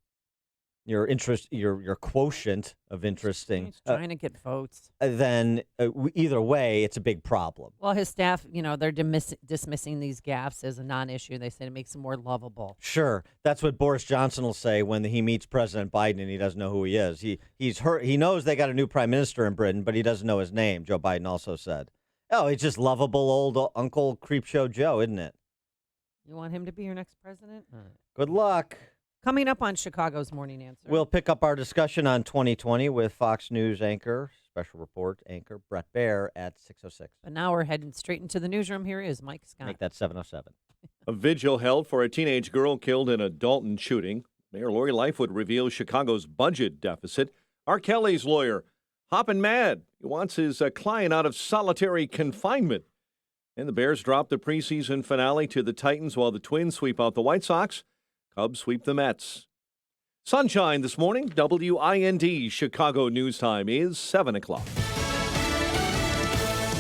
your quotient of interesting, He's trying to get votes. then either way, it's a big problem. Well, his staff, they're dismissing these gaffes as a non-issue. They said it makes him more lovable. Sure, that's what Boris Johnson will say when he meets President Biden and he doesn't know who he is. He's hurt. He knows they got a new prime minister in Britain, but he doesn't know his name. Joe Biden also said, "Oh, he's just lovable old Uncle Creepshow Joe, isn't it?" You want him to be your next president? All right. Good luck. Coming up on Chicago's Morning Answer. We'll pick up our discussion on 2020 with Fox News anchor, special report anchor Brett Baer at 6:06. But now we're heading straight into the newsroom. Here is Mike Scott. Make that 7:07. A vigil held for a teenage girl killed in a Dalton shooting. Mayor Lori Lightfoot reveals Chicago's budget deficit. R. Kelly's lawyer, hopping mad. He wants his client out of solitary confinement. And the Bears drop the preseason finale to the Titans while the Twins sweep out the White Sox. Cubs sweep the Mets. Sunshine this morning. WIND Chicago News Time is 7 o'clock.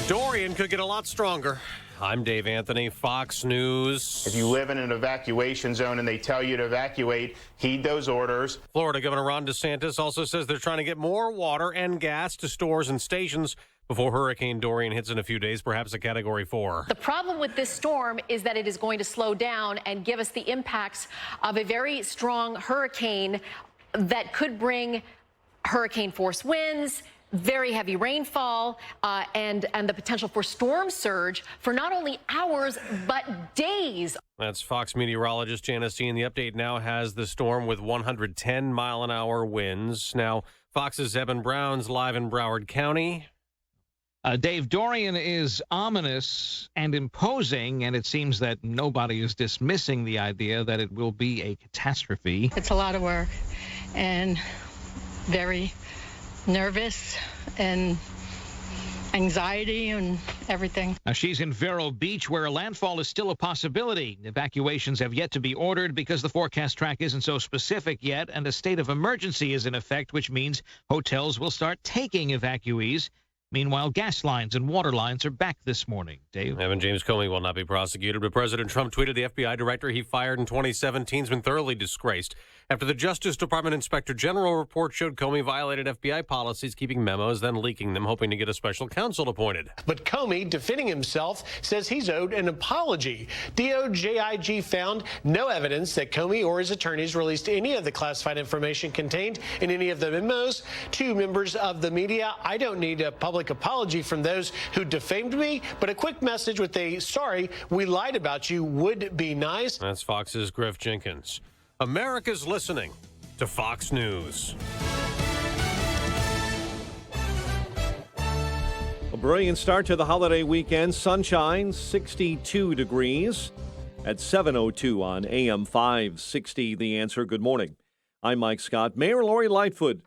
Dorian could get a lot stronger. I'm Dave Anthony, Fox News. If you live in an evacuation zone and they tell you to evacuate, heed those orders. Florida Governor Ron DeSantis also says they're trying to get more water and gas to stores and stations before Hurricane Dorian hits in a few days, perhaps a Category 4. The problem with this storm is that it is going to slow down and give us the impacts of a very strong hurricane that could bring hurricane force winds, very heavy rainfall, and the potential for storm surge for not only hours, but days. That's Fox meteorologist Janice Dean. The update now has the storm with 110-mile-an-hour winds. Now, Fox's Evan Brown's live in Broward County. Dave, Dorian is ominous and imposing, and it seems that nobody is dismissing the idea that it will be a catastrophe. It's a lot of work and very nervous and anxiety and everything. Now, she's in Vero Beach, where a landfall is still a possibility. Evacuations have yet to be ordered because the forecast track isn't so specific yet, and a state of emergency is in effect, which means hotels will start taking evacuees. Meanwhile, gas lines and water lines are back this morning. Dave? Evan James Comey will not be prosecuted, but President Trump tweeted the FBI director he fired in 2017 has been thoroughly disgraced after the Justice Department Inspector General report showed Comey violated FBI policies, keeping memos, then leaking them, hoping to get a special counsel appointed. But Comey, defending himself, says he's owed an apology. DOJIG found no evidence that Comey or his attorneys released any of the classified information contained in any of the memos to members of the media. I don't need a public apology from those who defamed me, but a quick message with a "sorry, we lied about you" would be nice. That's Fox's Griff Jenkins. America's listening to Fox News. A brilliant start to the holiday weekend. Sunshine, 62 degrees at 7:02 on AM 560. The Answer. Good morning. I'm Mike Scott. Mayor Lori Lightfoot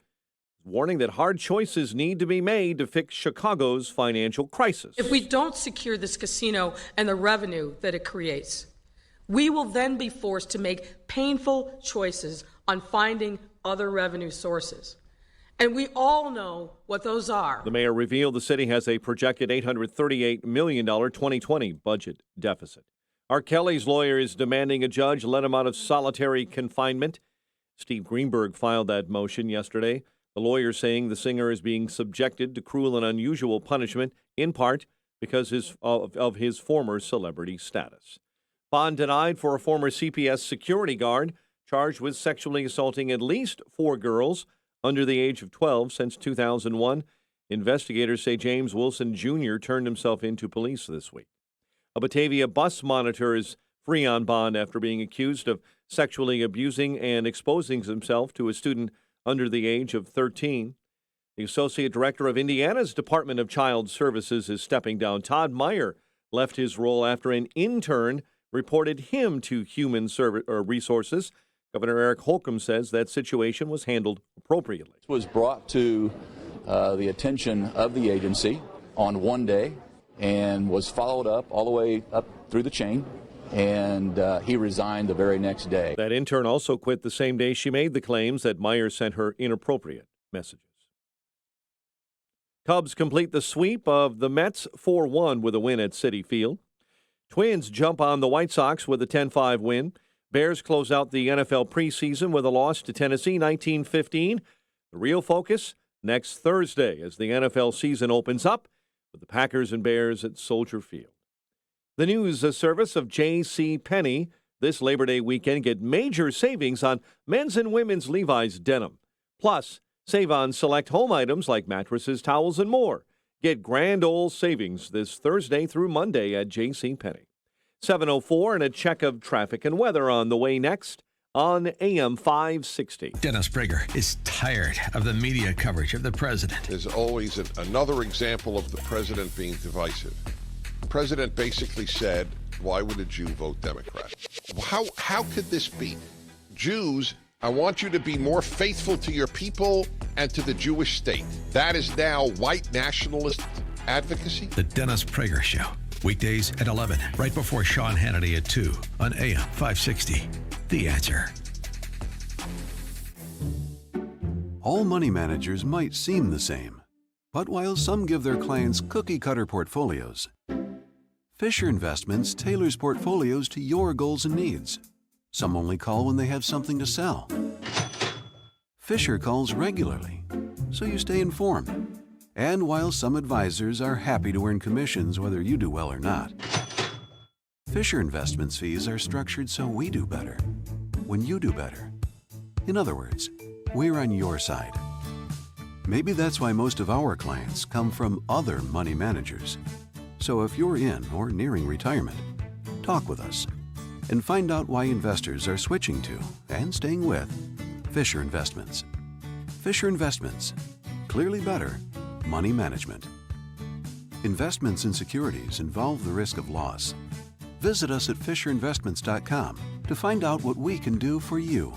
warning that hard choices need to be made to fix Chicago's financial crisis. If we don't secure this casino and the revenue that it creates, we will then be forced to make painful choices on finding other revenue sources. And we all know what those are. The mayor revealed the city has a projected $838 million 2020 budget deficit. R. Kelly's lawyer is demanding a judge let him out of solitary confinement. Steve Greenberg filed that motion yesterday. The lawyer saying the singer is being subjected to cruel and unusual punishment, in part because of his former celebrity status. Bond denied for a former CPS security guard charged with sexually assaulting at least 4 girls under the age of 12 since 2001. Investigators say James Wilson Jr. turned himself into police this week. A Batavia bus monitor is free on bond after being accused of sexually abusing and exposing himself to a student under the age of 13. The associate director of Indiana's Department of Child Services is stepping down. Todd Meyer left his role after an intern reported him to Human Resources. Governor Eric Holcomb says that situation was handled appropriately. It was brought to the attention of the agency on one day and was followed up all the way up through the chain. And he resigned the very next day. That intern also quit the same day she made the claims that Meyer sent her inappropriate messages. Cubs complete the sweep of the Mets 4-1 with a win at Citi Field. Twins jump on the White Sox with a 10-5 win. Bears close out the NFL preseason with a loss to Tennessee 19-15. The real focus next Thursday as the NFL season opens up with the Packers and Bears at Soldier Field. The news service of J.C. Penney this Labor Day weekend get major savings on men's and women's Levi's denim. Plus, save on select home items like mattresses, towels, and more. Get grand old savings this Thursday through Monday at J.C. Penney. 7:04 and a check of traffic and weather on the way next on AM 560. Dennis Prager is tired of the media coverage of the president. There's always another example of the president being divisive. The president basically said, why would a Jew vote Democrat? How could this be? Jews, I want you to be more faithful to your people and to the Jewish state. That is now white nationalist advocacy? The Dennis Prager Show. Weekdays at 11, right before Sean Hannity at 2 on AM 560. The Answer. All money managers might seem the same, but while some give their clients cookie-cutter portfolios, Fisher Investments tailors portfolios to your goals and needs. Some only call when they have something to sell. Fisher calls regularly, so you stay informed. And while some advisors are happy to earn commissions whether you do well or not, Fisher Investments fees are structured so we do better when you do better. In other words, we're on your side. Maybe that's why most of our clients come from other money managers. So if you're in or nearing retirement, talk with us and find out why investors are switching to and staying with Fisher Investments. Fisher Investments. Clearly better money management. Investments in securities involve the risk of loss. Visit us at FisherInvestments.com to find out what we can do for you.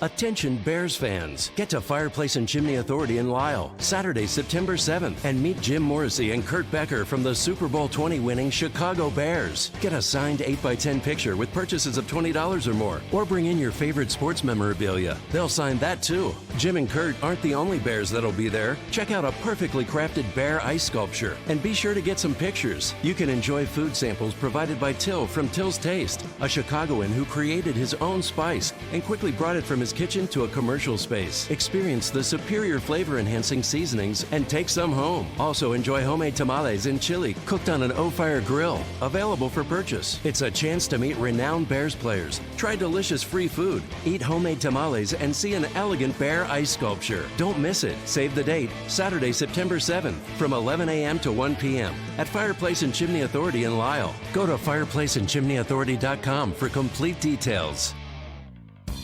Attention Bears fans, get to Fireplace and Chimney Authority in Lisle, Saturday, September 7th, and meet Jim Morrissey and Kurt Becker from the Super Bowl 20 winning Chicago Bears. Get a signed 8x10 picture with purchases of $20 or more, or bring in your favorite sports memorabilia. They'll sign that too. Jim and Kurt aren't the only Bears that'll be there. Check out a perfectly crafted bear ice sculpture, and be sure to get some pictures. You can enjoy food samples provided by Till from Till's Taste, a Chicagoan who created his own spice and quickly brought it from his kitchen to a commercial space. Experience the superior flavor-enhancing seasonings and take some home. Also enjoy homemade tamales and chili cooked on an O-Fire grill, available for purchase. It's a chance to meet renowned Bears players, try delicious free food, eat homemade tamales, and see an elegant bear ice sculpture. Don't miss it. Save the date, Saturday, September 7th, from 11 a.m. to 1 p.m. at Fireplace and Chimney Authority in Lisle. Go to fireplaceandchimneyauthority.com for complete details.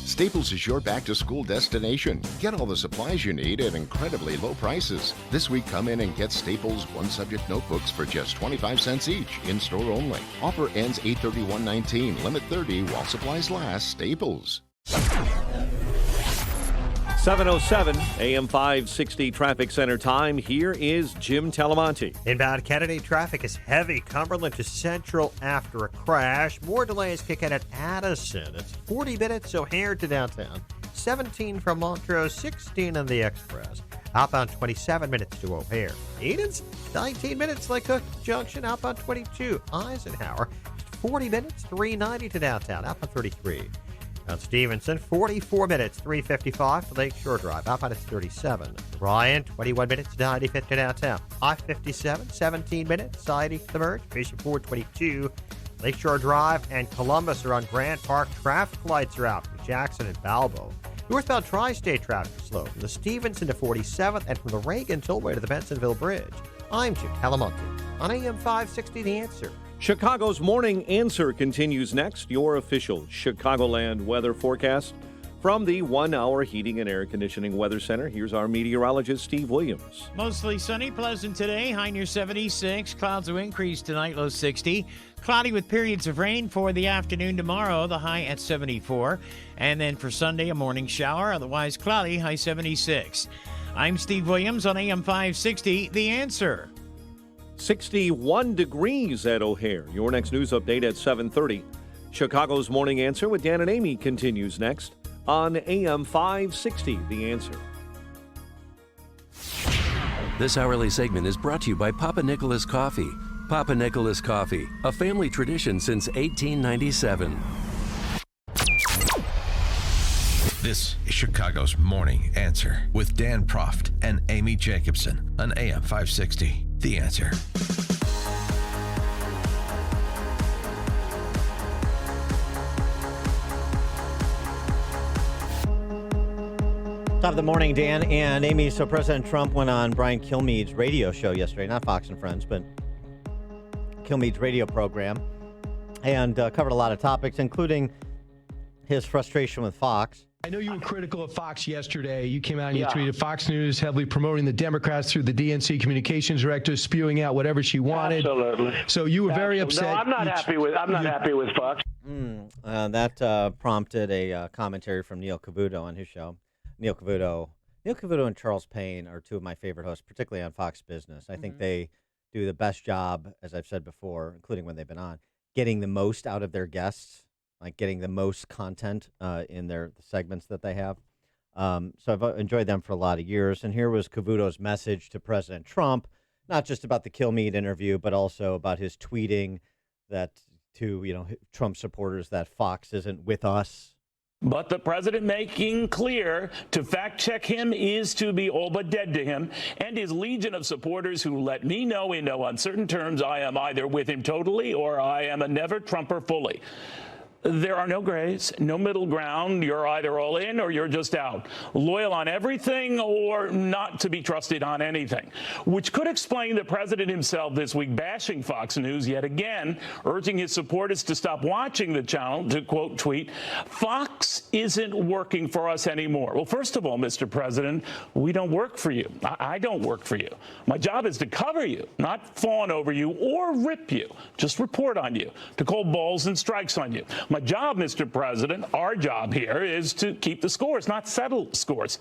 Staples is your back-to-school destination. Get all the supplies you need at incredibly low prices. This week, come in and get Staples one-subject notebooks for just 25 cents each, in-store only. Offer ends 8/31/19. Limit 30 while supplies last. Staples. 7:07 AM 560 Traffic Center time. Here is Jim Talamonte. Inbound Kennedy traffic is heavy. Cumberland to Central after a crash. More delays kick in at Addison. It's 40 minutes O'Hare to downtown. 17 from Montrose, 16 on the Express. Outbound 27 minutes to O'Hare. Edens, 19 minutes Lake Cook Junction. Outbound 22 Eisenhower. 40 minutes, 390 to downtown. Outbound 33. On Stevenson, 44 minutes, 355 to Lakeshore Drive. Outbound it's 37. Ryan, 21 minutes, 95 to downtown. I-57, 17 minutes, side east of the merge. Fisher Ford, 22. Lakeshore Drive and Columbus are on Grant Park. Traffic lights are out from Jackson and Balbo. Northbound Tri-State traffic is slow from the Stevenson to 47th and from the Reagan Tollway to the Bensonville Bridge. I'm Jim Talamonte on AM 560 The Answer. Chicago's Morning Answer continues next. Your official Chicagoland weather forecast from the 1 Hour Heating and Air Conditioning Weather Center. Here's our meteorologist, Steve Williams. Mostly sunny, pleasant today. High near 76. Clouds will increase tonight, low 60. Cloudy with periods of rain for the afternoon tomorrow, the high at 74. And then for Sunday, a morning shower, otherwise cloudy, high 76. I'm Steve Williams on AM 560, The Answer. 61 degrees at O'Hare. Your next news update at 7:30. Chicago's Morning Answer with Dan and Amy continues next on AM 560, The Answer. This hourly segment is brought to you by Papa Nicholas Coffee. Papa Nicholas Coffee, a family tradition since 1897. This is Chicago's Morning Answer with Dan Proft and Amy Jacobson on AM 560. The Answer. Top of the morning, Dan and Amy. So President Trump went on Brian Kilmeade's radio show yesterday, not Fox and Friends, but Kilmeade's radio program, and covered a lot of topics, including his frustration with Fox. I know you were critical of Fox yesterday. You came out and you tweeted Fox News heavily promoting the Democrats through the DNC communications director, spewing out whatever she wanted. Absolutely. So you were very upset. No, I'm not happy with Fox. That prompted a commentary from Neil Cavuto on his show. Neil Cavuto and Charles Payne are two of my favorite hosts, particularly on Fox Business. I think they do the best job, as I've said before, including when they've been on, getting the most out of their guests, like getting the most content in the segments that they have. So I've enjoyed them for a lot of years. And here was Cavuto's message to President Trump, not just about the Kilmeade interview, but also about his tweeting that to Trump supporters that Fox isn't with us. But the president making clear to fact check him is to be all but dead to him, and his legion of supporters who let me know in no uncertain terms I am either with him totally or I am a never Trumper fully. There are no grays, no middle ground. You're either all in or you're just out. Loyal on everything or not to be trusted on anything, which could explain the president himself this week bashing Fox News yet again, urging his supporters to stop watching the channel, to quote tweet, "Fox isn't working for us anymore." Well, first of all, Mr. President, we don't work for you. I don't work for you. My job is to cover you, not fawn over you or rip you, just report on you, to call balls and strikes on you. My job, Mr. President, our job here is to keep the scores, not settle scores.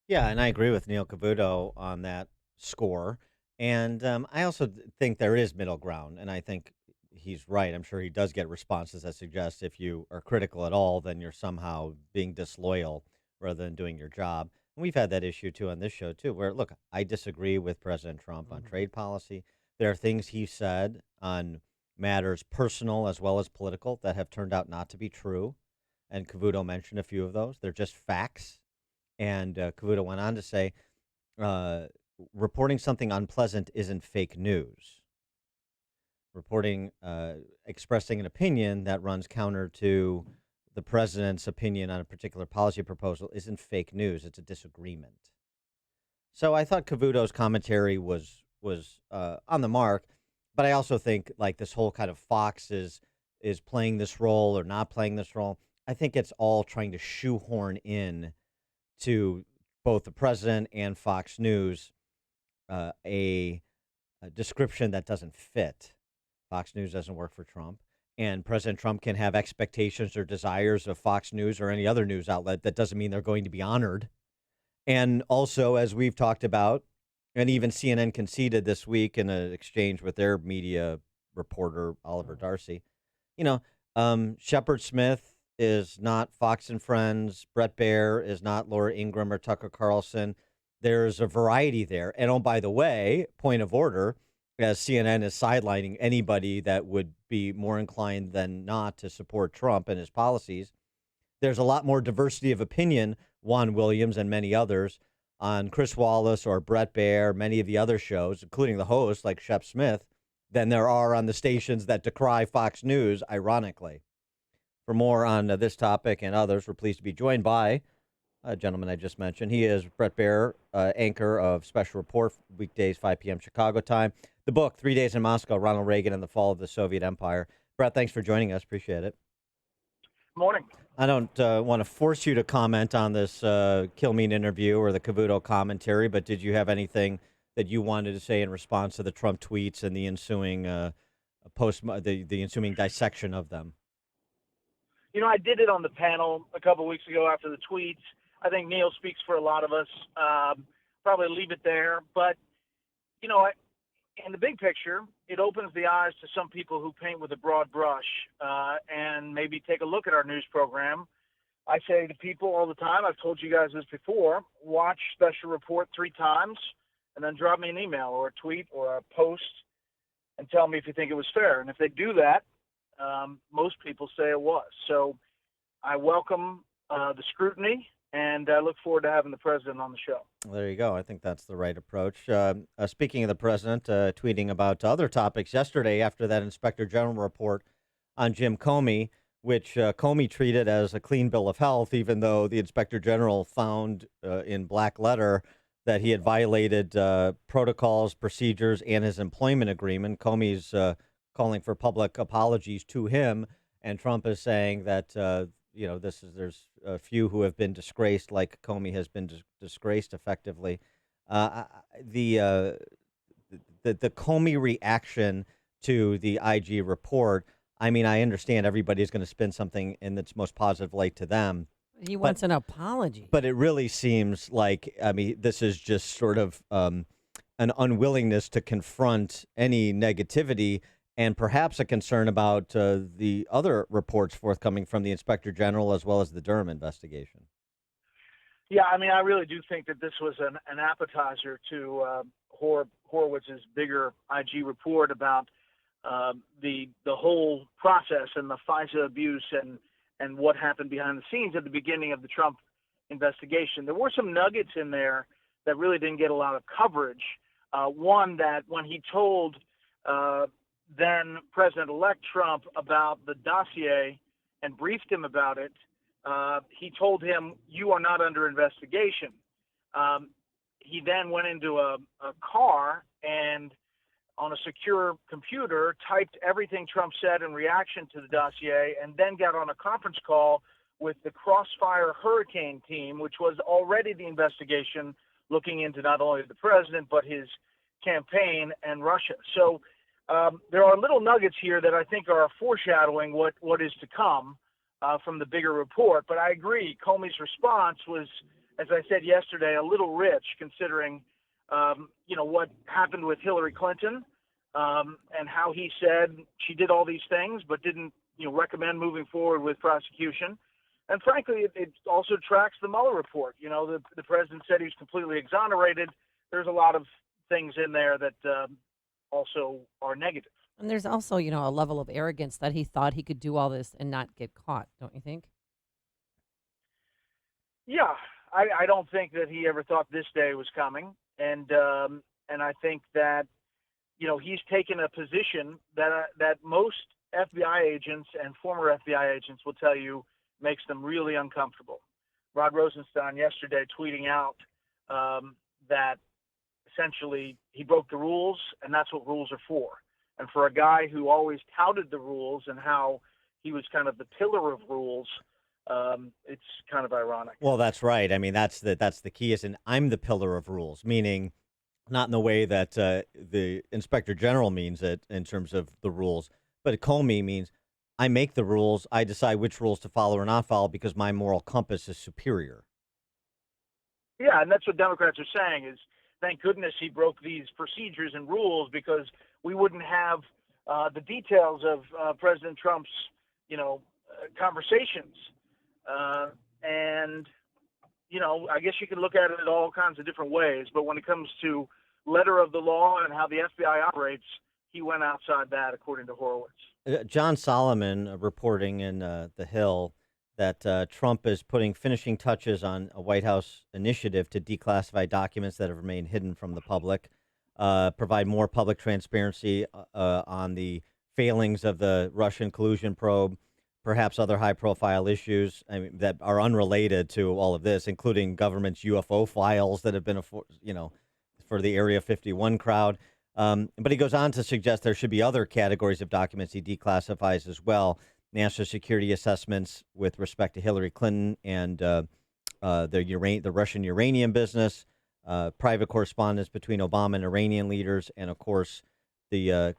Yeah, and I agree with Neil Cavuto on that score. And I also think there is middle ground, and I think he's right. I'm sure he does get responses that suggest if you are critical at all, then you're somehow being disloyal rather than doing your job. And we've had that issue, too, on this show, too, where, look, I disagree with President Trump on trade policy. There are things he said on matters personal as well as political that have turned out not to be true. And Cavuto mentioned a few of those. They're just facts. And Cavuto went on to say, reporting something unpleasant isn't fake news. Expressing an opinion that runs counter to the president's opinion on a particular policy proposal isn't fake news. It's a disagreement. So I thought Cavuto's commentary was on the mark. But I also think like this whole kind of Fox is playing this role or not playing this role. I think it's all trying to shoehorn in to both the president and Fox News a description that doesn't fit. Fox News doesn't work for Trump. And President Trump can have expectations or desires of Fox News or any other news outlet. That doesn't mean they're going to be honored. And also, as we've talked about, and even CNN conceded this week in an exchange with their media reporter, Oliver Darcy, Shepard Smith is not Fox and Friends. Brett Baer is not Laura Ingraham or Tucker Carlson. There's a variety there. And oh, by the way, point of order, as CNN is sidelining anybody that would be more inclined than not to support Trump and his policies, there's a lot more diversity of opinion, Juan Williams and many others, on Chris Wallace or Brett Baer, many of the other shows, including the host like Shep Smith, than there are on the stations that decry Fox News, ironically. For more on this topic and others, we're pleased to be joined by a gentleman I just mentioned. He is Brett Baer, anchor of Special Report, weekdays, 5 p.m. Chicago time. The book, 3 Days in Moscow, Ronald Reagan and the Fall of the Soviet Empire. Brett, thanks for joining us. Appreciate it. Morning. I don't want to force you to comment on this Kilmeade interview or the Cavuto commentary, but did you have anything that you wanted to say in response to the Trump tweets and the ensuing the ensuing dissection of them? I did it on the panel a couple of weeks ago after the tweets. I think Neil speaks for a lot of us. Probably leave it there. But, in the big picture, it opens the eyes to some people who paint with a broad brush and maybe take a look at our news program. I say to people all the time, I've told you guys this before, watch Special Report 3 times and then drop me an email or a tweet or a post and tell me if you think it was fair. And if they do that, most people say it was. So I welcome the scrutiny, and I look forward to having the president on the show. There you go. I think that's the right approach. Speaking of the president, tweeting about other topics yesterday after that Inspector General report on Jim Comey, which Comey treated as a clean bill of health, even though the Inspector General found in black letter that he had violated protocols, procedures, and his employment agreement. Comey's calling for public apologies to him, and Trump is saying that there's a few who have been disgraced, like Comey has been disgraced effectively. The Comey reaction to the IG report. I mean, I understand everybody's going to spin something in its most positive light to them. He wants an apology. But it really seems like, I mean, this is just sort of an unwillingness to confront any negativity, and perhaps a concern about the other reports forthcoming from the Inspector General as well as the Durham investigation. Yeah, I mean, I really do think that this was an appetizer to Horowitz's bigger IG report about the whole process and the FISA abuse and what happened behind the scenes at the beginning of the Trump investigation. There were some nuggets in there that really didn't get a lot of coverage. One, that when he told then President-elect Trump about the dossier and briefed him about it, he told him, "You are not under investigation." He then went into a car and on a secure computer, typed everything Trump said in reaction to the dossier, and then got on a conference call with the Crossfire Hurricane team, which was already the investigation looking into not only the president, but his campaign and Russia. So there are little nuggets here that I think are foreshadowing what is to come from the bigger report. But I agree, Comey's response was, as I said yesterday, a little rich considering what happened with Hillary Clinton, and how he said she did all these things but didn't recommend moving forward with prosecution. And frankly, it also tracks the Mueller report. The president said he was completely exonerated. There's a lot of things in there that also are negative. And there's also, a level of arrogance that he thought he could do all this and not get caught, don't you think? Yeah, I don't think that he ever thought this day was coming. And I think that, he's taken a position that most FBI agents and former FBI agents will tell you makes them really uncomfortable. Rod Rosenstein yesterday tweeting out that essentially he broke the rules, and that's what rules are for. And for a guy who always touted the rules and how he was kind of the pillar of rules, it's kind of ironic. Well, that's right. I mean, that's the key. Is, and I'm the pillar of rules, meaning not in the way that the Inspector General means it in terms of the rules, but Comey means I make the rules. I decide which rules to follow or not follow because my moral compass is superior. Yeah, and that's what Democrats are saying is, thank goodness he broke these procedures and rules because we wouldn't have the details of President Trump's, conversations. And, I guess you can look at it all kinds of different ways. But when it comes to letter of the law and how the FBI operates, he went outside that, according to Horowitz. John Solomon reporting in The Hill that Trump is putting finishing touches on a White House initiative to declassify documents that have remained hidden from the public, provide more public transparency on the failings of the Russian collusion probe, perhaps other high-profile issues that are unrelated to all of this, including government's UFO files that have been, for the Area 51 crowd. But he goes on to suggest there should be other categories of documents he declassifies as well. National security assessments with respect to Hillary Clinton and the Russian uranium business, private correspondence between Obama and Iranian leaders, and, of course, the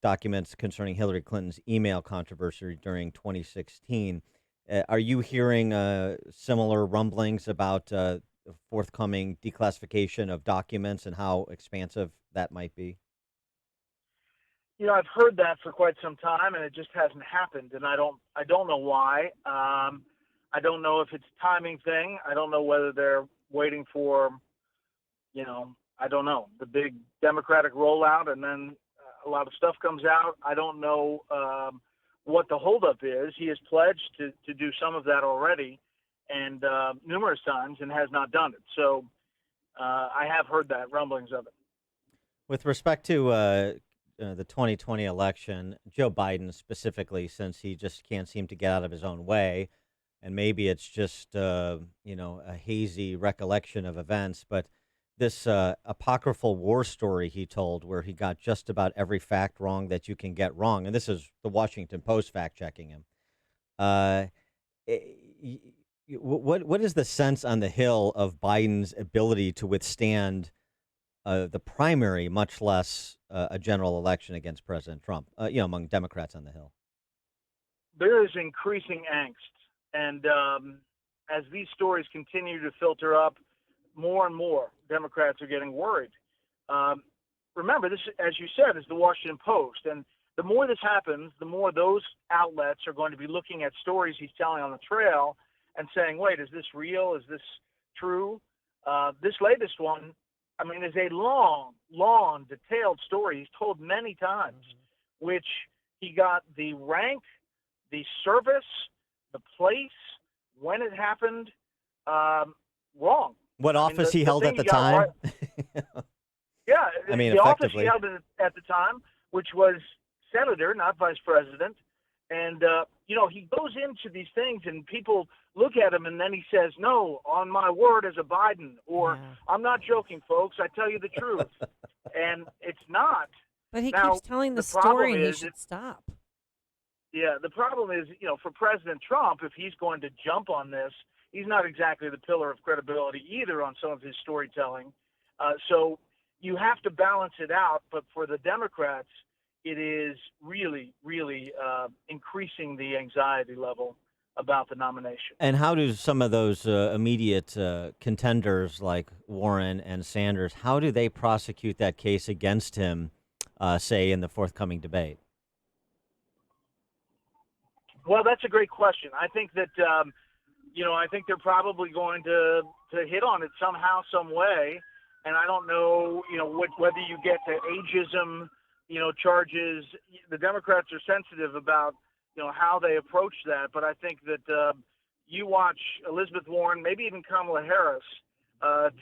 documents concerning Hillary Clinton's email controversy during 2016. Are you hearing similar rumblings about forthcoming declassification of documents and how expansive that might be? I've heard that for quite some time, and it just hasn't happened. And I don't know why. I don't know if it's a timing thing. I don't know whether they're waiting for, I don't know, the big Democratic rollout, and then A lot of stuff comes out. I don't know what the holdup is. He has pledged to do some of that already, and numerous times, and has not done it. So I have heard that, rumblings of it. With respect to the 2020 election, Joe Biden specifically, since he just can't seem to get out of his own way, and maybe it's just a hazy recollection of events, but this apocryphal war story he told where he got just about every fact wrong that you can get wrong, and this is the Washington Post fact-checking him. What is the sense on the Hill of Biden's ability to withstand the primary, much less a general election against President Trump, among Democrats on the Hill? There is increasing angst. And as these stories continue to filter up, more and more Democrats are getting worried. Remember, this, as you said, is the Washington Post. And the more this happens, the more those outlets are going to be looking at stories he's telling on the trail and saying, wait, is this real? Is this true? This latest one, I mean, is a long, detailed story he's told many times, which he got the rank, the service, the place, when it happened, wrong. What office he held at the time? Yeah, I mean, the office effectively. he held at the time, which was senator, not vice president. And, he goes into these things and people look at him and then he says, no, on my word as a Biden, or I'm not joking, folks, I tell you the truth. And it's not. But he Now, keeps telling the problem story and he is should stop. Yeah, the problem is, for President Trump, if he's going to jump on this, he's not exactly the pillar of credibility either on some of his storytelling. So you have to balance it out. But for the Democrats, it is really, really increasing the anxiety level about the nomination. And how do some of those immediate contenders like Warren and Sanders, how do they prosecute that case against him, say, in the forthcoming debate? Well, that's a great question. I think that, I think they're probably going to hit on it somehow, some way. And I don't know, whether you get to ageism, charges. The Democrats are sensitive about, how they approach that. But I think that you watch Elizabeth Warren, maybe even Kamala Harris,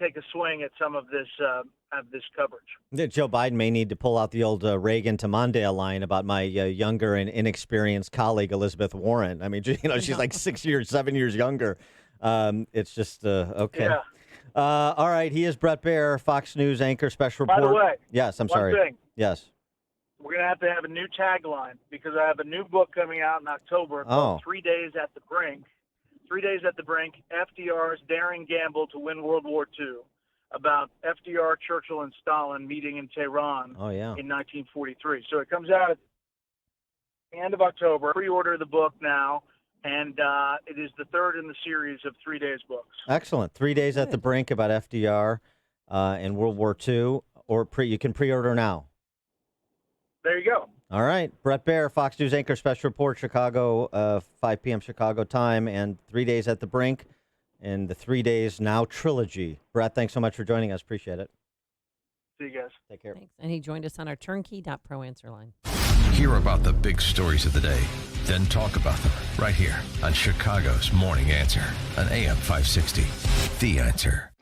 take a swing at some of this coverage. Joe Biden may need to pull out the old Reagan to Mondale line about my younger and inexperienced colleague, Elizabeth Warren. I mean, she's like 7 years younger. It's just, okay. Yeah. All right. He is Bret Baier, Fox News anchor, special report. By the way, yes, I'm one sorry. thing. Yes. We're going to have a new tagline because I have a new book coming out in October called 3 Days at the Brink. 3 Days at the Brink, FDR's daring gamble to win World War II, about FDR, Churchill, and Stalin meeting in Tehran in 1943. So it comes out at the end of October. Pre-order the book now, and it is the third in the series of 3 Days books. Excellent. 3 Days at the Brink about FDR and World War II, or you can pre-order now. There you go. All right. Bret Baier, Fox News anchor, special report, Chicago, 5 p.m. Chicago time, and 3 Days at the Brink, and the 3 Days Now trilogy. Bret, thanks so much for joining us. Appreciate it. See you guys. Take care. Thanks. And he joined us on our turnkey.pro answer line. Hear about the big stories of the day, then talk about them right here on Chicago's Morning Answer on AM 560. The Answer.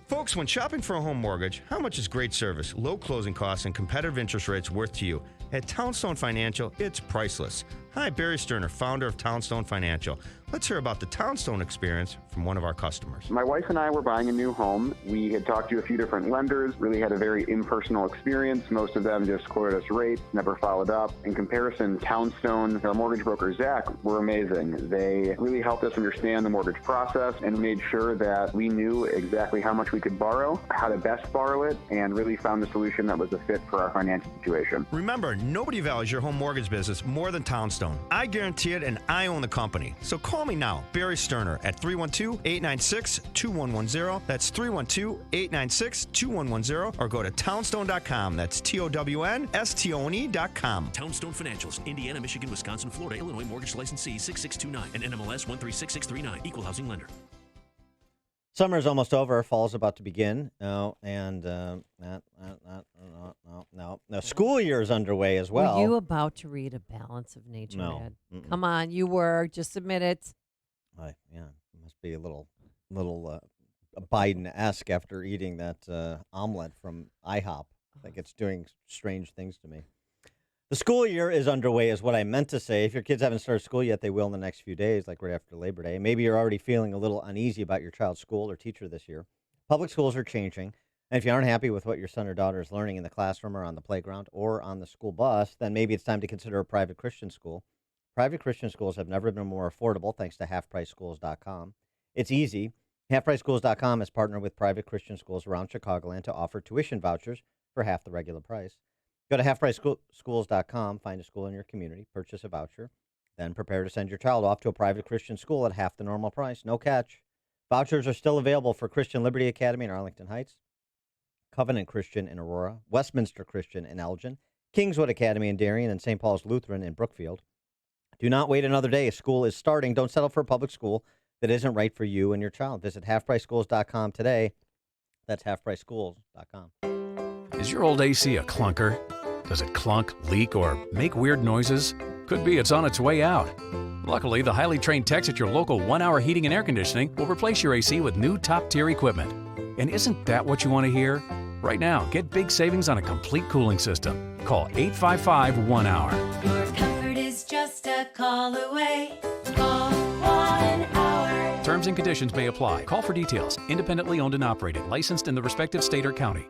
Folks, when shopping for a home mortgage, how much is great service, low closing costs, and competitive interest rates worth to you? At Townstone Financial, it's priceless. Hi, Barry Sterner, founder of Townstone Financial. Let's hear about the Townstone experience from one of our customers. My wife and I were buying a new home. We had talked to a few different lenders, really had a very impersonal experience. Most of them just quoted us rates, never followed up. In comparison, Townstone, our mortgage broker, Zach, were amazing. They really helped us understand the mortgage process and made sure that we knew exactly how much we could borrow, how to best borrow it, and really found the solution that was a fit for our financial situation. Remember, nobody values your home mortgage business more than Townstone. I guarantee it, and I own the company. So call me now, Barry Sterner, at 312-896-2110. That's 312-896-2110. Or go to townstone.com. That's TOWNSTONE.com. Townstone Financials, Indiana, Michigan, Wisconsin, Florida, Illinois Mortgage Licensee 6629 and NMLS 136639. Equal Housing Lender. Summer's almost over. Fall's about to begin. No. School year is underway as well. Were you about to read a Balance of Nature No. ad? Come on, you were. Just admit it. Yeah, it must be a little Biden-esque after eating that omelet from IHOP. I think it's doing strange things to me. The school year is underway is what I meant to say. If your kids haven't started school yet, they will in the next few days, like right after Labor Day. Maybe you're already feeling a little uneasy about your child's school or teacher this year. Public schools are changing, and if you aren't happy with what your son or daughter is learning in the classroom or on the playground or on the school bus, then maybe it's time to consider a private Christian school. Private Christian schools have never been more affordable thanks to halfpriceschools.com. It's easy. Halfpriceschools.com has partnered with private Christian schools around Chicagoland to offer tuition vouchers for half the regular price. Go to halfpriceschools.com, find a school in your community, purchase a voucher, then prepare to send your child off to a private Christian school at half the normal price. No catch. Vouchers are still available for Christian Liberty Academy in Arlington Heights, Covenant Christian in Aurora, Westminster Christian in Elgin, Kingswood Academy in Darien, and St. Paul's Lutheran in Brookfield. Do not wait another day. School is starting. Don't settle for a public school that isn't right for you and your child. Visit halfpriceschools.com today. That's halfpriceschools.com. Is your old AC a clunker? Does it clunk, leak, or make weird noises? Could be it's on its way out. Luckily, the highly trained techs at your local 1 Hour Heating and Air Conditioning will replace your AC with new top-tier equipment. And isn't that what you want to hear? Right now, get big savings on a complete cooling system. Call 855-1-HOUR. Your comfort is just a call away. Call 1 Hour. Terms and conditions may apply. Call for details. Independently owned and operated. Licensed in the respective state or county.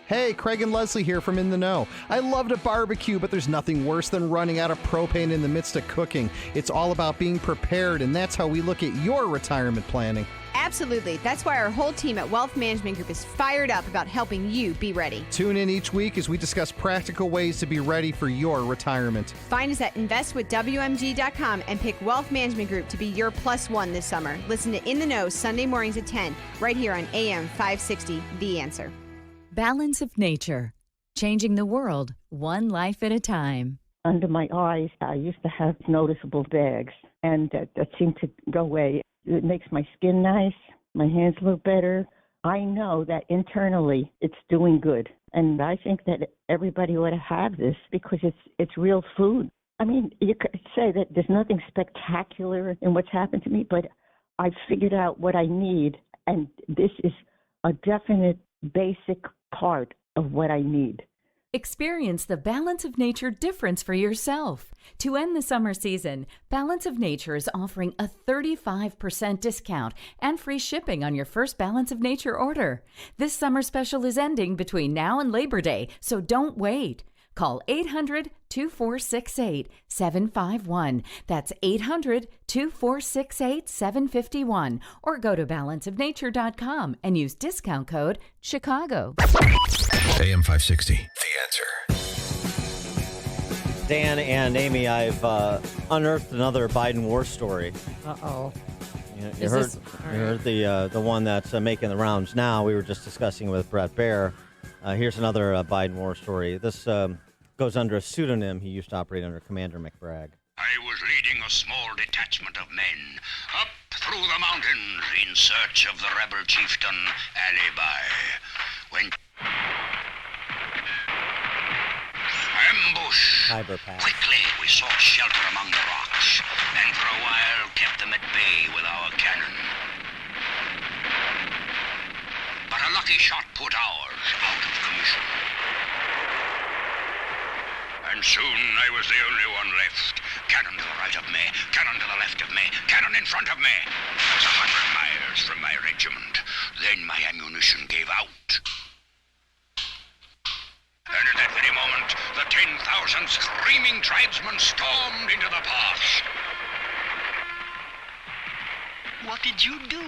Hey, Craig and Leslie here from In the Know. I love to barbecue, but there's nothing worse than running out of propane in the midst of cooking. It's all about being prepared, and that's how we look at your retirement planning. Absolutely. That's why our whole team at Wealth Management Group is fired up about helping you be ready. Tune in each week as we discuss practical ways to be ready for your retirement. Find us at investwithwmg.com and pick Wealth Management Group to be your +1 this summer. Listen to In the Know Sunday mornings at 10, right here on AM 560, The Answer. Balance of Nature, changing the world one life at a time. Under my eyes, I used to have noticeable bags, and that seemed to go away. It makes my skin nice, my hands look better. I know that internally it's doing good, and I think that everybody ought to have this because it's real food. I mean, you could say that there's nothing spectacular in what's happened to me, but I've figured out what I need, and this is a definite basic part of what I need. Experience the Balance of Nature difference for yourself. To end the summer season, Balance of Nature is offering a 35% discount and free shipping on your first Balance of Nature order. This summer special is ending between now and Labor Day, so don't wait. Call 800-2468-751. That's 800-2468-751. Or go to balanceofnature.com and use discount code Chicago. AM 560, The Answer. Dan and Amy, I've unearthed another Biden war story. Uh-oh. You heard the one that's making the rounds now. We were just discussing with Brett Baer. Here's another Biden war story. This goes under a pseudonym. He used to operate under Commander McBragg. I was leading a small detachment of men up through the mountains in search of the rebel chieftain Alibi. When ambush! Quickly we sought shelter among the rocks, and for a while kept them at bay with our cannon. But a lucky shot put ours out of commission. And soon I was the only one left. Cannon to the right of me, cannon to the left of me, cannon in front of me. I was 100 miles from my regiment. Then my ammunition gave out. And at that very moment, the 10,000 screaming tribesmen stormed into the pass. What did you do?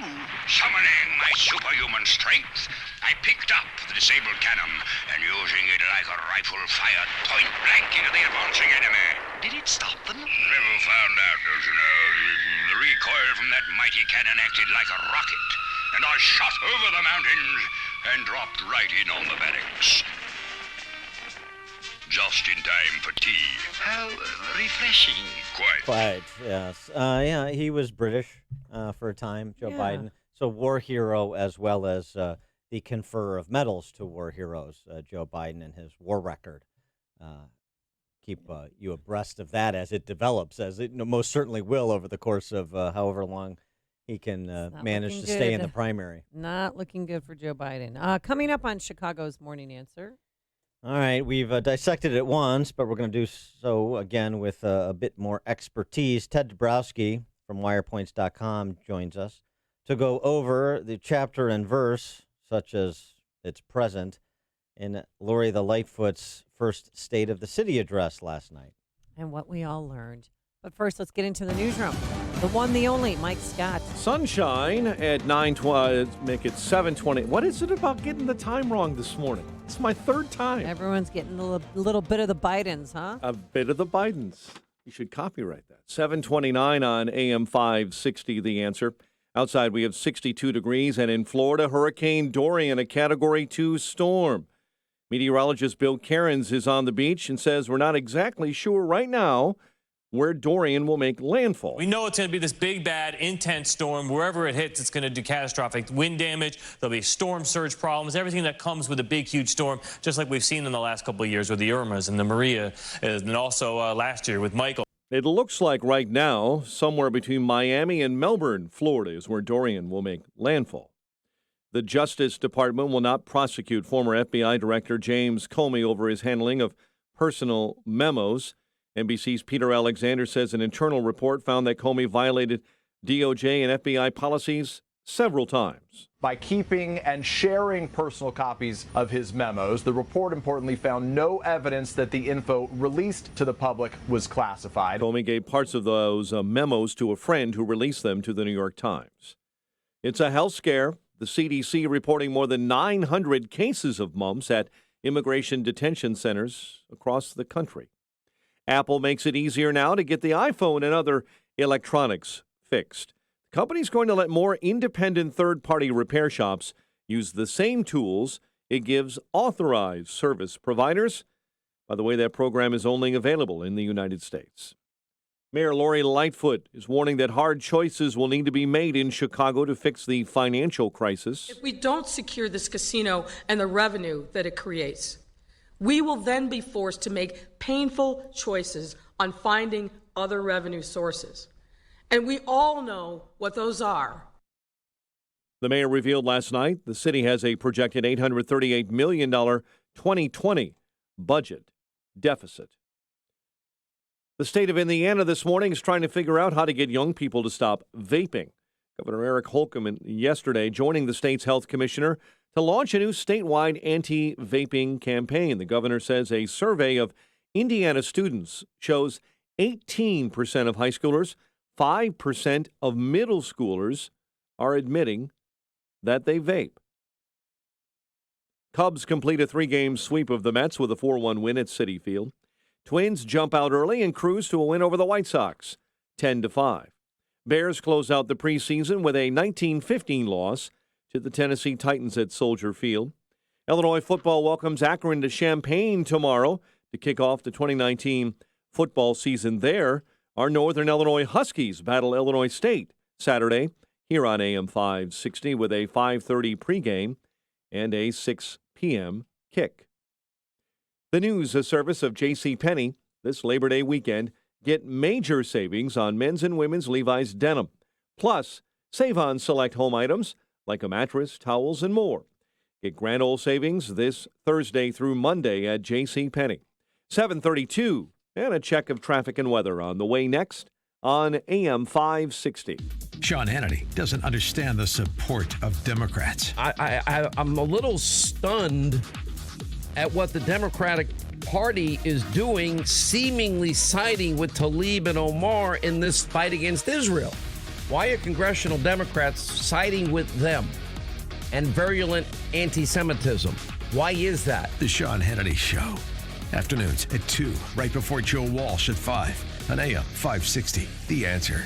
Summoning my superhuman strength, I picked up the disabled cannon and using it like a rifle fired point blank into the advancing enemy. Did it stop them? Never found out, don't you know. The recoil from that mighty cannon acted like a rocket, and I shot over the mountains and dropped right in on the barracks. Just in time for tea. How refreshing. Quite. Yes. Yeah, he was British for a time, Joe Biden. So war hero as well as the conferrer of medals to war heroes, Joe Biden and his war record. Keep you abreast of that as it develops, as it most certainly will over the course of however long he can manage to stay in the primary. Not looking good for Joe Biden. Coming up on Chicago's Morning Answer. All right, we've dissected it once, but we're going to do so again with a bit more expertise. Ted Dabrowski from WirePoints.com joins us to go over the chapter and verse, such as it's present in Lori the Lightfoot's first State of the City address last night. And what we all learned. But first, let's get into the newsroom. The one, the only, Mike Scott. Sunshine at 9:20, make it 7:20. What is it about getting the time wrong this morning? It's my third time. Everyone's getting a little bit of the Bidens, huh? A bit of the Bidens. You should copyright that. 7:29 on AM 560, The Answer. Outside, we have 62 degrees, and in Florida, Hurricane Dorian, a Category 2 storm. Meteorologist Bill Cairns is on the beach and says we're not exactly sure right now where Dorian will make landfall. We know it's going to be this big, bad, intense storm. Wherever it hits, it's going to do catastrophic wind damage. There'll be storm surge problems, everything that comes with a big, huge storm, just like we've seen in the last couple of years with the Irmas and the Maria, and also last year with Michael. It looks like right now, somewhere between Miami and Melbourne, Florida, is where Dorian will make landfall. The Justice Department will not prosecute former FBI Director James Comey over his handling of personal memos. NBC's Peter Alexander says an internal report found that Comey violated DOJ and FBI policies several times. By keeping and sharing personal copies of his memos, the report importantly found no evidence that the info released to the public was classified. Comey gave parts of those memos to a friend who released them to the New York Times. It's a health scare. The CDC reporting more than 900 cases of mumps at immigration detention centers across the country. Apple makes it easier now to get the iPhone and other electronics fixed. The company's going to let more independent third-party repair shops use the same tools it gives authorized service providers. By the way, that program is only available in the United States. Mayor Lori Lightfoot is warning that hard choices will need to be made in Chicago to fix the financial crisis. If we don't secure this casino and the revenue that it creates, we will then be forced to make painful choices on finding other revenue sources. And we all know what those are. The mayor revealed last night the city has a projected $838 million 2020 budget deficit. The state of Indiana this morning is trying to figure out how to get young people to stop vaping. Governor Eric Holcomb yesterday joining the state's health commissioner to launch a new statewide anti-vaping campaign. The governor says a survey of Indiana students shows 18% of high schoolers, 5% of middle schoolers are admitting that they vape. Cubs complete a 3-game sweep of the Mets with a 4-1 win at Citi Field. Twins jump out early and cruise to a win over the White Sox, 10-5. Bears close out the preseason with a 19-15 loss to the Tennessee Titans at Soldier Field. Illinois football welcomes Akron to Champaign tomorrow to kick off the 2019 football season there. Our Northern Illinois Huskies battle Illinois State Saturday here on AM 560 with a 5:30 pregame and a 6 p.m. kick. The news, a service of JCPenney. This Labor Day weekend, get major savings on men's and women's Levi's denim. Plus, save on select home items like a mattress, towels, and more. Get grand old savings this Thursday through Monday at JCPenney. 7:32, and a check of traffic and weather on the way next on AM 560. Sean Hannity doesn't understand the support of Democrats. I'm a little stunned at what the Democratic Party is doing, seemingly siding with Tlaib and Omar in this fight against Israel. Why are congressional Democrats siding with them and virulent anti-Semitism? Why is that? The Sean Hannity Show. Afternoons at 2, right before Joe Walsh at 5 on AM 560. The Answer.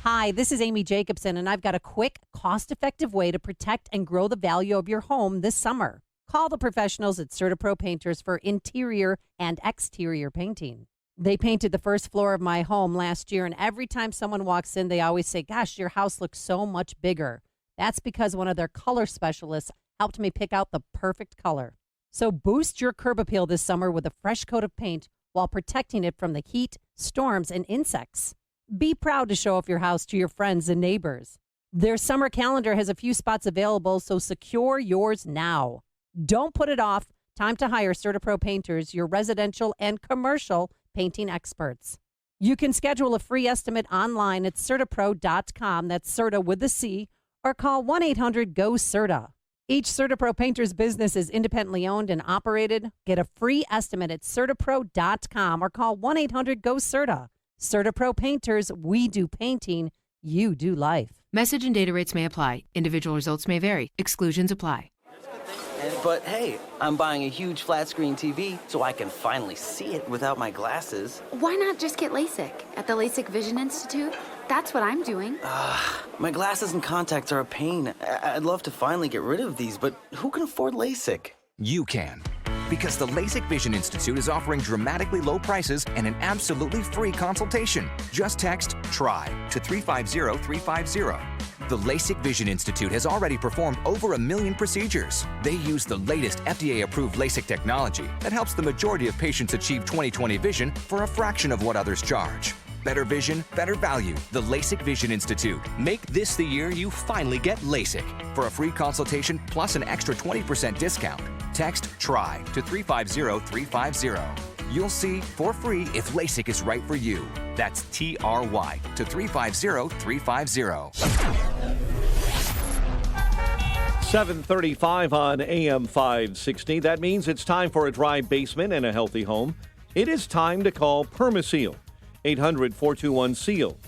Hi, this is Amy Jacobson, and I've got a quick, cost-effective way to protect and grow the value of your home this summer. Call the professionals at CertaPro Painters for interior and exterior painting. They painted the first floor of my home last year, and every time someone walks in, they always say, gosh, your house looks so much bigger. That's because one of their color specialists helped me pick out the perfect color. So boost your curb appeal this summer with a fresh coat of paint while protecting it from the heat, storms, and insects. Be proud to show off your house to your friends and neighbors. Their summer calendar has a few spots available, so secure yours now. Don't put it off. Time to hire CertaPro Painters, your residential and commercial painting experts. You can schedule a free estimate online at CertaPro.com. That's Certa with the C, or call 1-800-GO-CERTA. Each CertaPro Painters business is independently owned and operated. Get a free estimate at CertaPro.com or call 1-800-GO-CERTA. CertaPro Painters, we do painting, you do life. Message and data rates may apply. Individual results may vary. Exclusions apply. But hey, I'm buying a huge flat screen TV so I can finally see it without my glasses. Why not just get LASIK at the LASIK Vision Institute? That's what I'm doing. My glasses and contacts are a pain. I'd love to finally get rid of these, but who can afford LASIK? You can. Because the LASIK Vision Institute is offering dramatically low prices and an absolutely free consultation. Just text TRY to 350-350. The LASIK Vision Institute has already performed over 1 million procedures. They use the latest FDA-approved LASIK technology that helps the majority of patients achieve 20/20 vision for a fraction of what others charge. Better vision, better value. The LASIK Vision Institute. Make this the year you finally get LASIK. For a free consultation plus an extra 20% discount, text TRY to 350-350. You'll see for free if LASIK is right for you. That's TRY to 350-350. 7:35 on AM 560. That means it's time for a dry basement and a healthy home. It is time to call Permaseal. 800-421-SEAL.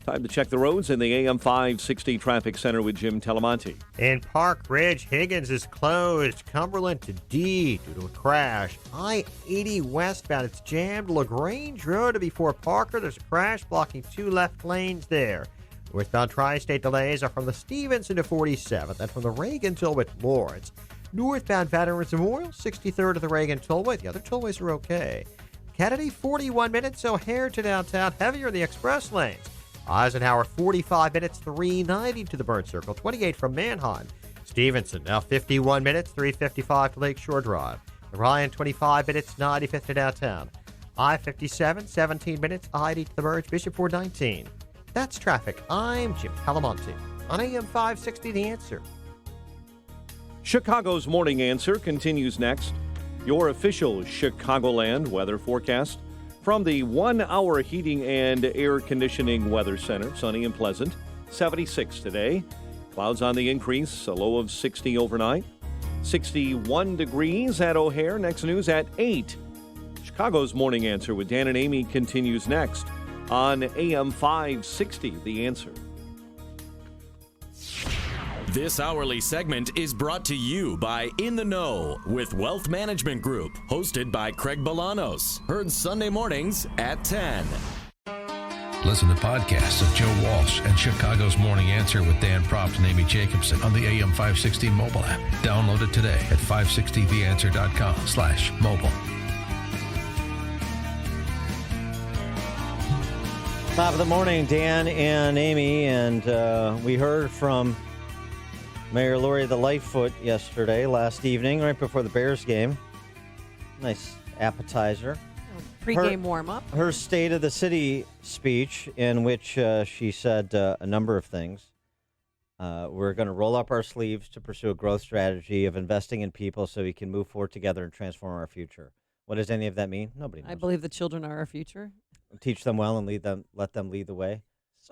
Time to check the roads in the AM 560 Traffic Center with Jim Telemonte. In Park Ridge, Higgins is closed. Cumberland to D due to a crash. I-80 westbound, it's jammed. LaGrange Road before Parker. There's a crash blocking 2 left lanes there. Northbound tri-state delays are from the Stevenson to 47th and from the Reagan Tollway to Lawrence. Northbound Veterans Memorial, 63rd to the Reagan Tollway. The other tollways are okay. Kennedy, 41 minutes, O'Hare to downtown, heavier in the express lanes. Eisenhower, 45 minutes, 390 to the Burn Circle, 28 from Manheim. Stevenson, now 51 minutes, 355 to Lakeshore Drive. Ryan, 25 minutes, 95th to downtown. I-57, 17 minutes, I-80 to the Merge, Bishop 419. That's traffic. I'm Jim Calamonte on AM 560, The Answer. Chicago's Morning Answer continues next. Your official Chicagoland weather forecast from the 1 Hour Heating and Air Conditioning Weather Center. Sunny and pleasant. 76 today. Clouds on the increase. A low of 60 overnight. 61 degrees at O'Hare. Next news at 8. Chicago's Morning Answer with Dan and Amy continues next on AM 560, The Answer. This hourly segment is brought to you by In the Know with Wealth Management Group, hosted by Craig Bolanos. Heard Sunday mornings at 10. Listen to podcasts of Joe Walsh and Chicago's Morning Answer with Dan Proft and Amy Jacobson on the AM 560 mobile app. Download it today at 560theanswer.com/mobile. Top of the morning, Dan and Amy, and we heard from Mayor Lori the Lightfoot yesterday, last evening, right before the Bears game. Nice appetizer. Pre-game warm-up. Her State of the City speech, in which she said a number of things. We're going to roll up our sleeves to pursue a growth strategy of investing in people so we can move forward together and transform our future. What does any of that mean? Nobody knows. I believe the children are our future. Teach them well and let them lead the way.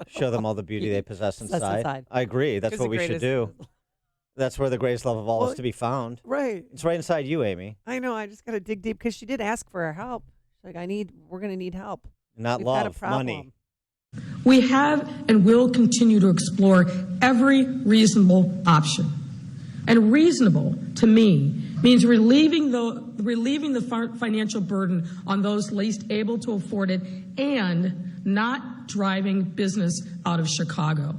Show them all the beauty they possess inside. I agree. That's what we should do. That's where the greatest love of all is to be found. Right. It's right inside you, Amy. I know. I just got to dig deep because she did ask for our help. She's like, we're going to need help. Not We've love, got a problem. money. We have and will continue to explore every reasonable option. And reasonable, to me, means relieving the financial burden on those least able to afford it and not driving business out of Chicago.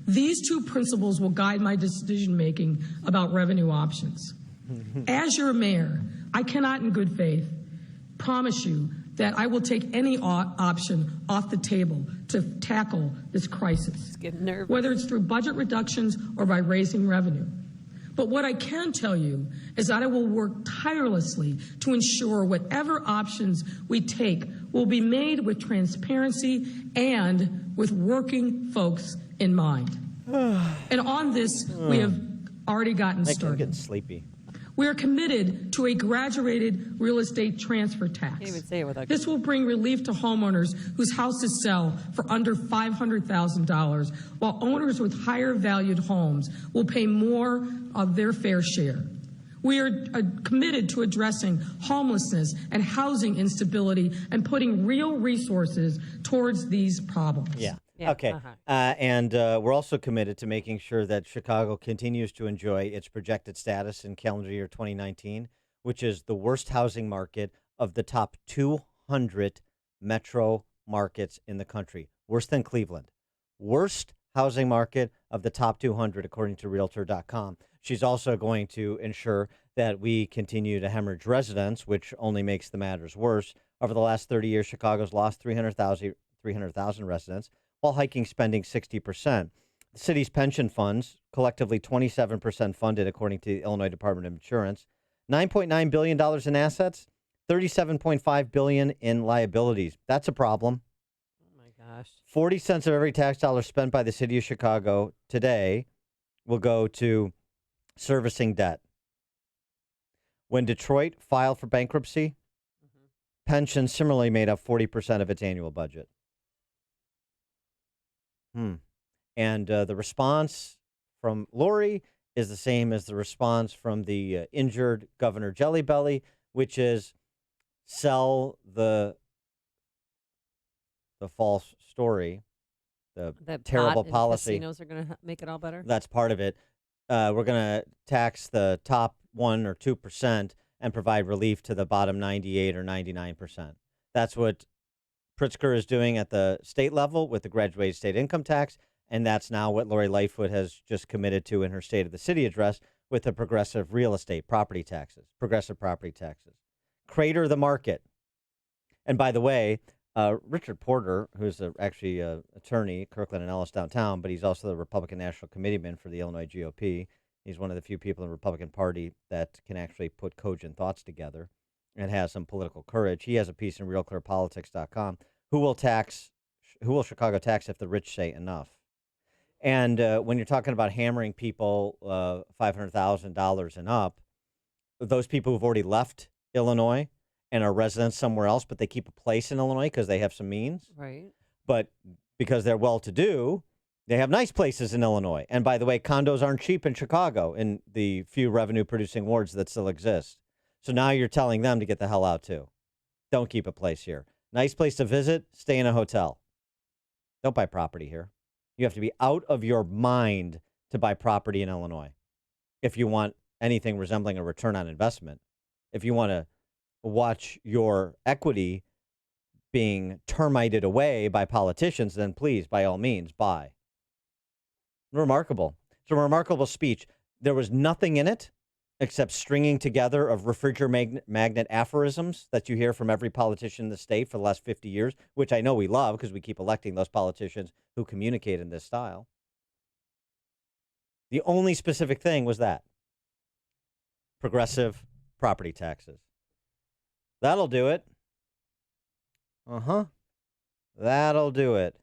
These two principles will guide my decision-making about revenue options. As your mayor, I cannot in good faith promise you that I will take any option off the table to tackle this crisis, whether it's through budget reductions or by raising revenue. But what I can tell you is that I will work tirelessly to ensure whatever options we take will be made with transparency and with working folks in mind. And on this, we have already gotten started. I'm getting sleepy. We are committed to a graduated real estate transfer tax. Can't even say it without. This will bring relief to homeowners whose houses sell for under $500,000, while owners with higher valued homes will pay more of their fair share. We are committed to addressing homelessness and housing instability and putting real resources towards these problems. Yeah. Okay. And we're also committed to making sure that Chicago continues to enjoy its projected status in calendar year 2019, which is the worst housing market of the top 200 metro markets in the country. Worse than Cleveland. Worst housing market of the top 200, according to Realtor.com. She's also going to ensure that we continue to hemorrhage residents, which only makes the matters worse. Over the last 30 years, Chicago's lost 300,000 residents, while hiking spending 60%. The city's pension funds, collectively 27% funded, according to the Illinois Department of Insurance, $9.9 billion in assets, $37.5 billion in liabilities. That's a problem. Oh, my gosh. 40 cents of every tax dollar spent by the city of Chicago today will go to servicing debt. When Detroit filed for bankruptcy, pensions similarly made up 40% of its annual budget. And the response from Lori is the same as the response from the injured Governor Jelly Belly, which is sell the false story, the terrible policy. Casinos are going to make it all better. That's part of it. We're going to tax the top 1 or 2% and provide relief to the bottom 98 or 99%. That's what Pritzker is doing at the state level with the graduated state income tax, and that's now what Lori Lightfoot has just committed to in her State of the City address with the progressive real estate property taxes, progressive property taxes. Crater the market. And by the way, Richard Porter, who's actually an attorney, Kirkland and Ellis downtown, but he's also the Republican National Committeeman for the Illinois GOP. He's one of the few people in the Republican Party that can actually put cogent thoughts together and has some political courage. He has a piece in RealClearPolitics.com. Who will Chicago tax if the rich say enough? And when you're talking about hammering people $500,000 and up, those people who've already left Illinois and are residents somewhere else, but they keep a place in Illinois because they have some means. Right. But because they're well-to-do, they have nice places in Illinois. And by the way, condos aren't cheap in Chicago in the few revenue-producing wards that still exist. So now you're telling them to get the hell out, too. Don't keep a place here. Nice place to visit, stay in a hotel. Don't buy property here. You have to be out of your mind to buy property in Illinois if you want anything resembling a return on investment. If you want to watch your equity being termited away by politicians, then please, by all means, buy. Remarkable. It's a remarkable speech. There was nothing in it except stringing together of refrigerator magnet aphorisms that you hear from every politician in the state for the last 50 years, which I know we love because we keep electing those politicians who communicate in this style. The only specific thing was that. Progressive property taxes. That'll do it. That'll do it.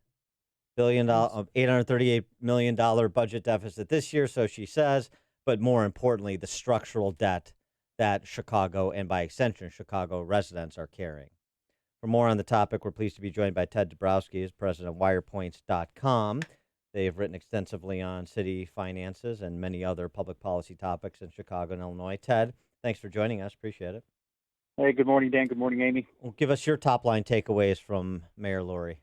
$838 million budget deficit this year, so she says. But more importantly, the structural debt that Chicago and by extension Chicago residents are carrying. For more on the topic, we're pleased to be joined by Ted Dabrowski, as president of WirePoints.com. They have written extensively on city finances and many other public policy topics in Chicago and Illinois. Ted, thanks for joining us. Appreciate it. Hey, good morning, Dan. Good morning, Amy. Well, give us your top line takeaways from Mayor Lori.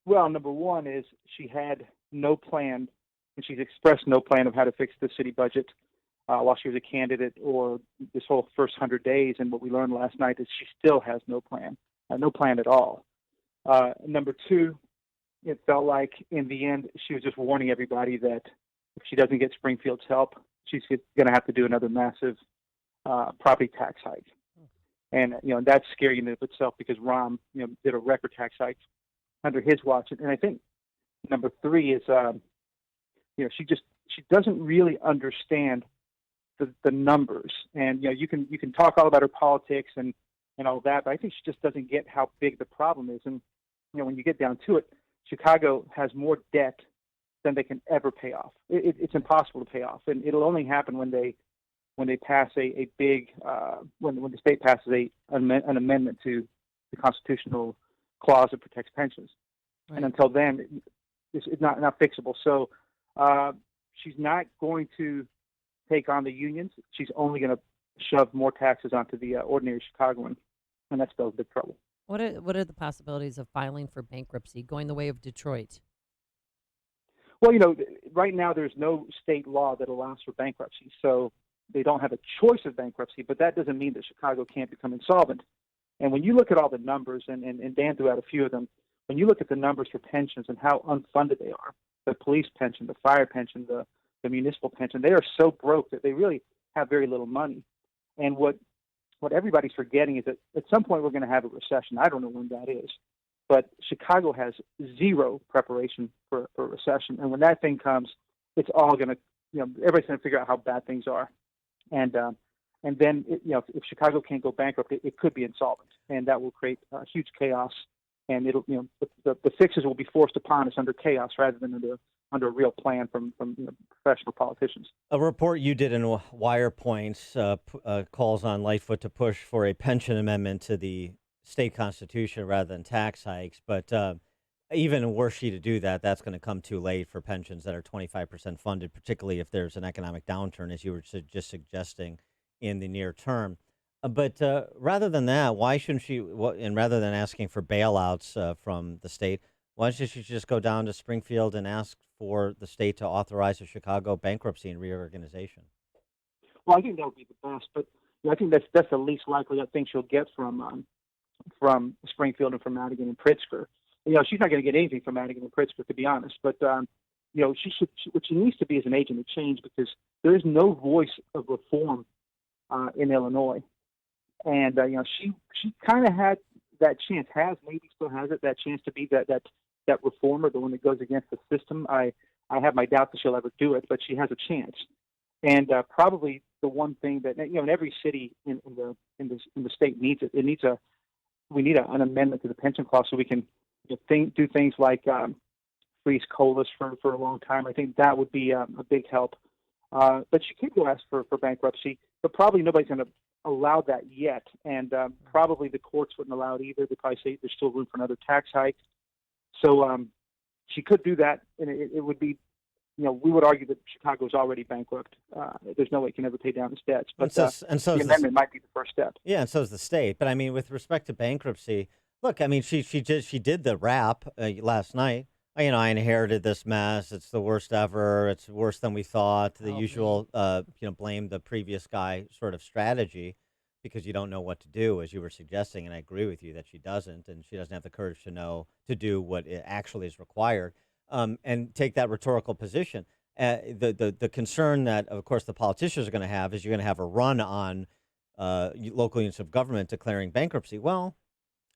Well, number one is she had no plan, and she's expressed no plan of how to fix the city budget while she was a candidate or this whole first 100 days. And what we learned last night is she still has no plan at all. Number two, it felt like in the end she was just warning everybody that if she doesn't get Springfield's help, she's going to have to do another massive property tax hike. And that's scary in and of itself because Rahm did a record tax hike under his watch. And I think number 3 is she doesn't really understand the numbers. And you can talk all about her politics and all that, but I think she just doesn't get how big the problem is. And when you get down to it, Chicago has more debt than they can ever pay off. It's impossible to pay off, and it'll only happen when they pass a big when the state passes an amendment to the constitutional clause that protects pensions. Right. And until then, it's not fixable. So she's not going to take on the unions. She's only going to shove more taxes onto the ordinary Chicagoan, and that spells big trouble. What are the possibilities of filing for bankruptcy, going the way of Detroit? Well, right now there's no state law that allows for bankruptcy, so they don't have a choice of bankruptcy, but that doesn't mean that Chicago can't become insolvent. And when you look at all the numbers, and Dan threw out a few of them, when you look at the numbers for pensions and how unfunded they are, the police pension, the fire pension, the municipal pension, they are so broke that they really have very little money. And what everybody's forgetting is that at some point we're going to have a recession. I don't know when that is, but Chicago has zero preparation for a recession. And when that thing comes, it's all going to, everybody's going to figure out how bad things are. And then, if Chicago can't go bankrupt, it could be insolvent, and that will create huge chaos. And it'll, the fixes will be forced upon us under chaos rather than under a real plan from professional politicians. A report you did in Wire Points calls on Lightfoot to push for a pension amendment to the state constitution rather than tax hikes. But even were she to do that, that's going to come too late for pensions that are 25% funded, particularly if there's an economic downturn, as you were just suggesting, in the near term. But rather than that, why shouldn't she, and rather than asking for bailouts from the state, why shouldn't she just go down to Springfield and ask for the state to authorize a Chicago bankruptcy and reorganization? Well, I think that would be the best, but I think that's the least likely thing she'll get from Springfield and from Madigan and Pritzker. She's not going to get anything from Madigan and Pritzker, to be honest. But what she needs to be is an agent of change, because there is no voice of reform in Illinois, and she kind of had that chance, maybe still has it, that chance to be that reformer, the one that goes against the system. I have my doubts that she'll ever do it, but she has a chance. And probably the one thing that in every city in the state needs it. We need an amendment to the pension clause so we can do things like freeze COLAs for a long time. I think that would be a big help. But she could go ask for bankruptcy, but probably nobody's going to allow that yet. And probably the courts wouldn't allow it either. They probably say there's still room for another tax hike. So she could do that, and it would be, we would argue that Chicago is already bankrupt. There's no way it can ever pay down its debts. But the amendment might be the first step. Yeah, and so is the state. But I mean, with respect to bankruptcy, look, I mean, she did the rap last night. I inherited this mess. It's the worst ever. It's worse than we thought. The usual, blame the previous guy sort of strategy, because you don't know what to do, as you were suggesting. And I agree with you that she doesn't, and she doesn't have the courage to do what it actually is required, and take that rhetorical position. The concern that, of course, the politicians are going to have is you're going to have a run on local units of government declaring bankruptcy. Well,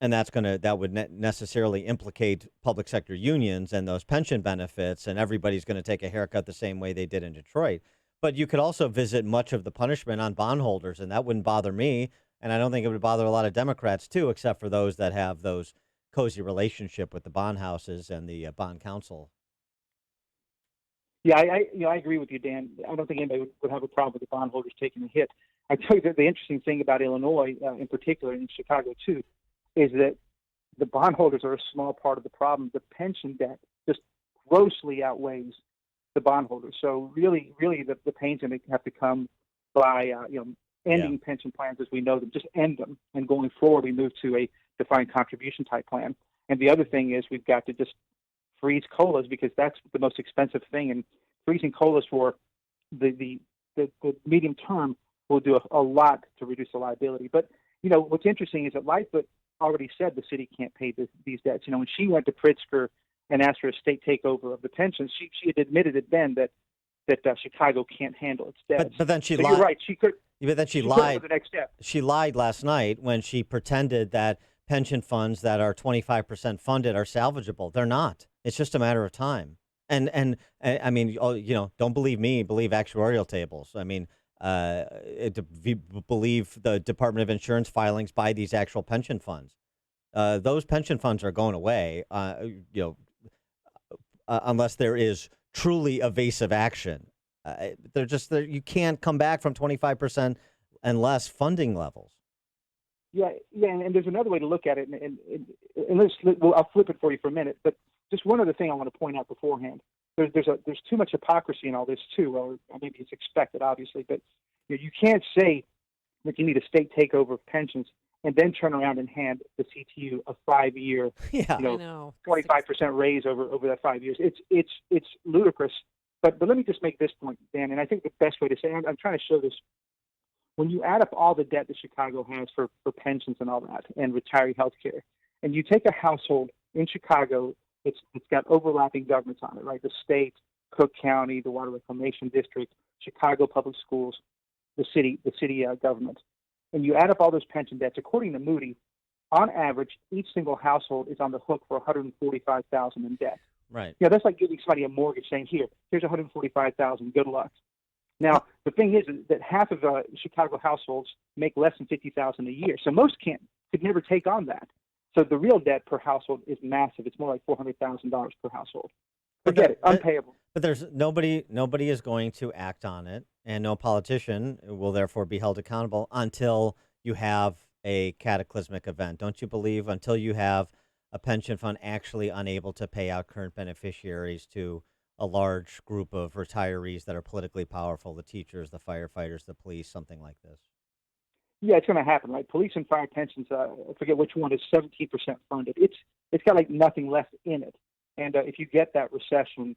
and that would necessarily implicate public sector unions and those pension benefits, and everybody's going to take a haircut the same way they did in Detroit. But you could also visit much of the punishment on bondholders, and that wouldn't bother me, and I don't think it would bother a lot of Democrats too, except for those that have those cozy relationship with the bond houses and the bond council. Yeah, I agree with you, Dan. I don't think anybody would have a problem with the bondholders taking a hit. I tell you that the interesting thing about Illinois, in particular, and in Chicago too, is that the bondholders are a small part of the problem. The pension debt just grossly outweighs the bondholders. So really, the pain's going to have to come by ending pension plans as we know them. Just end them, and going forward, we move to a defined contribution type plan. And the other thing is we've got to just freeze COLAs, because that's the most expensive thing. And freezing COLAs for the medium term will do a lot to reduce the liability. But what's interesting is that Lightfoot already said the city can't pay these debts. When she went to Pritzker and asked for a state takeover of the pensions, she had admitted it then that Chicago can't handle its debts. But then she so lied. You're right. She could. But then she put it lied. to the next step. She lied last night when she pretended that pension funds that are 25% funded are salvageable. They're not. It's just a matter of time. And I mean, don't believe me, believe actuarial tables. I mean, believe the Department of Insurance filings by these actual pension funds. Those pension funds are going away, unless there is truly evasive action. You can't come back from 25% and less funding levels. Yeah, and there's another way to look at it, and I'll flip it for you for a minute. But just one other thing I want to point out beforehand. There's too much hypocrisy in all this too, or maybe it's expected, obviously. But you can't say that you need a state takeover of pensions and then turn around and hand the CTU a 5-year, 25% raise over that 5 years. It's ludicrous. But let me just make this point, Dan, and I think the best way to say it, I'm trying to show this. When you add up all the debt that Chicago has for pensions and all that, and retiree health care, and you take a household in Chicago, it's got overlapping governments on it, right? The state, Cook County, the Water Reclamation District, Chicago Public Schools, the city government. And you add up all those pension debts, according to Moody, on average, each single household is on the hook for $145,000 in debt. Right. That's like giving somebody a mortgage, saying, here's $145,000, good luck. Now, the thing is that half of Chicago households make less than $50,000 a year, so most could never take on that. So the real debt per household is massive. It's more like $400,000 per household. Forget it, unpayable. But there's nobody is going to act on it, and no politician will therefore be held accountable until you have a cataclysmic event. Don't you believe? Until you have a pension fund actually unable to pay out current beneficiaries to a large group of retirees that are politically powerful, the teachers, the firefighters, the police, something like this. Yeah, it's going to happen, right? Police and fire pensions, I forget which one, is 17% funded. It's got like nothing left in it. And if you get that recession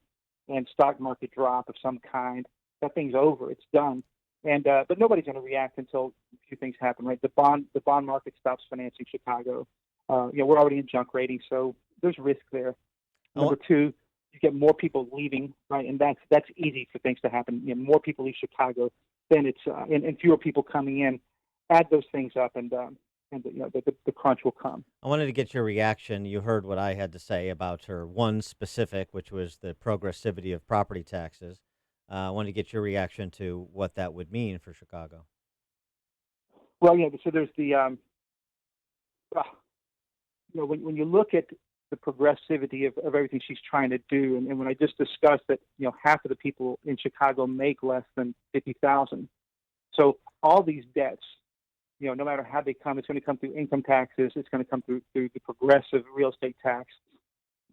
and stock market drop of some kind, that thing's over. It's done. And but nobody's going to react until a few things happen, right? The bond market stops financing Chicago. We're already in junk rating, so there's risk there. Number two, you get more people leaving, right? And that's easy for things to happen. More people leave Chicago, then it's and fewer people coming in. Add those things up, and the crunch will come. I wanted to get your reaction. You heard what I had to say about her one specific, which was the progressivity of property taxes. I wanted to get your reaction to what that would mean for Chicago. Well, so there's the when you look at the progressivity of everything she's trying to do, and when I just discussed that half of the people in Chicago make less than $50,000, so all these debts, no matter how they come, it's going to come through income taxes. It's going to come through the progressive real estate tax,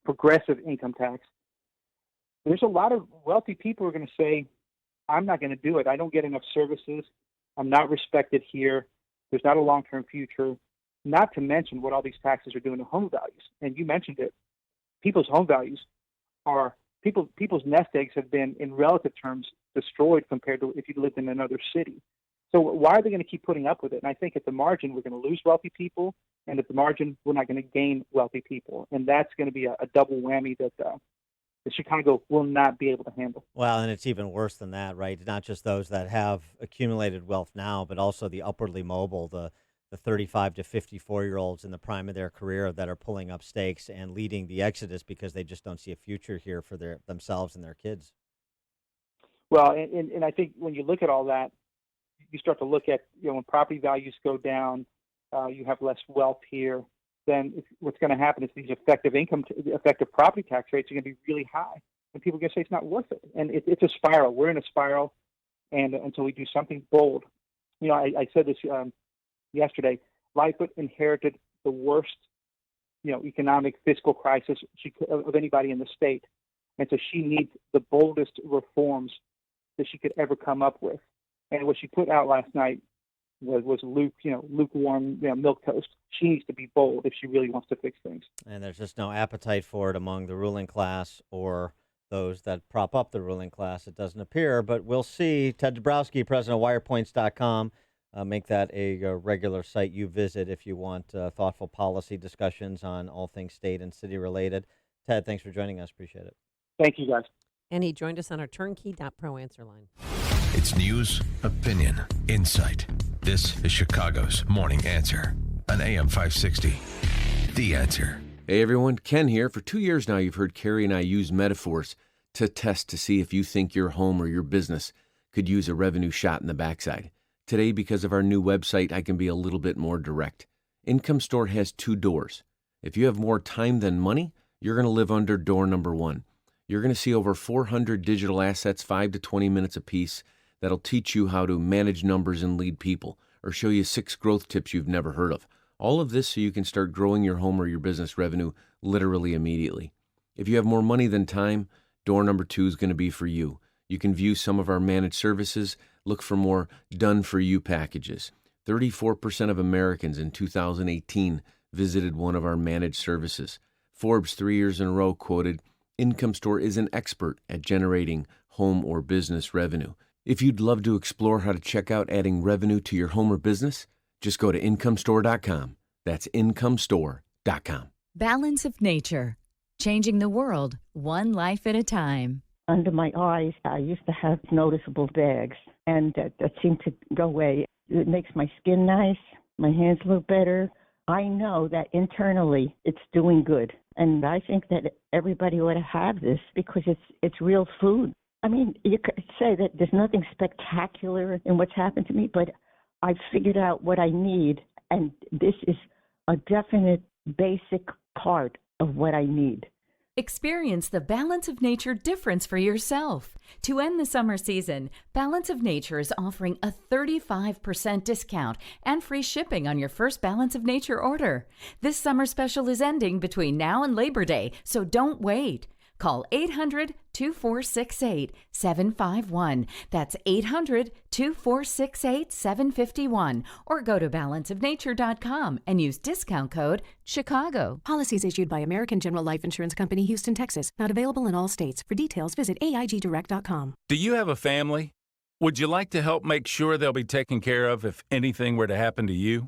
progressive income tax. There's a lot of wealthy people who are going to say, I'm not going to do it. I don't get enough services. I'm not respected here. There's not a long-term future, not to mention what all these taxes are doing to home values. And you mentioned it. People's home values people's nest eggs have been, in relative terms, destroyed compared to if you lived in another city. So why are they going to keep putting up with it? And I think at the margin, we're going to lose wealthy people, and at the margin, we're not going to gain wealthy people. And that's going to be a double whammy that Chicago will not be able to handle. Well, and it's even worse than that, right? Not just those that have accumulated wealth now, but also the upwardly mobile, the 35 to 54-year-olds in the prime of their career that are pulling up stakes and leading the exodus because they just don't see a future here for themselves and their kids. Well, and I think when you look at all that, you start to look at, when property values go down, you have less wealth here, then what's going to happen is these effective property tax rates are going to be really high. And people are going to say it's not worth it. And it's a spiral. We're in a spiral, and until we do something bold. I said this yesterday. Lightfoot inherited the worst, economic fiscal crisis of anybody in the state. And so she needs the boldest reforms that she could ever come up with. And what she put out last night was lukewarm milquetoast. She needs to be bold if she really wants to fix things. And there's just no appetite for it among the ruling class or those that prop up the ruling class, it doesn't appear. But we'll see. Ted Dabrowski, president of wirepoints.com. Make that a regular site you visit if you want thoughtful policy discussions on all things state and city related. Ted, thanks for joining us. Appreciate it. Thank you, guys. And he joined us on our turnkey.pro answer line. It's news, opinion, insight. This is Chicago's Morning Answer on AM 560. The Answer. Hey everyone, Ken here. For 2 years now, you've heard Carrie and I use metaphors to test to see if you think your home or your business could use a revenue shot in the backside. Today, because of our new website, I can be a little bit more direct. Income Store has 2 doors. If you have more time than money, you're going to live under door number 1. You're going to see over 400 digital assets, 5 to 20 minutes apiece, that'll teach you how to manage numbers and lead people, or show you 6 growth tips you've never heard of. All of this so you can start growing your home or your business revenue literally immediately. If you have more money than time, door number 2 is going to be for you. You can view some of our managed services, look for more done-for-you packages. 34% of Americans in 2018 visited one of our managed services. Forbes 3 years in a row quoted, "Income Store is an expert at generating home or business revenue." If you'd love to explore how to check out adding revenue to your home or business, just go to incomestore.com. That's incomestore.com. Balance of Nature. Changing the world, one life at a time. Under my eyes, I used to have noticeable bags, and that seemed to go away. It makes my skin nice. My hands look better. I know that internally it's doing good. And I think that everybody ought to have this because it's real food. I mean, you could say that there's nothing spectacular in what's happened to me, but I've figured out what I need, and this is a definite basic part of what I need. Experience the Balance of Nature difference for yourself. To end the summer season, Balance of Nature is offering a 35% discount and free shipping on your first Balance of Nature order. This summer special is ending between now and Labor Day, so don't wait. Call 800-2468-751. That's 800-2468-751. Or go to balanceofnature.com and use discount code CHICAGO. Policies issued by American General Life Insurance Company, Houston, Texas. Not available in all states. For details, visit AIGdirect.com. Do you have a family? Would you like to help make sure they'll be taken care of if anything were to happen to you?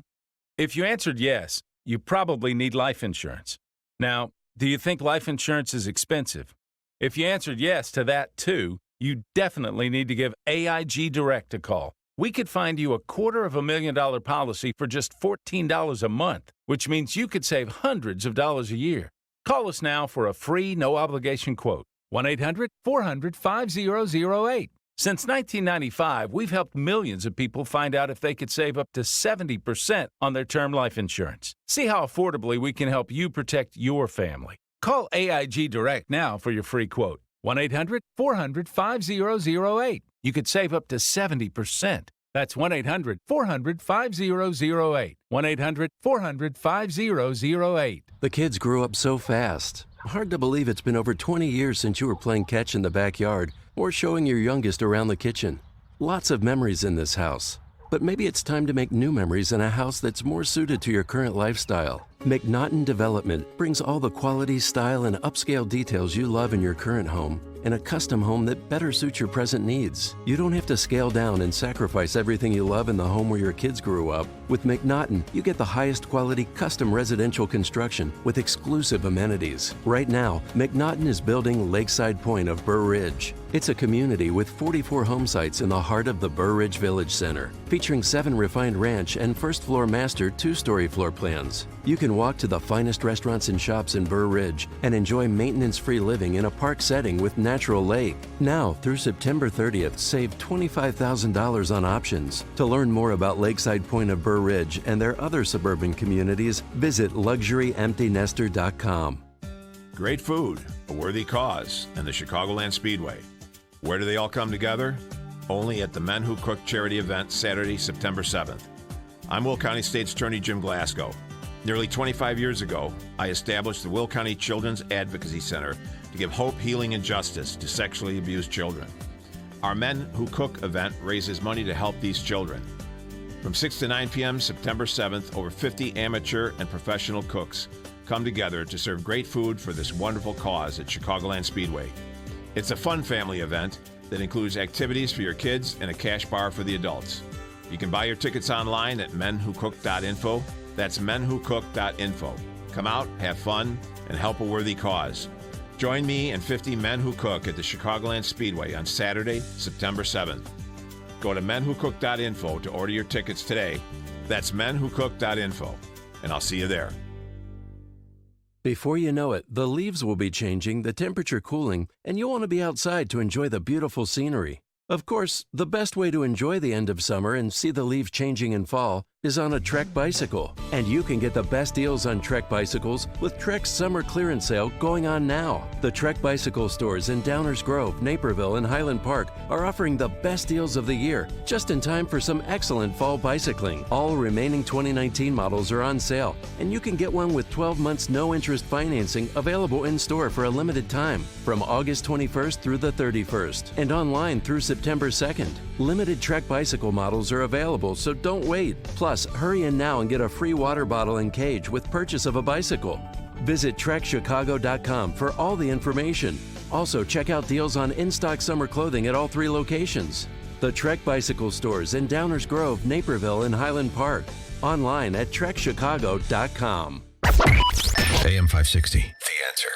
If you answered yes, you probably need life insurance. Now, do you think life insurance is expensive? If you answered yes to that too, you definitely need to give AIG Direct a call. We could find you a $250,000 policy for just $14 a month, which means you could save hundreds of dollars a year. Call us now for a free, no-obligation quote. 1-800-400-5008. Since 1995, we've helped millions of people find out if they could save up to 70% on their term life insurance. See how affordably we can help you protect your family. Call AIG Direct now for your free quote. 1-800-400-5008. You could save up to 70%. That's 1-800-400-5008. 1-800-400-5008. The kids grew up so fast. Hard to believe it's been over 20 years since you were playing catch in the backyard or showing your youngest around the kitchen. Lots of memories in this house. But maybe it's time to make new memories in a house that's more suited to your current lifestyle. McNaughton Development brings all the quality, style, and upscale details you love in your current home in a custom home that better suits your present needs. You don't have to scale down and sacrifice everything you love in the home where your kids grew up. With McNaughton, you get the highest quality custom residential construction with exclusive amenities. Right now, McNaughton is building Lakeside Point of Burr Ridge. It's a community with 44 home sites in the heart of the Burr Ridge Village Center, featuring 7 refined ranch and first-floor master 2-story floor plans. You can walk to the finest restaurants and shops in Burr Ridge and enjoy maintenance-free living in a park setting with natural lake. Now, through September 30th, save $25,000 on options. To learn more about Lakeside Point of Burr Ridge and their other suburban communities, visit luxuryemptynester.com. Great food, a worthy cause, and the Chicagoland Speedway. Where do they all come together? Only at the Men Who Cook charity event Saturday, September 7th. I'm Will County State's Attorney Jim Glasgow. Nearly 25 years ago, I established the Will County Children's Advocacy Center to give hope, healing, and justice to sexually abused children. Our Men Who Cook event raises money to help these children. From 6 to 9 p.m. September 7th, over 50 amateur and professional cooks come together to serve great food for this wonderful cause at Chicagoland Speedway. It's a fun family event that includes activities for your kids and a cash bar for the adults. You can buy your tickets online at menwhocook.info. That's menwhocook.info. Come out, have fun, and help a worthy cause. Join me and 50 Men Who Cook at the Chicagoland Speedway on Saturday, September 7th. Go to menwhocook.info to order your tickets today. That's menwhocook.info, and I'll see you there. Before you know it, the leaves will be changing, the temperature cooling, and you'll want to be outside to enjoy the beautiful scenery. Of course, the best way to enjoy the end of summer and see the leaves changing in fall is on a Trek bicycle. And you can get the best deals on Trek bicycles with Trek's summer clearance sale going on now. The Trek bicycle stores in Downers Grove, Naperville, and Highland Park are offering the best deals of the year, just in time for some excellent fall bicycling. All remaining 2019 models are on sale, and you can get one with 12 months no-interest financing available in-store for a limited time from August 21st through the 31st, and online through September 2nd. Limited Trek bicycle models are available, so don't wait. Plus, hurry in now and get a free water bottle and cage with purchase of a bicycle. Visit trekchicago.com for all the information. Also, check out deals on in-stock summer clothing at all 3 locations. The Trek bicycle stores in Downers Grove, Naperville, and Highland Park. Online at trekchicago.com. AM 560, The Answer.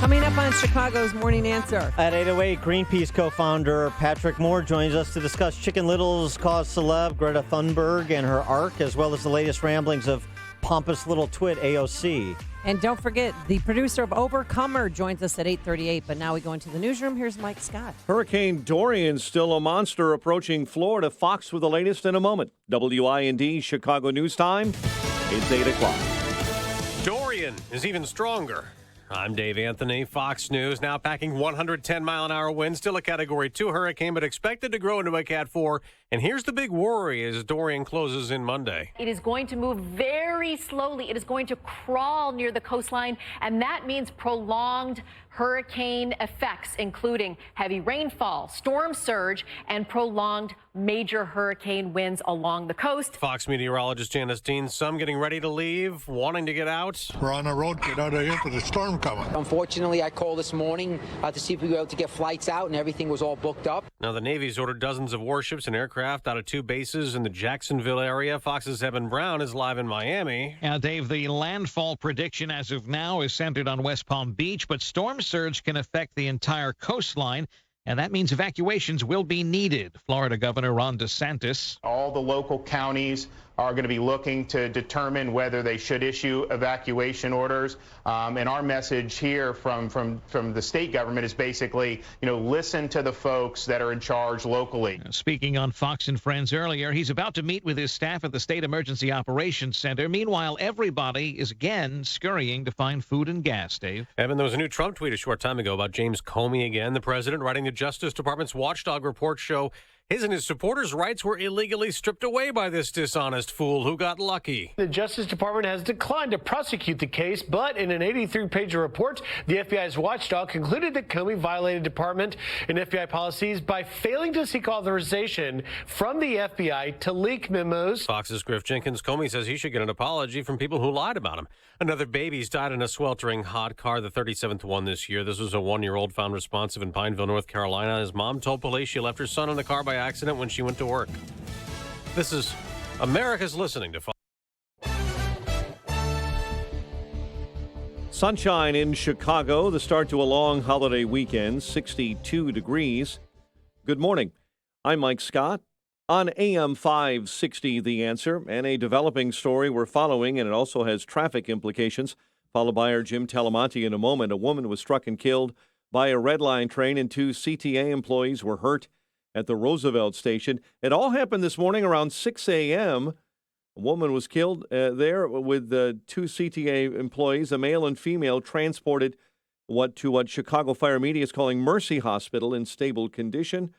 Coming up on Chicago's Morning Answer. At 8:08, Greenpeace co-founder Patrick Moore joins us to discuss Chicken Little's cause celeb Greta Thunberg and her arc, as well as the latest ramblings of pompous little twit AOC. And don't forget, the producer of Overcomer joins us at 8:38. But now we go into the newsroom. Here's Mike Scott. Hurricane Dorian still a monster approaching Florida. Fox with the latest in a moment. WIND Chicago News Time. It's 8 o'clock. Dorian is even stronger. I'm Dave Anthony, Fox News. Now packing 110-mile-an-hour winds, still a Category 2 hurricane, but expected to grow into a Cat 4. And here's the big worry as Dorian closes in Monday. It is going to move very slowly. It is going to crawl near the coastline, and that means prolonged hurricane effects, including heavy rainfall, storm surge, and prolonged major hurricane winds along the coast. Fox meteorologist Janice Dean, some getting ready to leave, wanting to get out. We're on the road, get out of here for the storm coming. Unfortunately, I called this morning to see if we were able to get flights out, and everything was all booked up. Now, the Navy's ordered dozens of warships and aircraft out of 2 bases in the Jacksonville area. Fox's Evan Brown is live in Miami. Dave, the landfall prediction as of now is centered on West Palm Beach, but storm surge can affect the entire coastline, and that means evacuations will be needed. Florida Governor Ron DeSantis. All the local counties are going to be looking to determine whether they should issue evacuation orders. And our message here from the state government is basically, listen to the folks that are in charge locally. Speaking on Fox and Friends earlier, he's about to meet with his staff at the State Emergency Operations Center. Meanwhile, everybody is again scurrying to find food and gas, Dave. Evan, there was a new Trump tweet a short time ago about James Comey again. The president writing the Justice Department's watchdog reports show his and his supporters' rights were illegally stripped away by this dishonest fool who got lucky. The Justice Department has declined to prosecute the case, but in an 83-page report, the FBI's watchdog concluded that Comey violated department and FBI policies by failing to seek authorization from the FBI to leak memos. Fox's Griff Jenkins. Comey says he should get an apology from people who lied about him. Another baby's died in a sweltering hot car, the 37th one this year. This was a 1-year-old found responsive in Pineville, North Carolina. His mom told police she left her son in the car by accident when she went to work. This is America's listening to Fox. Sunshine in Chicago, the start to a long holiday weekend, 62 degrees. Good morning. I'm Mike Scott. On AM 560, The Answer, and a developing story we're following, and it also has traffic implications, followed by our Jim Talamonte in a moment. A woman was struck and killed by a Red Line train, and 2 CTA employees were hurt at the Roosevelt station. It all happened this morning around 6 a.m. A woman was killed there with 2 CTA employees, a male and female, transported what Chicago Fire Media is calling Mercy Hospital in stable condition.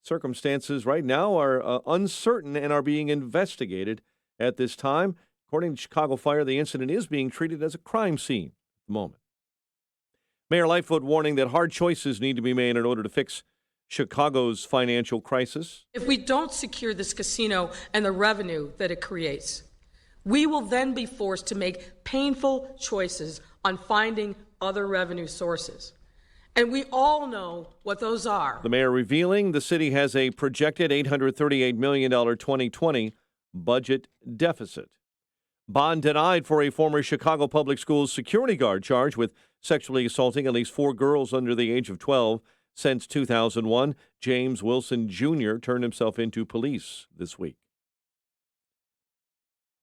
Circumstances right now are uncertain and are being investigated at this time. According to Chicago Fire, the incident is being treated as a crime scene at the moment. Mayor Lightfoot warning that hard choices need to be made in order to fix Chicago's financial crisis. If we don't secure this casino and the revenue that it creates, we will then be forced to make painful choices on finding other revenue sources. And we all know what those are. The mayor revealing the city has a projected $838 million 2020 budget deficit. Bond denied for a former Chicago Public Schools security guard charged with sexually assaulting at least 4 girls under the age of 12. since 2001. James Wilson Jr. turned himself into police this week.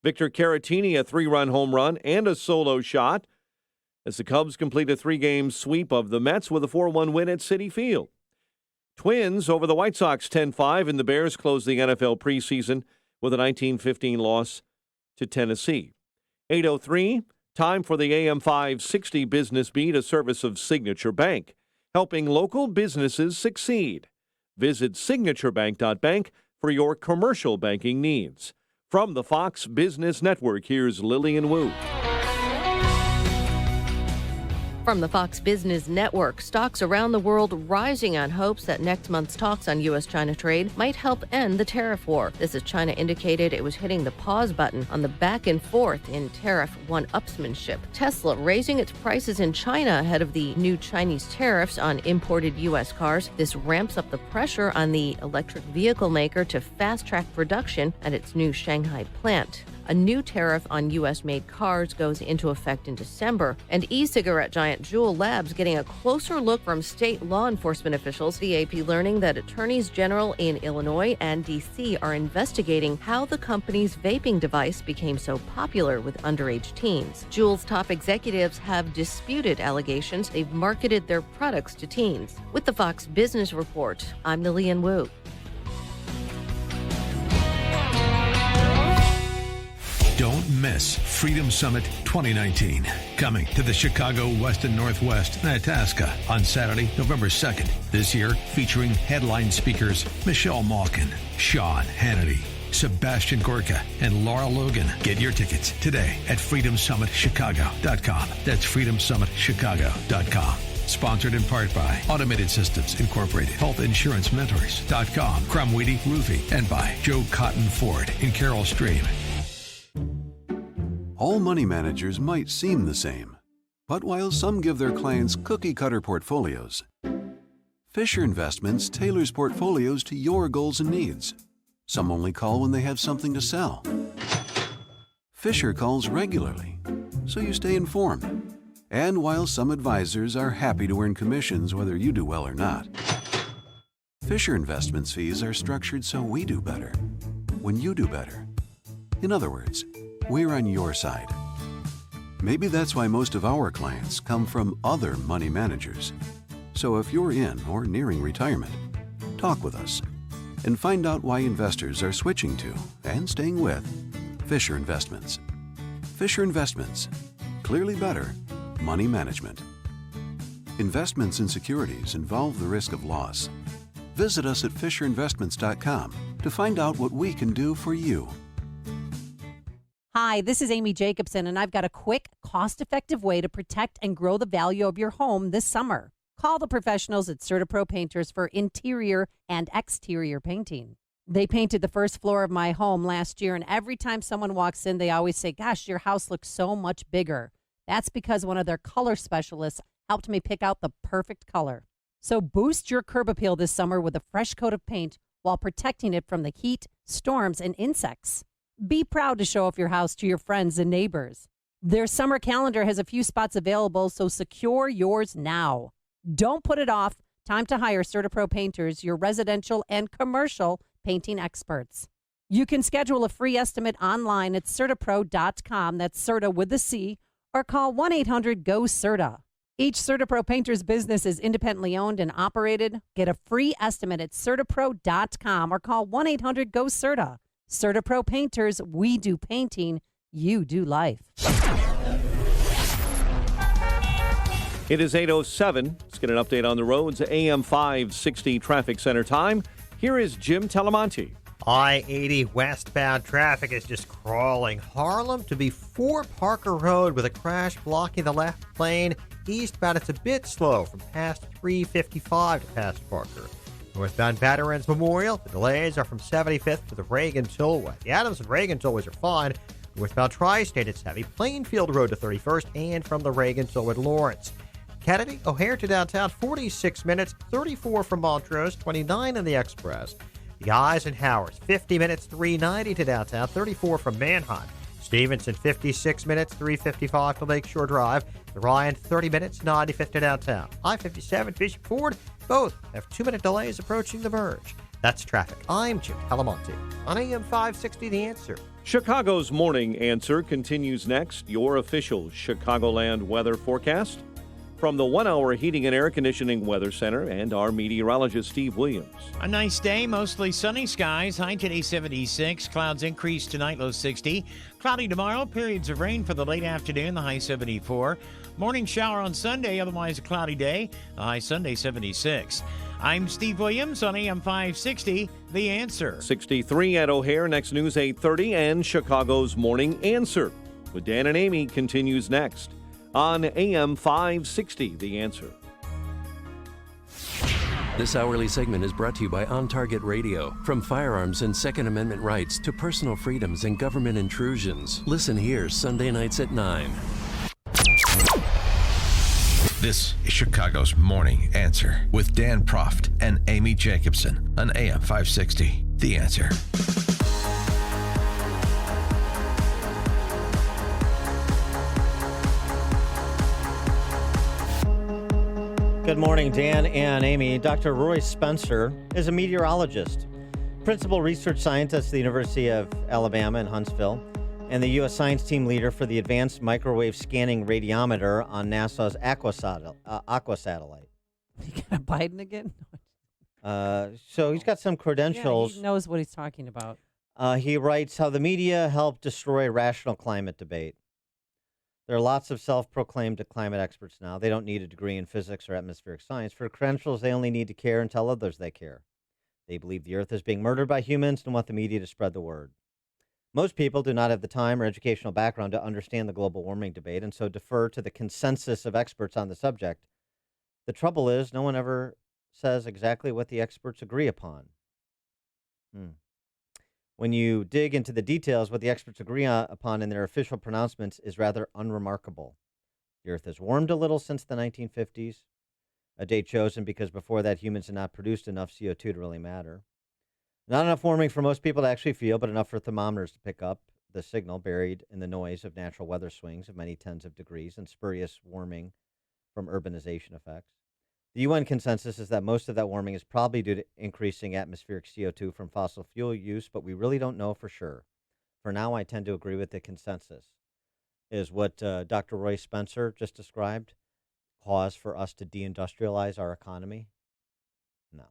Victor Caratini, a 3-run home run and a solo shot as the Cubs complete a 3-game sweep of the Mets with a 4-1 win at Citi Field. Twins over the White Sox 10-5, and the Bears close the NFL preseason with a 19-15 loss to Tennessee. 8:03, time for the AM 560 Business Beat, a service of Signature Bank, helping local businesses succeed. Visit signaturebank.bank for your commercial banking needs. From the Fox Business Network, here's Lillian Wu. From the Fox Business Network, stocks around the world rising on hopes that next month's talks on U.S.-China trade might help end the tariff war. This as China indicated it was hitting the pause button on the back and forth in tariff one-upsmanship. Tesla raising its prices in China ahead of the new Chinese tariffs on imported U.S. cars. This ramps up the pressure on the electric vehicle maker to fast-track production at its new Shanghai plant. A new tariff on U.S.-made cars goes into effect in December, and e-cigarette giant Juul Labs getting a closer look from state law enforcement officials. The AP learning that attorneys general in Illinois and D.C. are investigating how the company's vaping device became so popular with underage teens. Juul's top executives have disputed allegations they've marketed their products to teens. With the Fox Business Report, I'm Lillian Wu. Don't miss Freedom Summit 2019. Coming to the Chicago West and Northwest, Itasca on Saturday, November 2nd. This year featuring headline speakers Michelle Malkin, Sean Hannity, Sebastian Gorka, and Laura Logan. Get your tickets today at freedomsummitchicago.com. That's freedomsummitchicago.com. Sponsored in part by Automated Systems Incorporated, HealthInsuranceMentors.com, Cromweedy Roofing, and by Joe Cotton Ford in Carroll Stream. All money managers might seem the same, but while some give their clients cookie-cutter portfolios, Fisher Investments tailors portfolios to your goals and needs. Some only call when they have something to sell. Fisher calls regularly, so you stay informed. And while some advisors are happy to earn commissions whether you do well or not, Fisher Investments fees are structured so we do better when you do better. In other words, we're on your side. Maybe that's why most of our clients come from other money managers. So if you're in or nearing retirement, talk with us and find out why investors are switching to and staying with Fisher Investments. Fisher Investments. Clearly better money management. Investments in securities involve the risk of loss. Visit us at FisherInvestments.com to find out what we can do for you. Hi, this is Amy Jacobson, and I've got a quick, cost-effective way to protect and grow the value of your home this summer. Call the professionals at CertaPro Painters for interior and exterior painting. They painted the first floor of my home last year, and every time someone walks in, they always say, gosh, your house looks so much bigger. That's because one of their color specialists helped me pick out the perfect color. So boost your curb appeal this summer with a fresh coat of paint while protecting it from the heat, storms, and insects. Be proud to show off your house to your friends and neighbors. Their summer calendar has a few spots available, so secure yours now. Don't put it off. Time to hire CertaPro Painters, your residential and commercial painting experts. You can schedule a free estimate online at CertaPro.com, that's Certa with a C, or call 1-800-GO-CERTA. Each CertaPro Painters business is independently owned and operated. Get a free estimate at CertaPro.com or call 1-800-GO-CERTA. CertaPro Painters, we do painting, you do life. It is 8:07. Let's get an update on the roads. AM 560 traffic center time. Here is Jim Talamonte. I-80 westbound traffic is just crawling Harlem to before Parker Road with a crash blocking the left lane. Eastbound, it's a bit slow from past 355 to past Parker. Northbound Veterans Memorial, the delays are from 75th to the Reagan Tollway. The Adams and Reagan Tollways are fine. Northbound Tri-State, it's heavy. Plainfield Road to 31st and from the Reagan Tollway to Lawrence. Kennedy, O'Hare to downtown, 46 minutes, 34 from Montrose, 29 in the Express. The Eisenhower's, 50 minutes, 390 to downtown, 34 from Manheim. Stevenson, 56 minutes, 3:55 to Lakeshore Drive. The Ryan, 30 minutes, 90-50 to downtown. I-57, Bishop Ford, both have 2-minute delays approaching the verge. That's traffic. I'm Jim Talamonte on AM 560, The Answer. Chicago's Morning Answer continues next. Your official Chicagoland weather forecast from the 1 Hour Heating and Air Conditioning Weather Center and our meteorologist, Steve Williams. A nice day, mostly sunny skies. High today 76. Clouds increase tonight, low 60. Cloudy tomorrow, periods of rain for the late afternoon, the high 74. Morning shower on Sunday, otherwise a cloudy day, the high Sunday 76. I'm Steve Williams on AM 560, The Answer. 63 at O'Hare, next news 8:30, and Chicago's Morning Answer with Dan and Amy continues next on AM 560, The Answer. This hourly segment is brought to you by On Target Radio. From firearms and Second Amendment rights to personal freedoms and government intrusions. Listen here Sunday nights at 9. This is Chicago's Morning Answer with Dan Proft and Amy Jacobson on AM 560, The Answer. Good morning, Dan and Amy. Dr. Roy Spencer is a meteorologist, principal research scientist at the University of Alabama in Huntsville, and the U.S. science team leader for the Advanced Microwave Scanning Radiometer on NASA's Aqua satellite. You got Biden again? So he's got some credentials. Yeah, he knows what he's talking about. He writes how the media helped destroy rational climate debate. There are lots of self-proclaimed climate experts now. They don't need a degree in physics or atmospheric science. For credentials, they only need to care and tell others they care. They believe the Earth is being murdered by humans and want the media to spread the word. Most people do not have the time or educational background to understand the global warming debate and so defer to the consensus of experts on the subject. The trouble is, no one ever says exactly what the experts agree upon. When you dig into the details, what the experts agree upon in their official pronouncements is rather unremarkable. The Earth has warmed a little since the 1950s, a date chosen because before that humans had not produced enough CO2 to really matter. Not enough warming for most people to actually feel, but enough for thermometers to pick up the signal buried in the noise of natural weather swings of many tens of degrees and spurious warming from urbanization effects. The UN consensus is that most of that warming is probably due to increasing atmospheric CO2 from fossil fuel use, but we really don't know for sure. For now, I tend to agree with the consensus, is what Dr. Roy Spencer just described, cause for us to deindustrialize our economy? No.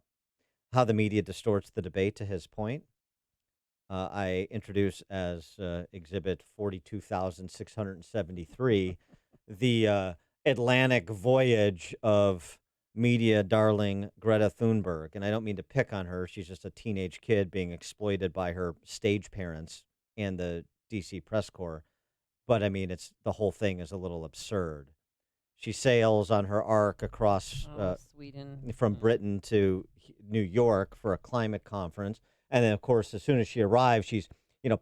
How the media distorts the debate, to his point, I introduce as Exhibit 42,673, the Atlantic voyage of media darling Greta Thunberg. And I don't mean to pick on her. She's just a teenage kid being exploited by her stage parents and the D.C. press corps. But, I mean, the whole thing is a little absurd. She sails on her ark across Sweden, from Britain to New York for a climate conference. And then, of course, as soon as she arrives, she's,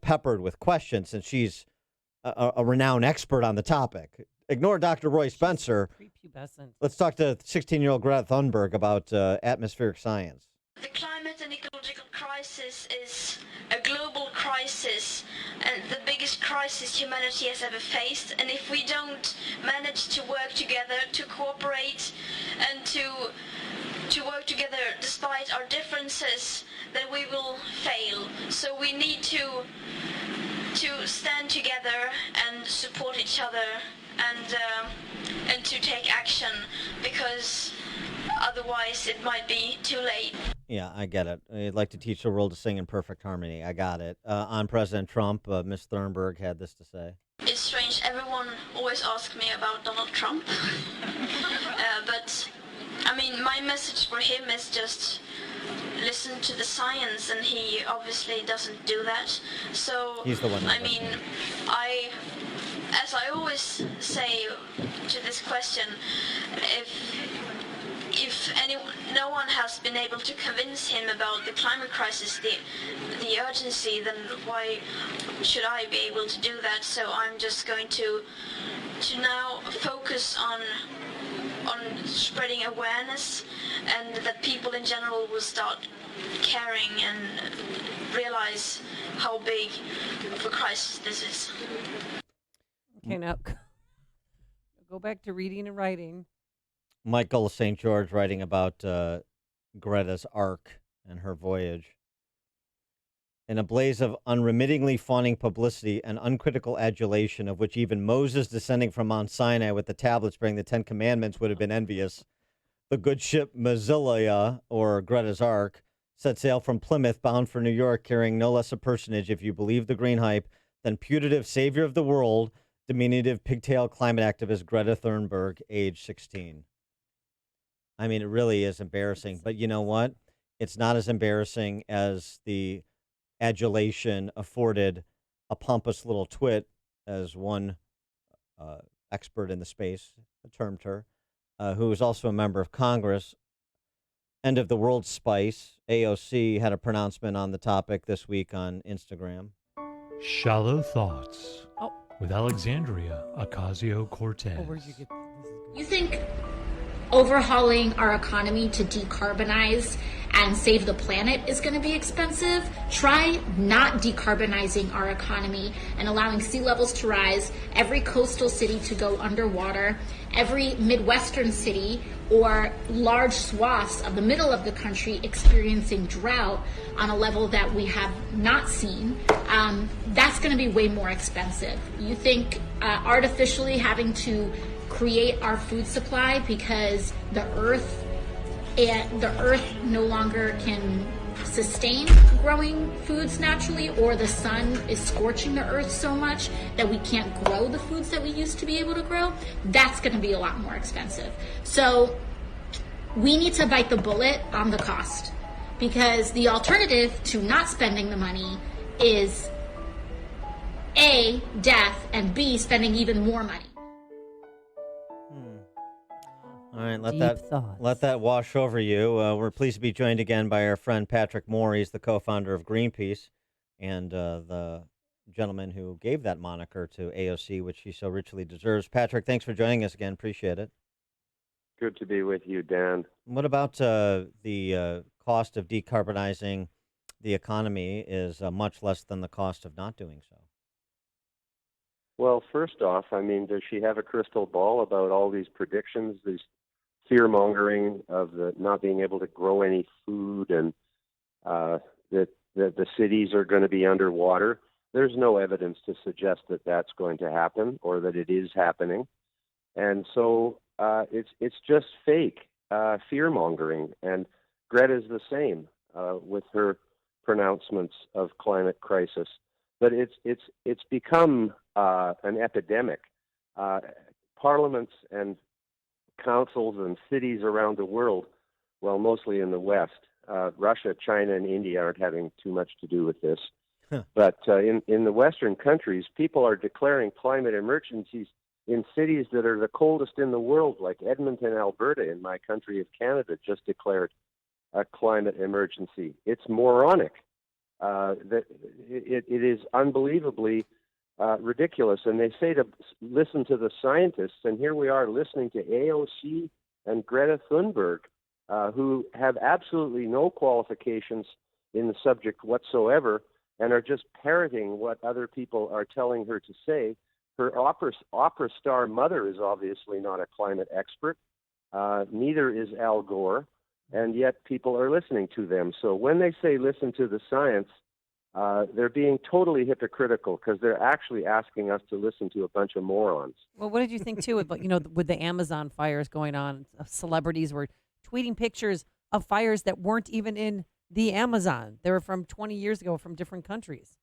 peppered with questions, and she's a renowned expert on the topic. Ignore Dr. Roy Spencer. Prepubescent. Let's talk to 16-year-old Greta Thunberg about atmospheric science. The climate and ecological crisis is a global crisis and the biggest crisis humanity has ever faced. And if we don't manage to work together, to cooperate, and to work together despite our differences, then we will fail. So we need to stand together and support each other and to take action, because otherwise it might be too late. Yeah, I get it. I'd like to teach the world to sing in perfect harmony. I got it. On President Trump, Ms. Thunberg had this to say. It's strange. Everyone always asks me about Donald Trump. But, I mean, my message for him is just listen to the science, and he obviously doesn't do that. So, he's the one. I mean, as I always say to this question, if no one has been able to convince him about the climate crisis, the urgency, then why should I be able to do that? So I'm just going to now focus on on spreading awareness, and that people in general will start caring and realize how big of a crisis this is. Okay, now go back to reading and writing. Michael St. George writing about Greta's ark and her voyage. In a blaze of unremittingly fawning publicity and uncritical adulation, of which even Moses descending from Mount Sinai with the tablets bearing the Ten Commandments would have been envious, the good ship Massilia, or Greta's Ark, set sail from Plymouth bound for New York, carrying no less a personage, if you believe the green hype, than putative savior of the world, diminutive pigtail climate activist Greta Thunberg, age 16. I mean, it really is embarrassing. But you know what? It's not as embarrassing as the adulation afforded a pompous little twit, as one expert in the space termed her, who was also a member of Congress. End of the World Spice, AOC, had a pronouncement on the topic this week on Instagram. Shallow Thoughts with Alexandria Ocasio-Cortez. Where'd you get You think overhauling our economy to decarbonize and save the planet is going to be expensive? Try not decarbonizing our economy and allowing sea levels to rise, every coastal city to go underwater, every Midwestern city or large swaths of the middle of the country experiencing drought on a level that we have not seen. That's going to be way more expensive. You think artificially having to create our food supply because the earth no longer can sustain growing foods naturally, or the sun is scorching the earth so much that we can't grow the foods that we used to be able to grow, that's going to be a lot more expensive. So we need to bite the bullet on the cost, because the alternative to not spending the money is A, death, and B, spending even more money. All right, let that wash over you. We're pleased to be joined again by our friend Patrick Moore. He's the co-founder of Greenpeace and the gentleman who gave that moniker to AOC, which she so richly deserves. Patrick, thanks for joining us again. Appreciate it. Good to be with you, Dan. What about the cost of decarbonizing the economy is much less than the cost of not doing so? Well, first off, I mean, does she have a crystal ball about all these predictions, these fear-mongering of the not being able to grow any food, and that the cities are going to be underwater? There's no evidence to suggest that that's going to happen or that it is happening. And so it's just fake fear-mongering. And Greta's the same with her pronouncements of climate crisis. But it's become an epidemic. Parliaments and councils and cities around the world, well, mostly in the West, Russia, China, and India aren't having too much to do with this. But in the Western countries, people are declaring climate emergencies in cities that are the coldest in the world, like Edmonton, Alberta, in my country of Canada, just declared a climate emergency. It's moronic. That it is unbelievably ridiculous. And they say to listen to the scientists, and here we are listening to AOC and Greta Thunberg, who have absolutely no qualifications in the subject whatsoever and are just parroting what other people are telling her to say. Her opera star mother is obviously not a climate expert. Neither is Al Gore. And yet people are listening to them. So when they say listen to the science, they're being totally hypocritical, because they're actually asking us to listen to a bunch of morons. Well, what did you think, too, with the Amazon fires going on? Celebrities were tweeting pictures of fires that weren't even in the Amazon. They were from 20 years ago from different countries.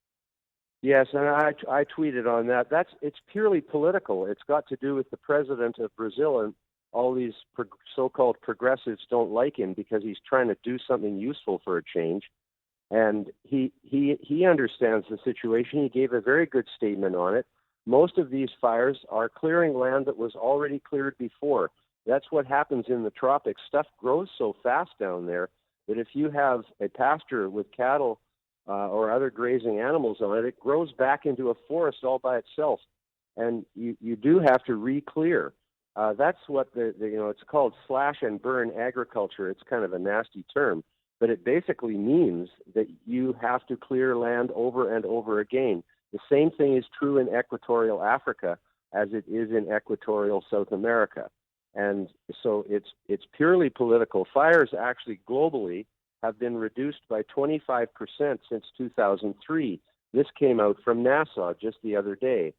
Yes, and I tweeted on that. It's purely political. It's got to do with the president of Brazil, and all these so-called progressives don't like him because he's trying to do something useful for a change. And he understands the situation. He gave a very good statement on it. Most of these fires are clearing land that was already cleared before. That's what happens in the tropics. Stuff grows so fast down there that if you have a pasture with cattle or other grazing animals on it, it grows back into a forest all by itself. And you do have to re-clear. That's what it's called slash and burn agriculture. It's kind of a nasty term, but it basically means that you have to clear land over and over again. The same thing is true in equatorial Africa as it is in equatorial South America. And so it's purely political. Fires actually globally have been reduced by 25% since 2003. This came out from NASA just the other day.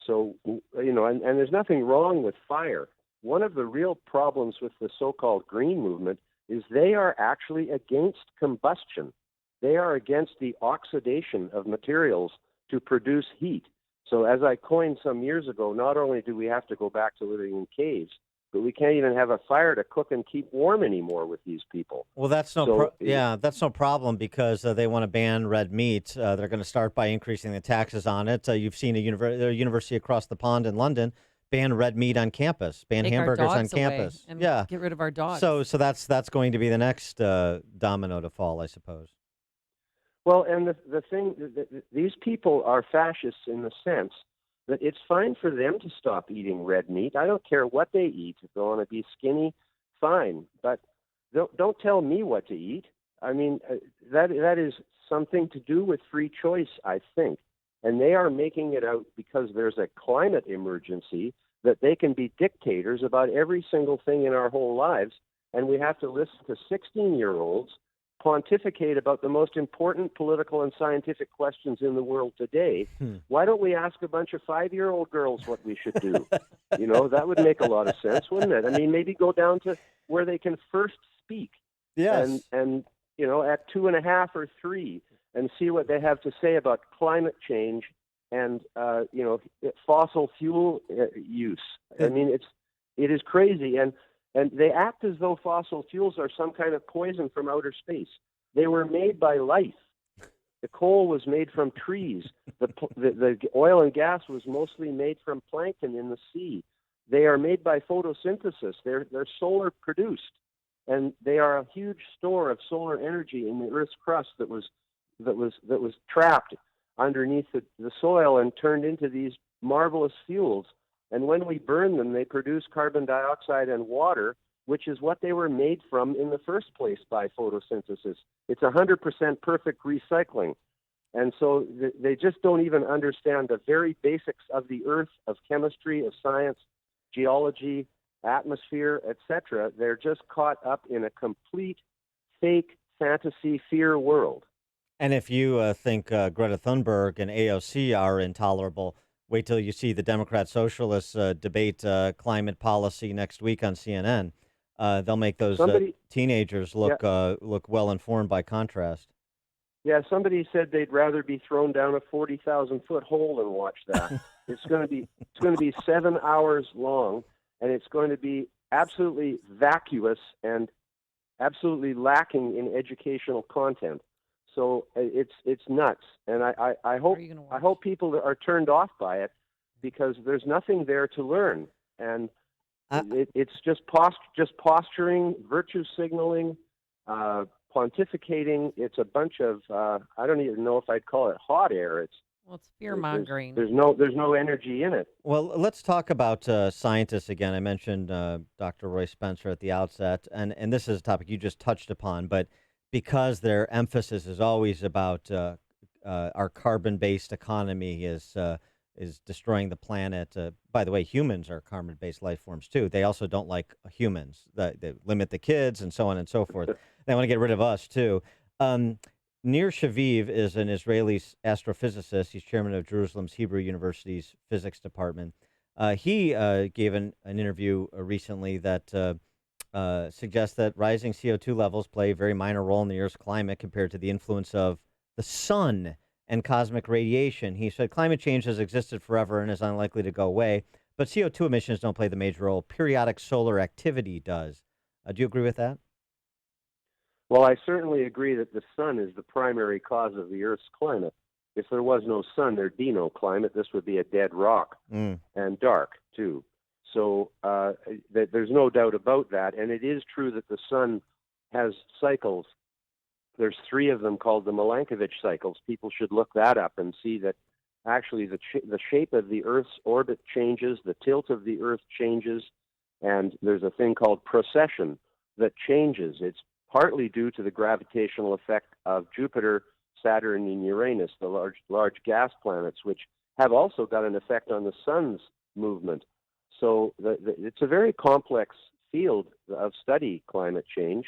So, and there's nothing wrong with fire. One of the real problems with the so-called green movement is they are actually against combustion. They are against the oxidation of materials to produce heat. So as I coined some years ago, not only do we have to go back to living in caves, but we can't even have a fire to cook and keep warm anymore with these people. Well, that's that's no problem because they want to ban red meat. They're going to start by increasing the taxes on it. You've seen a university across the pond in London ban red meat on campus, ban Take hamburgers our on dogs away campus. and Yeah, get rid of our dogs. So that's going to be the next domino to fall, I suppose. Well, and the thing, these people are fascists in the sense that it's fine for them to stop eating red meat. I don't care what they eat. If they want to be skinny, fine. But don't tell me what to eat. I mean, that is something to do with free choice, I think. And they are making it out because there's a climate emergency that they can be dictators about every single thing in our whole lives. And we have to listen to 16-year-olds pontificate about the most important political and scientific questions in the world today. Why don't we ask a bunch of 5-year-old girls what we should do? That would make a lot of sense, wouldn't it? I mean, maybe go down to where they can first speak. Yes. And at 2.5 or 3 and see what they have to say about climate change and, fossil fuel use. I mean, it is crazy. And they act as though fossil fuels are some kind of poison from outer space. They were made by life. The coal was made from trees. The oil and gas was mostly made from plankton in the sea. They are made by photosynthesis. They're solar produced, and they are a huge store of solar energy in the Earth's crust that was trapped underneath the soil and turned into these marvelous fuels. And when we burn them, they produce carbon dioxide and water, which is what they were made from in the first place by photosynthesis. It's 100% perfect recycling. And so they just don't even understand the very basics of the earth, of chemistry, of science, geology, atmosphere, etc. They're just caught up in a complete fake fantasy fear world. And if you think Greta Thunberg and AOC are intolerable, wait till you see the Democrat-Socialists debate climate policy next week on CNN. They'll make those teenagers look well informed by contrast. Yeah, somebody said they'd rather be thrown down a 40,000-foot hole than watch that. It's going to be 7 hours long, and it's going to be absolutely vacuous and absolutely lacking in educational content. So it's nuts, and I hope people are turned off by it because there's nothing there to learn, and it's just posturing, virtue signaling, pontificating. It's a bunch of I don't even know if I'd call it hot air. It's fear mongering. There's no energy in it. Well, let's talk about scientists again. I mentioned Dr. Roy Spencer at the outset, and this is a topic you just touched upon, but because their emphasis is always about our carbon-based economy is destroying the planet. By the way, humans are carbon-based life forms too. They also don't like humans. They limit the kids and so on and so forth. They want to get rid of us too. Nir Shaviv is an Israeli astrophysicist. He's chairman of Jerusalem's Hebrew University's physics department. He gave an interview recently that suggests that rising CO2 levels play a very minor role in the Earth's climate compared to the influence of the sun and cosmic radiation. He said climate change has existed forever and is unlikely to go away, but CO2 emissions don't play the major role. Periodic solar activity does. Do you agree with that? Well, I certainly agree that the sun is the primary cause of the Earth's climate. If there was no sun, there'd be no climate. This would be a dead rock and dark, too. So there's no doubt about that. And it is true that the sun has cycles. There's 3 of them called the Milankovitch cycles. People should look that up and see that actually the shape of the Earth's orbit changes, the tilt of the Earth changes, and there's a thing called precession that changes. It's partly due to the gravitational effect of Jupiter, Saturn, and Uranus, the large gas planets, which have also got an effect on the sun's movement. So it's a very complex field of study, climate change.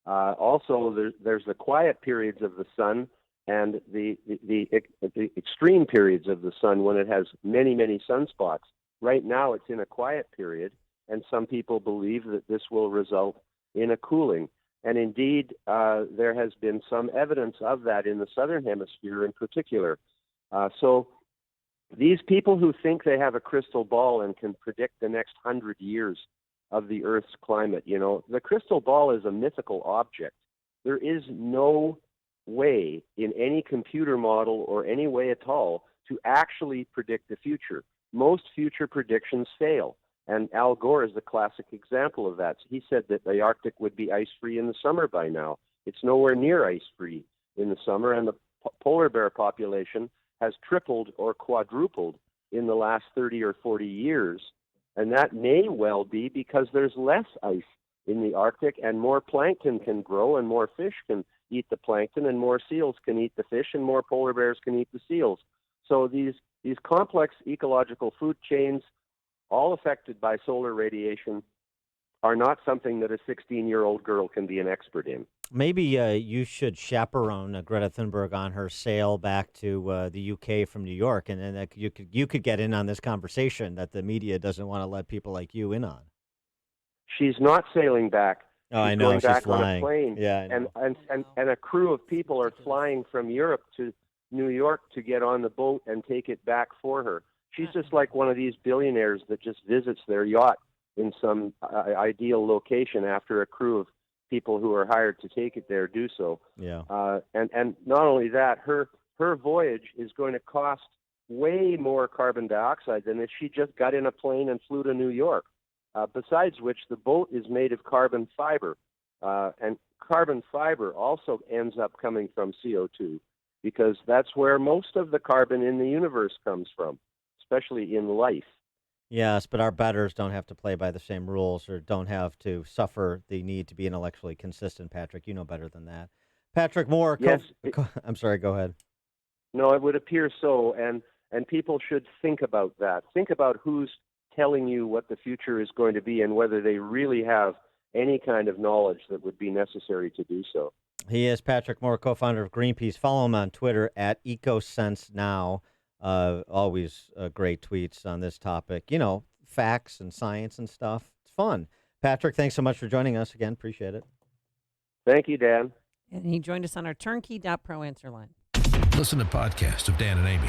Also, there's the quiet periods of the sun and the extreme periods of the sun when it has many, many sunspots. Right now, it's in a quiet period, and some people believe that this will result in a cooling. And indeed, there has been some evidence of that in the southern hemisphere in particular. So these people who think they have a crystal ball and can predict the next 100 years of the Earth's climate, the crystal ball is a mythical object. There is no way in any computer model or any way at all to actually predict the future. Most future predictions fail. And Al Gore is the classic example of that. He said that the Arctic would be ice-free in the summer by now. It's nowhere near ice-free in the summer, and the polar bear population has tripled or quadrupled in the last 30 or 40 years. And that may well be because there's less ice in the Arctic and more plankton can grow and more fish can eat the plankton and more seals can eat the fish and more polar bears can eat the seals. So these complex ecological food chains, all affected by solar radiation, are not something that a 16-year-old girl can be an expert in. Maybe you should chaperone Greta Thunberg on her sail back to the UK from New York, and then you could get in on this conversation that the media doesn't want to let people like you in on. She's not sailing back. Oh, I She's know. going She's back flying. on a plane. Yeah, I know. And a crew of people are flying from Europe to New York to get on the boat and take it back for her. She's just like one of these billionaires that just visits their yacht in some ideal location after a crew of people who are hired to take it there do so. Yeah. And not only that, her voyage is going to cost way more carbon dioxide than if she just got in a plane and flew to New York. Besides which, the boat is made of carbon fiber, and carbon fiber also ends up coming from CO2 because that's where most of the carbon in the universe comes from, especially in life. Yes, but our betters don't have to play by the same rules or don't have to suffer the need to be intellectually consistent, Patrick. You know better than that. Patrick Moore. Yes. I'm sorry, go ahead. No, it would appear so, and people should think about that. Think about who's telling you what the future is going to be and whether they really have any kind of knowledge that would be necessary to do so. He is Patrick Moore, co-founder of Greenpeace. Follow him on Twitter at EcoSenseNow. Always great tweets on this topic. You know, facts and science and stuff. It's fun. Patrick, thanks so much for joining us again. Appreciate it. Thank you, Dan. And he joined us on our turnkey.pro answer line. Listen to podcasts of Dan and Amy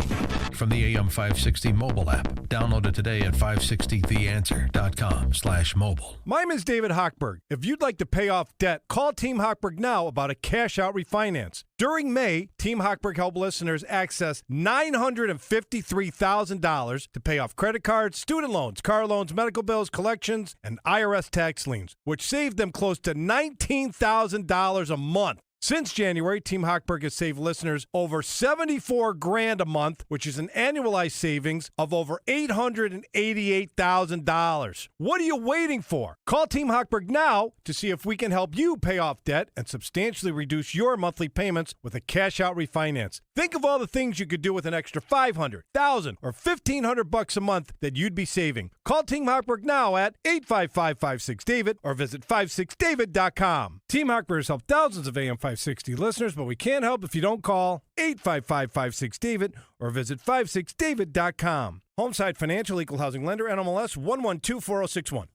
from the AM 560 mobile app. Download it today at 560theanswer.com/mobile. My name is David Hochberg. If you'd like to pay off debt, call Team Hochberg now about a cash-out refinance. During May, Team Hochberg helped listeners access $953,000 to pay off credit cards, student loans, car loans, medical bills, collections, and IRS tax liens, which saved them close to $19,000 a month. Since January, Team Hochberg has saved listeners over $74,000 a month, which is an annualized savings of over $888,000. What are you waiting for? Call Team Hochberg now to see if we can help you pay off debt and substantially reduce your monthly payments with a cash-out refinance. Think of all the things you could do with an extra $500, $1,000, or $1,500 a month that you'd be saving. Call Team Hochberg now at 855-56-DAVID or visit 56david.com. Team Hochberg has helped thousands of AM 560 listeners, but we can't help if you don't call 855-56-DAVID or visit 56david.com. Homeside Financial, Equal Housing Lender, NMLS 1124061.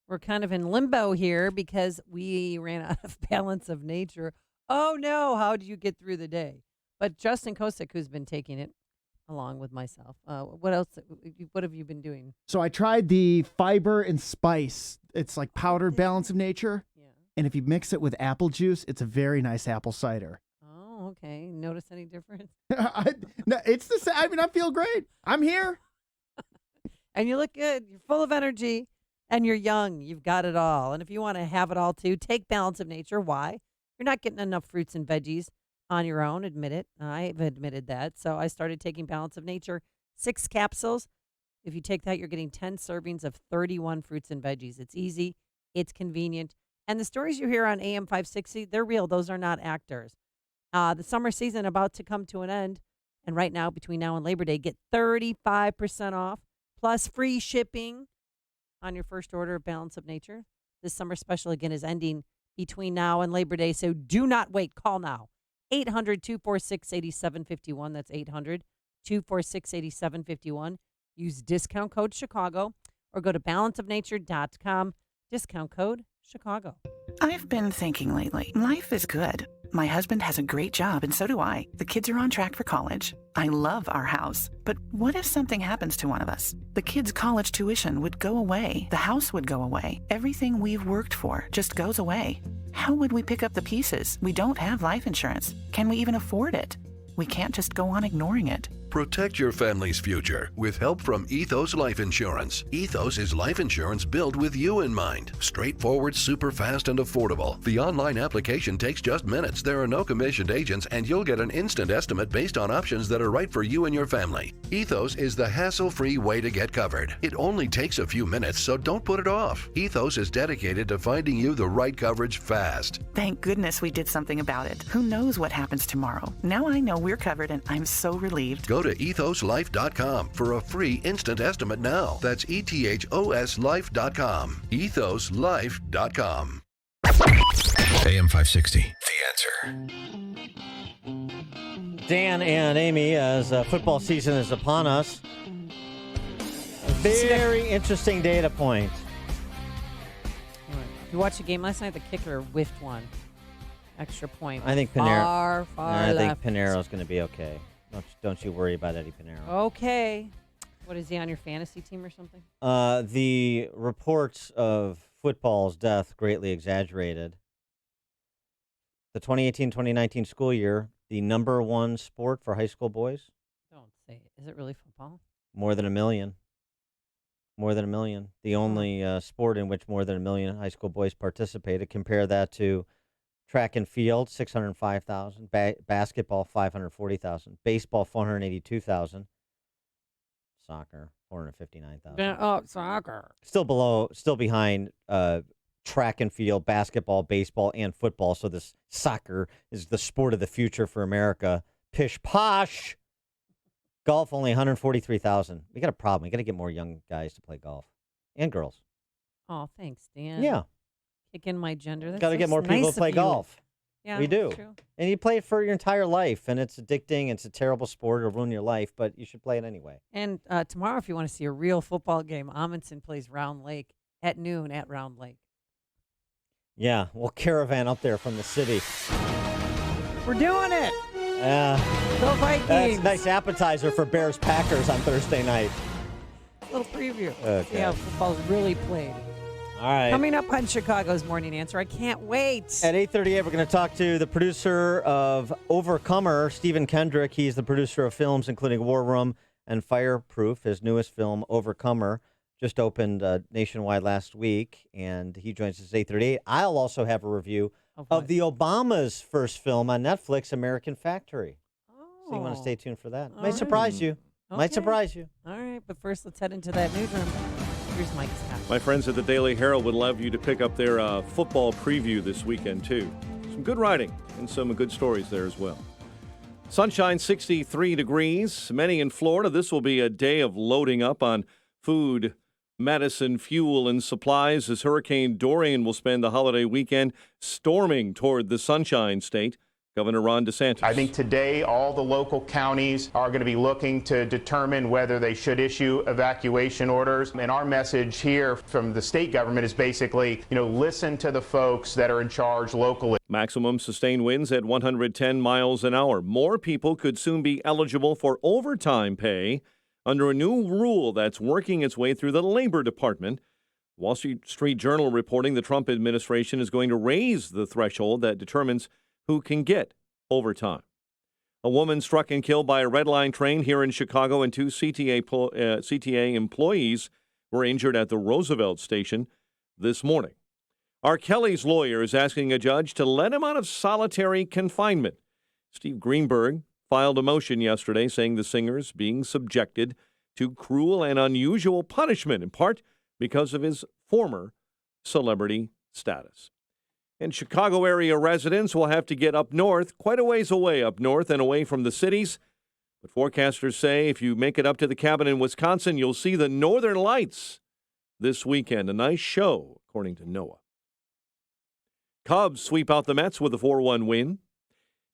We're kind of in limbo here because we ran out of balance of nature. Oh, no, how do you get through the day? But Justin Kosick, who's been taking it along with myself, what else? What have you been doing? So I tried the fiber and spice. It's like powdered balance of nature. Yeah. And if you mix it with apple juice, it's a very nice apple cider. Oh, okay. Notice any difference? No, it's the same. I mean, I feel great. I'm here. And you look good. You're full of energy and you're young. You've got it all. And if you want to have it all too, take Balance of Nature. Why? You're not getting enough fruits and veggies on your own. Admit it. I've admitted that. So I started taking Balance of Nature, 6 capsules. If you take that, you're getting 10 servings of 31 fruits and veggies. It's easy, it's convenient. And the stories you hear on AM 560, they're real. Those are not actors. The summer season about to come to an end. And right now, between now and Labor Day, get 35% off plus free shipping on your first order of Balance of Nature. This summer special, again, is ending between now and Labor Day, so do not wait. Call now. 800-246-8751. That's 800-246-8751. Use discount code Chicago or go to balanceofnature.com. Discount code Chicago. I've been thinking lately. Life is good. My husband has a great job, and so do I. The kids are on track for college. I love our house. But what if something happens to one of us? The kids' college tuition would go away. The house would go away. Everything we've worked for just goes away. How would we pick up the pieces? We don't have life insurance. Can we even afford it? We can't just go on ignoring it. Protect your family's future with help from Ethos Life Insurance. Ethos is life insurance built with you in mind. Straightforward, super fast, and affordable. The online application takes just minutes. There are no commissioned agents, and you'll get an instant estimate based on options that are right for you and your family. Ethos is the hassle-free way to get covered. It only takes a few minutes, so don't put it off. Ethos is dedicated to finding you the right coverage fast. Thank goodness we did something about it. Who knows what happens tomorrow? Now I know we're covered, and I'm so relieved. Go to ethoslife.com for a free instant estimate now. That's ETHOSlife.com. EthosLife.com. AM 560. The answer. Dan and Amy, as football season is upon us, a very interesting data point. You watched the game last night, the kicker whiffed one. Extra point. I think Pinero. Far left. I think Pinero's going to be okay. Don't you worry about Eddie Pinero. Okay. What, is he on your fantasy team or something? The reports of football's death greatly exaggerated. The 2018-2019 school year, the number one sport for high school boys? Don't say it. Is it really football? More than 1 million. More than 1 million. The only sport in which more than 1 million high school boys participated. Compare that to track and field, 605,000. Basketball, 540,000. Baseball, 482,000. Soccer, 459,000. Oh, soccer. Still behind track and field, basketball, baseball, and football. So this soccer is the sport of the future for America. Pish posh. Golf, only 143,000. We got a problem. We got to get more young guys to play golf and girls. Oh, thanks, Dan. Yeah. Kick in my gender. Got to get more people to play golf. Yeah, we do. True. And you play it for your entire life, and it's addicting. It's a terrible sport. It'll ruin your life, but you should play it anyway. And tomorrow, if you want to see a real football game, Amundsen plays Round Lake at noon at Round Lake. Yeah, we'll caravan up there from the city. We're doing it. Go Vikings. That's a nice appetizer for Bears-Packers on Thursday night. Little preview. Okay. See how football's really played. All right. Coming up on Chicago's Morning Answer. I can't wait. At 8:38, we're going to talk to the producer of Overcomer, Stephen Kendrick. He's the producer of films including War Room and Fireproof. His newest film, Overcomer, just opened nationwide last week, and he joins us at 8:38. I'll also have a review of the Obama's first film on Netflix, American Factory. So you want to stay tuned for that. Might surprise you. Okay. Might surprise you. All right, but first let's head into that newsroom. Here's Mike Scott. My friends at the Daily Herald would love you to pick up their football preview this weekend, too. Some good writing and some good stories there as well. Sunshine, 63 degrees. Many in Florida. This will be a day of loading up on food, medicine, fuel, and supplies as Hurricane Dorian will spend the holiday weekend storming toward the Sunshine State. Governor Ron DeSantis. I think today all the local counties are going to be looking to determine whether they should issue evacuation orders. And our message here from the state government is basically, listen to the folks that are in charge locally. Maximum sustained winds at 110 miles an hour. More people could soon be eligible for overtime pay under a new rule that's working its way through the Labor Department. Wall Street Journal reporting the Trump administration is going to raise the threshold that determines who can get overtime. A woman struck and killed by a Red Line train here in Chicago, and two CTA employees were injured at the Roosevelt station this morning. R. Kelly's lawyer is asking a judge to let him out of solitary confinement. Steve Greenberg filed a motion yesterday saying the singer's being subjected to cruel and unusual punishment, in part because of his former celebrity status. And Chicago area residents will have to get up north, quite a ways away up north and away from the cities. But forecasters say if you make it up to the cabin in Wisconsin, you'll see the Northern Lights this weekend. A nice show, according to NOAA. Cubs sweep out the Mets with a 4-1 win.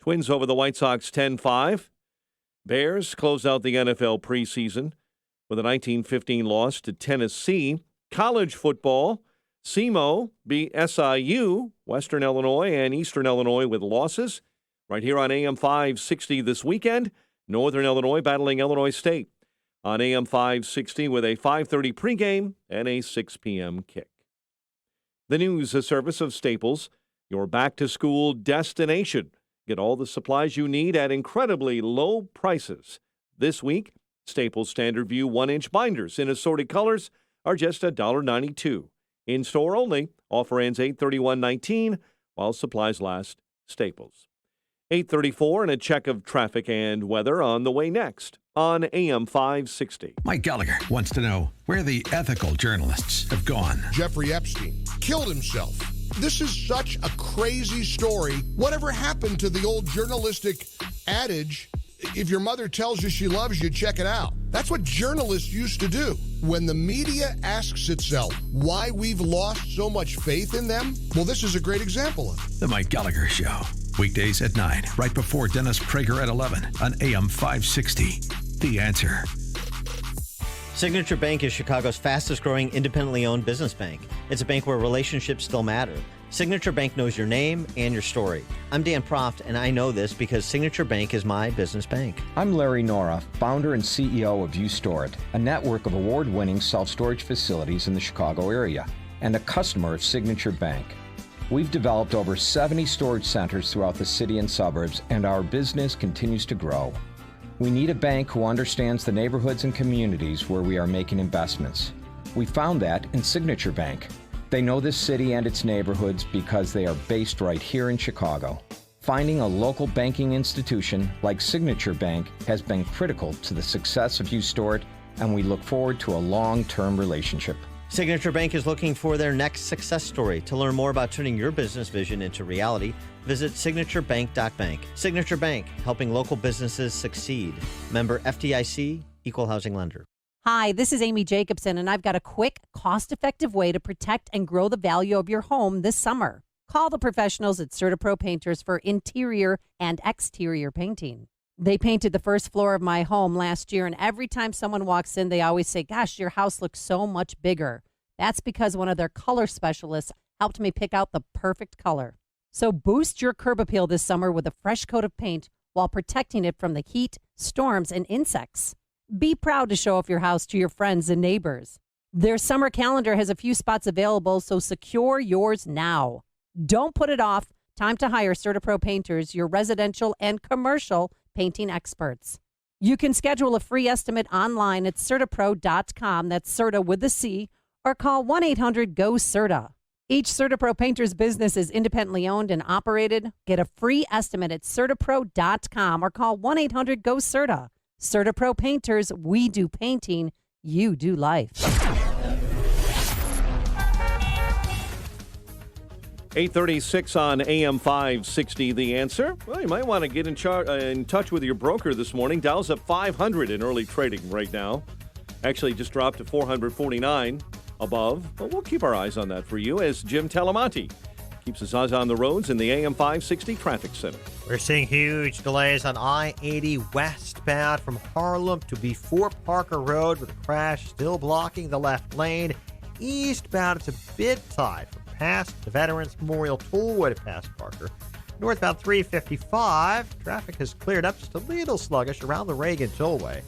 Twins over the White Sox 10-5. Bears close out the NFL preseason with a 19-15 loss to Tennessee. College football, SEMO beat SIU, Western Illinois and Eastern Illinois with losses. Right here on AM 560 this weekend, Northern Illinois battling Illinois State on AM 560 with a 5:30 pregame and a 6 p.m. kick. The news, a service of Staples, your back-to-school destination. Get all the supplies you need at incredibly low prices. This week, Staples Standard View 1-inch binders in assorted colors are just $1.92. In-store only. Offer ends 8/31/19 while supplies last. Staples. 8:34 and a check of traffic and weather on the way next on AM 560. Mike Gallagher wants to know where the ethical journalists have gone. Jeffrey Epstein killed himself. This is such a crazy story. Whatever happened to the old journalistic adage, if your mother tells you she loves you, check it out? That's what journalists used to do. When the media asks itself why we've lost so much faith in them, well, this is a great example of it. The Mike Gallagher Show. Weekdays at 9, right before Dennis Prager at 11 on AM 560. The Answer. Signature Bank is Chicago's fastest-growing independently owned business bank. It's a bank where relationships still matter. Signature Bank knows your name and your story. I'm Dan Proft, and I know this because Signature Bank is my business bank. I'm Larry Nora, founder and CEO of U-Store-It, a network of award-winning self-storage facilities in the Chicago area, and a customer of Signature Bank. We've developed over 70 storage centers throughout the city and suburbs, and our business continues to grow. We need a bank who understands the neighborhoods and communities where we are making investments. We found that in Signature Bank. They know this city and its neighborhoods because they are based right here in Chicago. Finding a local banking institution like Signature Bank has been critical to the success of U-Store-It, and we look forward to a long-term relationship. Signature Bank is looking for their next success story. To learn more about turning your business vision into reality, visit signaturebank.bank. Signature Bank, helping local businesses succeed. Member FDIC, Equal Housing Lender. Hi, this is Amy Jacobson, and I've got a quick, cost-effective way to protect and grow the value of your home this summer. Call the professionals at CertaPro Painters for interior and exterior painting. They painted the first floor of my home last year, and every time someone walks in, they always say, gosh, your house looks so much bigger. That's because one of their color specialists helped me pick out the perfect color. So boost your curb appeal this summer with a fresh coat of paint while protecting it from the heat, storms, and insects. Be proud to show off your house to your friends and neighbors. Their summer calendar has a few spots available, so secure yours now. Don't put it off. Time to hire CertaPro Painters, your residential and commercial painting experts. You can schedule a free estimate online at CertaPro.com. That's Certa with a C, or call 1-800-GO-CERTA. Each CertaPro Painters business is independently owned and operated. Get a free estimate at CertaPro.com or call 1-800-GO-CERTA. CertaPro Painters, we do painting, you do life. 8:36 on AM 560, The Answer. Well, you might want to get in touch with your broker this morning. Dow's up 500 in early trading right now. Actually, just dropped to 449 above. But we'll keep our eyes on that for you as Jim Talamonte keeps his eyes on the roads in the AM 560 Traffic Center. We're seeing huge delays on I-80 westbound from Harlem to before Parker Road with a crash still blocking the left lane. Eastbound, it's a bit tight from past the Veterans Memorial Tollway to past Parker. Northbound 355, traffic has cleared up just a little sluggish around the Reagan Tollway.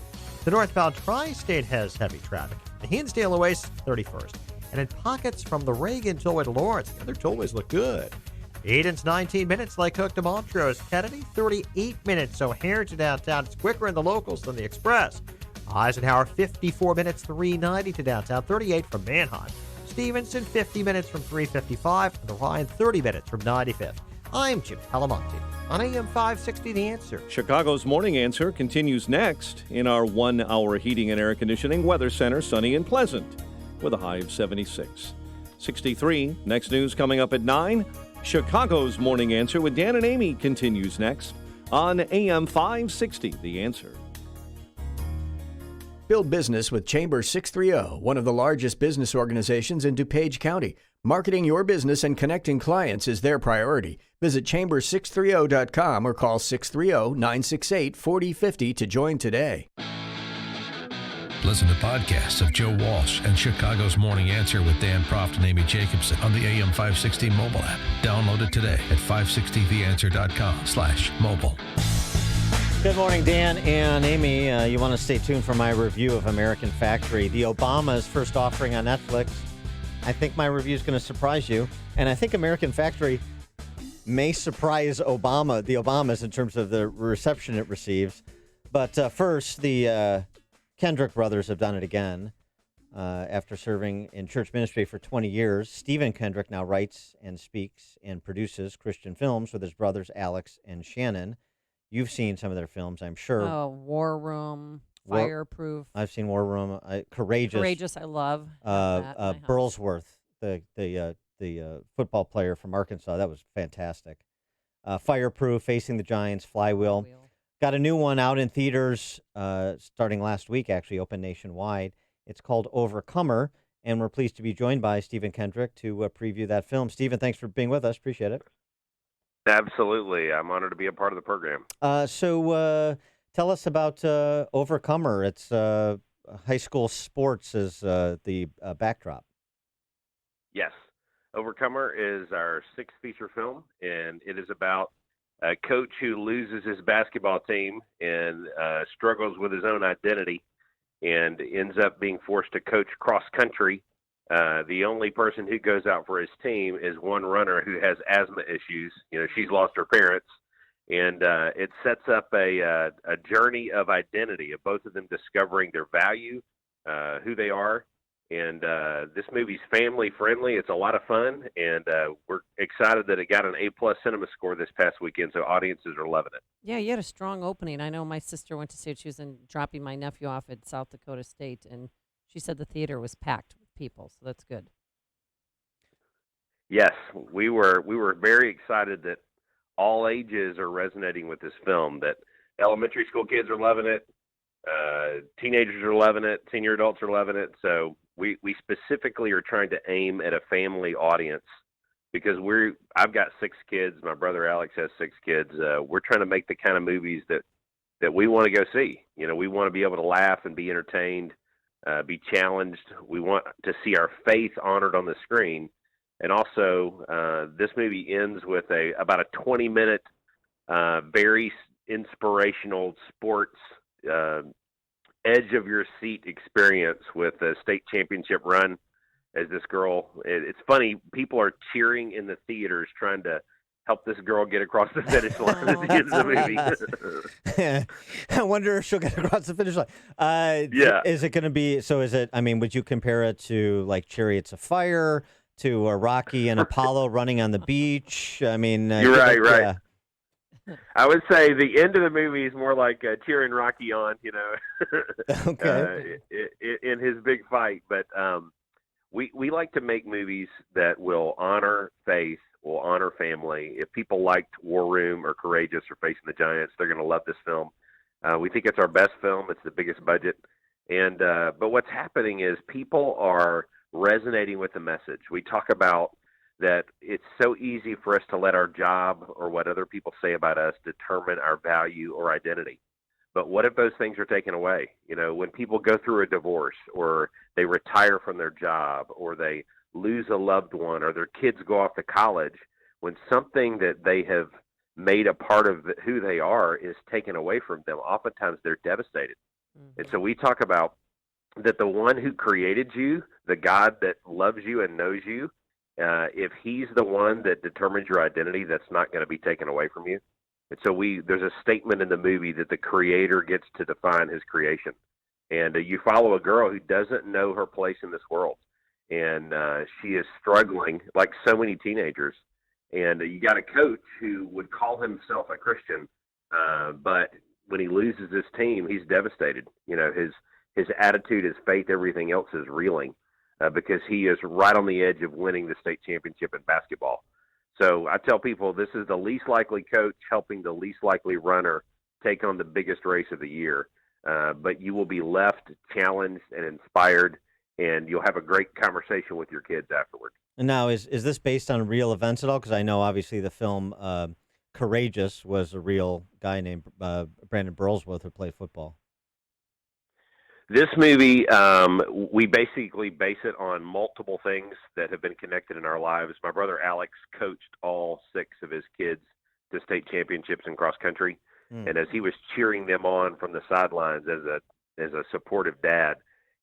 The northbound Tri-State has heavy traffic. The Hinsdale Oasis 31st. And in pockets from the Reagan Tollway to Lawrence, the other tollways look good. Eden's 19 minutes, Lake Hook to Montrose. Kennedy 38 minutes, so here to downtown. It's quicker in the locals than the Express. Eisenhower 54 minutes, 390 to downtown. 38 from Manheim. Stevenson 50 minutes from 355. And the Ryan 30 minutes from 95th. I'm Jim Palamonte on AM 560 The Answer. Chicago's Morning Answer continues next in our 1 hour heating and air conditioning weather center, sunny and pleasant, with a high of 76. 63, next news coming up at 9. Chicago's Morning Answer with Dan and Amy continues next on AM 560, The Answer. Build business with Chamber 630, one of the largest business organizations in DuPage County. Marketing your business and connecting clients is their priority. Visit chamber630.com or call 630-968-4050 to join today. Listen to podcasts of Joe Walsh and Chicago's Morning Answer with Dan Proft and Amy Jacobson on the AM 560 mobile app. Download it today at 560theanswer.com/mobile. Good morning, Dan and Amy. You want to stay tuned for my review of American Factory, the Obamas' first offering on Netflix. I think my review is going to surprise you, and I think American Factory may surprise the Obamas in terms of the reception it receives. But first, the Kendrick brothers have done it again. After serving in church ministry for 20 years, Stephen Kendrick now writes and speaks and produces Christian films with his brothers Alex and Shannon. You've seen some of their films, I'm sure. Oh, War Room, Fireproof. I've seen War Room, Courageous. Courageous, I love. Burlsworth, the football player from Arkansas, that was fantastic. Fireproof, Facing the Giants, Flywheel. Got a new one out in theaters starting last week, actually, open nationwide. It's called Overcomer, and we're pleased to be joined by Stephen Kendrick to preview that film. Stephen, thanks for being with us. Appreciate it. Absolutely. I'm honored to be a part of the program. So tell us about Overcomer. It's high school sports as the backdrop. Yes. Overcomer is our sixth feature film, and it is about a coach who loses his basketball team and struggles with his own identity and ends up being forced to coach cross country. The only person who goes out for his team is one runner who has asthma issues. You know, she's lost her parents, and it sets up a journey of identity of both of them discovering their value, who they are. And this movie's family friendly. It's a lot of fun, and we're excited that it got an A+ cinema score this past weekend, so audiences are loving it. Yeah, you had a strong opening. I know my sister went to see it. She was dropping my nephew off at South Dakota State, and she said the theater was packed with people, so that's good. Yes, we were very excited that all ages are resonating with this film, that elementary school kids are loving it, teenagers are loving it, senior adults are loving it. So we specifically are trying to aim at a family audience because I've got 6 kids. My brother Alex has 6 kids. We're trying to make the kind of movies that we want to go see. You know, we want to be able to laugh and be entertained, be challenged. We want to see our faith honored on the screen. And also, this movie ends with about a 20-minute, very inspirational sports edge-of-your-seat experience with a state championship run as this girl. It's funny, people are cheering in the theaters trying to help this girl get across the finish line at the end of the movie. I wonder if she'll get across the finish line. Yeah. Is it going to be, would you compare it to like Chariots of Fire, to Rocky and Apollo running on the beach? I mean, you're right. I would say the end of the movie is more like cheering Rocky on, you know, okay. In his big fight. But we like to make movies that will honor faith, will honor family. If people liked War Room or Courageous or Facing the Giants, they're going to love this film. We think it's our best film. It's the biggest budget. And but what's happening is people are resonating with the message. We talk about that it's so easy for us to let our job or what other people say about us determine our value or identity. But what if those things are taken away? You know, when people go through a divorce or they retire from their job or they lose a loved one or their kids go off to college, when something that they have made a part of who they are is taken away from them, oftentimes they're devastated. Mm-hmm. And so we talk about that the one who created you, the God that loves you and knows you, if he's the one that determines your identity, that's not going to be taken away from you. And so there's a statement in the movie that the creator gets to define his creation. And you follow a girl who doesn't know her place in this world. And she is struggling like so many teenagers. And you got a coach who would call himself a Christian, but when he loses his team, he's devastated. You know, his attitude, his faith, everything else is reeling because he is right on the edge of winning the state championship in basketball. So I tell people this is the least likely coach helping the least likely runner take on the biggest race of the year. But you will be left challenged and inspired, and you'll have a great conversation with your kids afterwards. And now, is this based on real events at all? Because I know, obviously, the film Courageous was a real guy named Brandon Burlsworth who played football. This movie, we basically base it on multiple things that have been connected in our lives. My brother Alex coached all 6 of his kids to state championships in cross country. And as he was cheering them on from the sidelines as a supportive dad,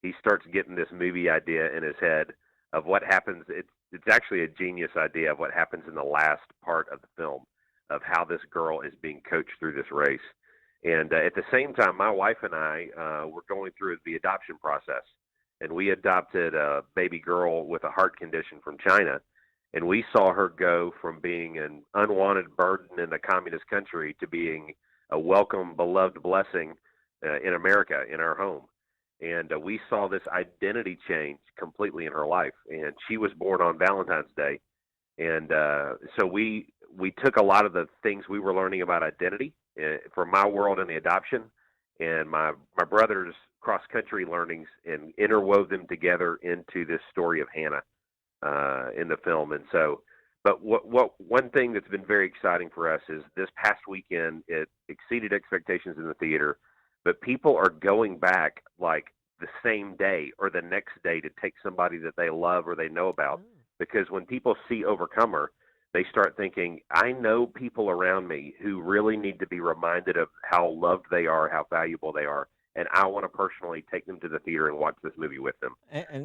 he starts getting this movie idea in his head of what happens. It's actually a genius idea of what happens in the last part of the film, of how this girl is being coached through this race. And at the same time, my wife and I were going through the adoption process, and we adopted a baby girl with a heart condition from China. And we saw her go from being an unwanted burden in a communist country to being a welcome, beloved blessing in America, in our home. And we saw this identity change completely in her life. And she was born on Valentine's Day. And so we took a lot of the things we were learning about identity from my world in the adoption and my brother's cross-country learnings and interwove them together into this story of Hannah in the film. And so, but one thing that's been very exciting for us is this past weekend, it exceeded expectations in the theater, but people are going back like the same day or the next day to take somebody that they love or they know about. Because when people see Overcomer, they start thinking, I know people around me who really need to be reminded of how loved they are, how valuable they are. And I want to personally take them to the theater and watch this movie with them.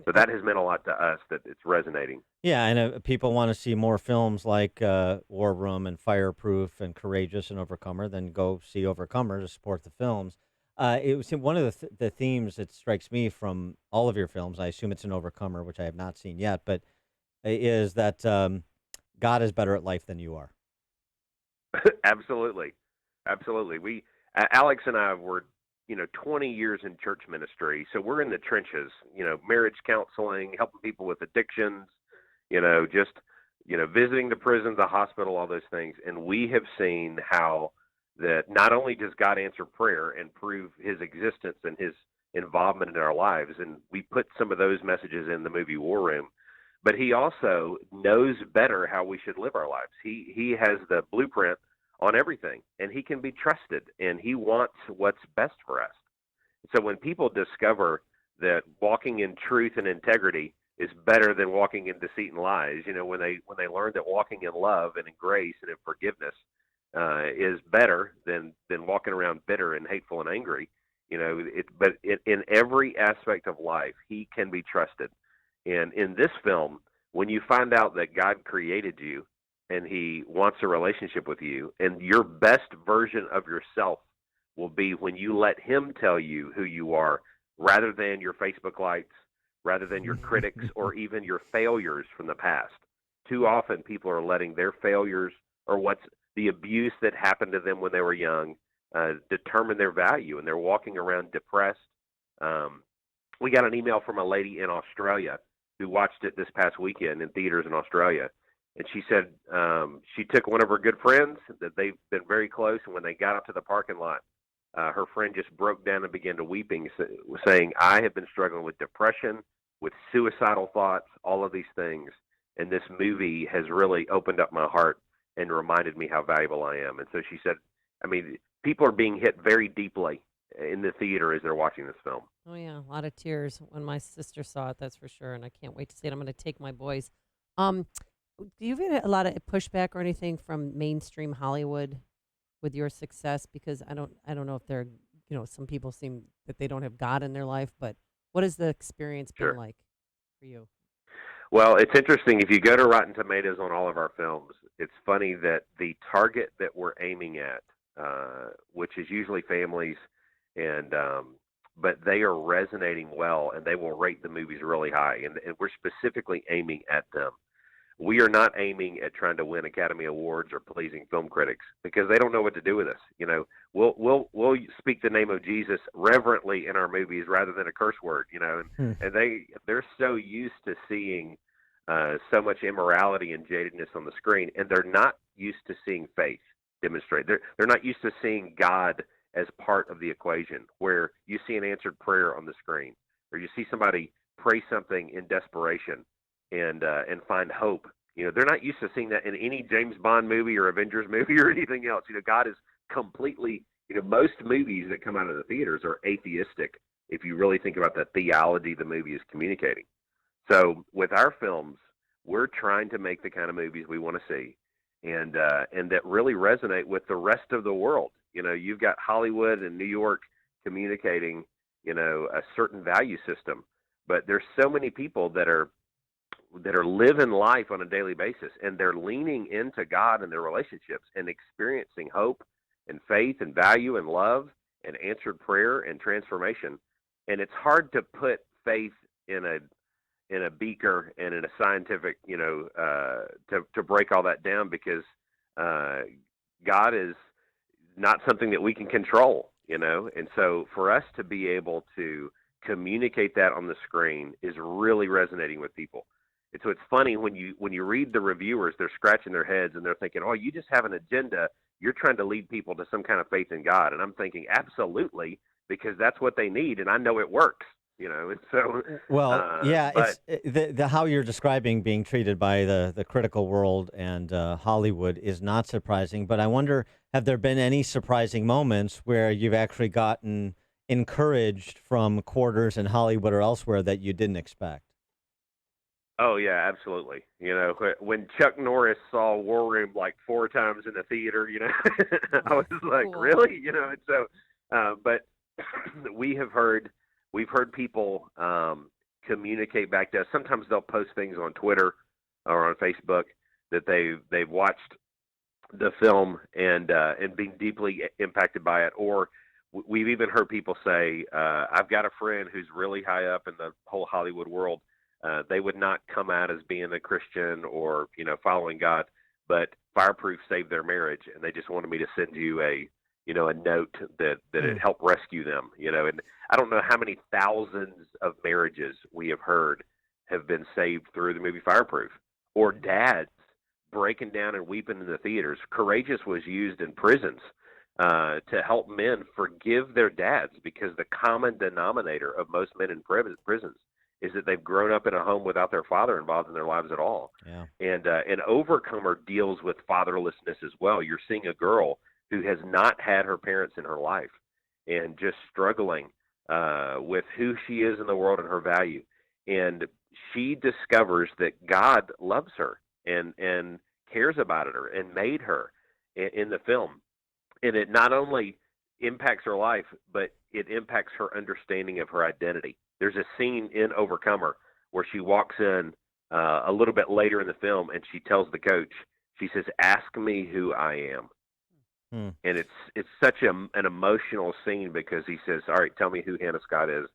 So that has meant a lot to us, that it's resonating. Yeah, and people want to see more films like War Room and Fireproof and Courageous and Overcomer, then go see Overcomer to support the films. It was one of the themes that strikes me from all of your films, I assume it's an Overcomer, which I have not seen yet, but is that God is better at life than you are. Absolutely. Absolutely. Alex and I were 20 years in church ministry. So we're in the trenches, marriage counseling, helping people with addictions, visiting the prisons, the hospital, all those things. And we have seen how that not only does God answer prayer and prove his existence and his involvement in our lives, and we put some of those messages in the movie War Room, but he also knows better how we should live our lives. He has the blueprint on everything, and he can be trusted, and he wants what's best for us. So when people discover that walking in truth and integrity is better than walking in deceit and lies, when they learn that walking in love and in grace and in forgiveness is better than walking around bitter and hateful and angry, but in every aspect of life, he can be trusted. And in this film, when you find out that God created you and he wants a relationship with you, and your best version of yourself will be when you let him tell you who you are, rather than your Facebook likes, rather than your critics, or even your failures from the past. Too often people are letting their failures or what's the abuse that happened to them when they were young determine their value, and they're walking around depressed. We got an email from a lady in Australia who watched it this past weekend in theaters in Australia. And she said she took one of her good friends that they've been very close, and when they got up to the parking lot, her friend just broke down and began to weeping, saying, I have been struggling with depression, with suicidal thoughts, all of these things. And this movie has really opened up my heart and reminded me how valuable I am. And so she said, people are being hit very deeply in the theater as they're watching this film. Oh, yeah, a lot of tears when my sister saw it, that's for sure, and I can't wait to see it. I'm going to take my boys. Do you get a lot of pushback or anything from mainstream Hollywood with your success? Because I don't know if they're, some people seem that they don't have God in their life, but what has the experience been like for you? Well, it's interesting. If you go to Rotten Tomatoes on all of our films, it's funny that the target that we're aiming at, which is usually families, and but they are resonating well, and they will rate the movies really high, and we're specifically aiming at them. we are not aiming at trying to win Academy Awards or pleasing film critics because they don't know what to do with us. You know, we'll speak the name of Jesus reverently in our movies rather than a curse word. You know, and they're so used to seeing so much immorality and jadedness on the screen, and they're not used to seeing faith demonstrated. They're not used to seeing God as part of the equation, where you see an answered prayer on the screen, or you see somebody pray something in desperation and find hope. You know, they're not used to seeing that in any James Bond movie or Avengers movie or anything else. You know, God is completely, you know, most movies that come out of the theaters are atheistic if you really think about the theology the movie is communicating. So with our films, we're trying to make the kind of movies we want to see and that really resonate with the rest of the world. You know, you've got Hollywood and New York communicating, you know, a certain value system, but there's so many people that are living life on a daily basis, and they're leaning into God and their relationships and experiencing hope and faith and value and love and answered prayer and transformation. And it's hard to put faith in a beaker and in a scientific, you know, to break all that down, because God is not something that we can control, you know. And so for us to be able to communicate that on the screen is really resonating with people. And so it's funny when you read the reviewers, they're scratching their heads and they're thinking, oh, you just have an agenda. You're trying to lead people to some kind of faith in God. And I'm thinking, absolutely, because that's what they need, and I know it works. You know, and so it's the how you're describing being treated by the critical world and Hollywood is not surprising. But I wonder, have there been any surprising moments where you've actually gotten encouraged from quarters in Hollywood or elsewhere that you didn't expect? Oh yeah, absolutely. You know, when Chuck Norris saw War Room like 4 times in the theater, you know, I was like, cool. Really? You know, and so, but we've heard people communicate back to us. Sometimes they'll post things on Twitter or on Facebook that they've watched the film and been deeply impacted by it. Or we've even heard people say, I've got a friend who's really high up in the whole Hollywood world. They would not come out as being a Christian or, you know, following God, but Fireproof saved their marriage, and they just wanted me to send you a note that it helped rescue them, you know. And I don't know how many thousands of marriages we have heard have been saved through the movie Fireproof, or dads breaking down and weeping in the theaters. Courageous was used in prisons to help men forgive their dads, because the common denominator of most men in prisons is that they've grown up in a home without their father involved in their lives at all. Yeah. And Overcomer deals with fatherlessness as well. You're seeing a girl who has not had her parents in her life and just struggling with who she is in the world and her value. And she discovers that God loves her and cares about her and made her in the film. And it not only impacts her life, but it impacts her understanding of her identity. There's a scene in Overcomer where she walks in a little bit later in the film, and she tells the coach, she says, "Ask me who I am." And it's such an emotional scene, because he says, all right, tell me who Hannah Scott is.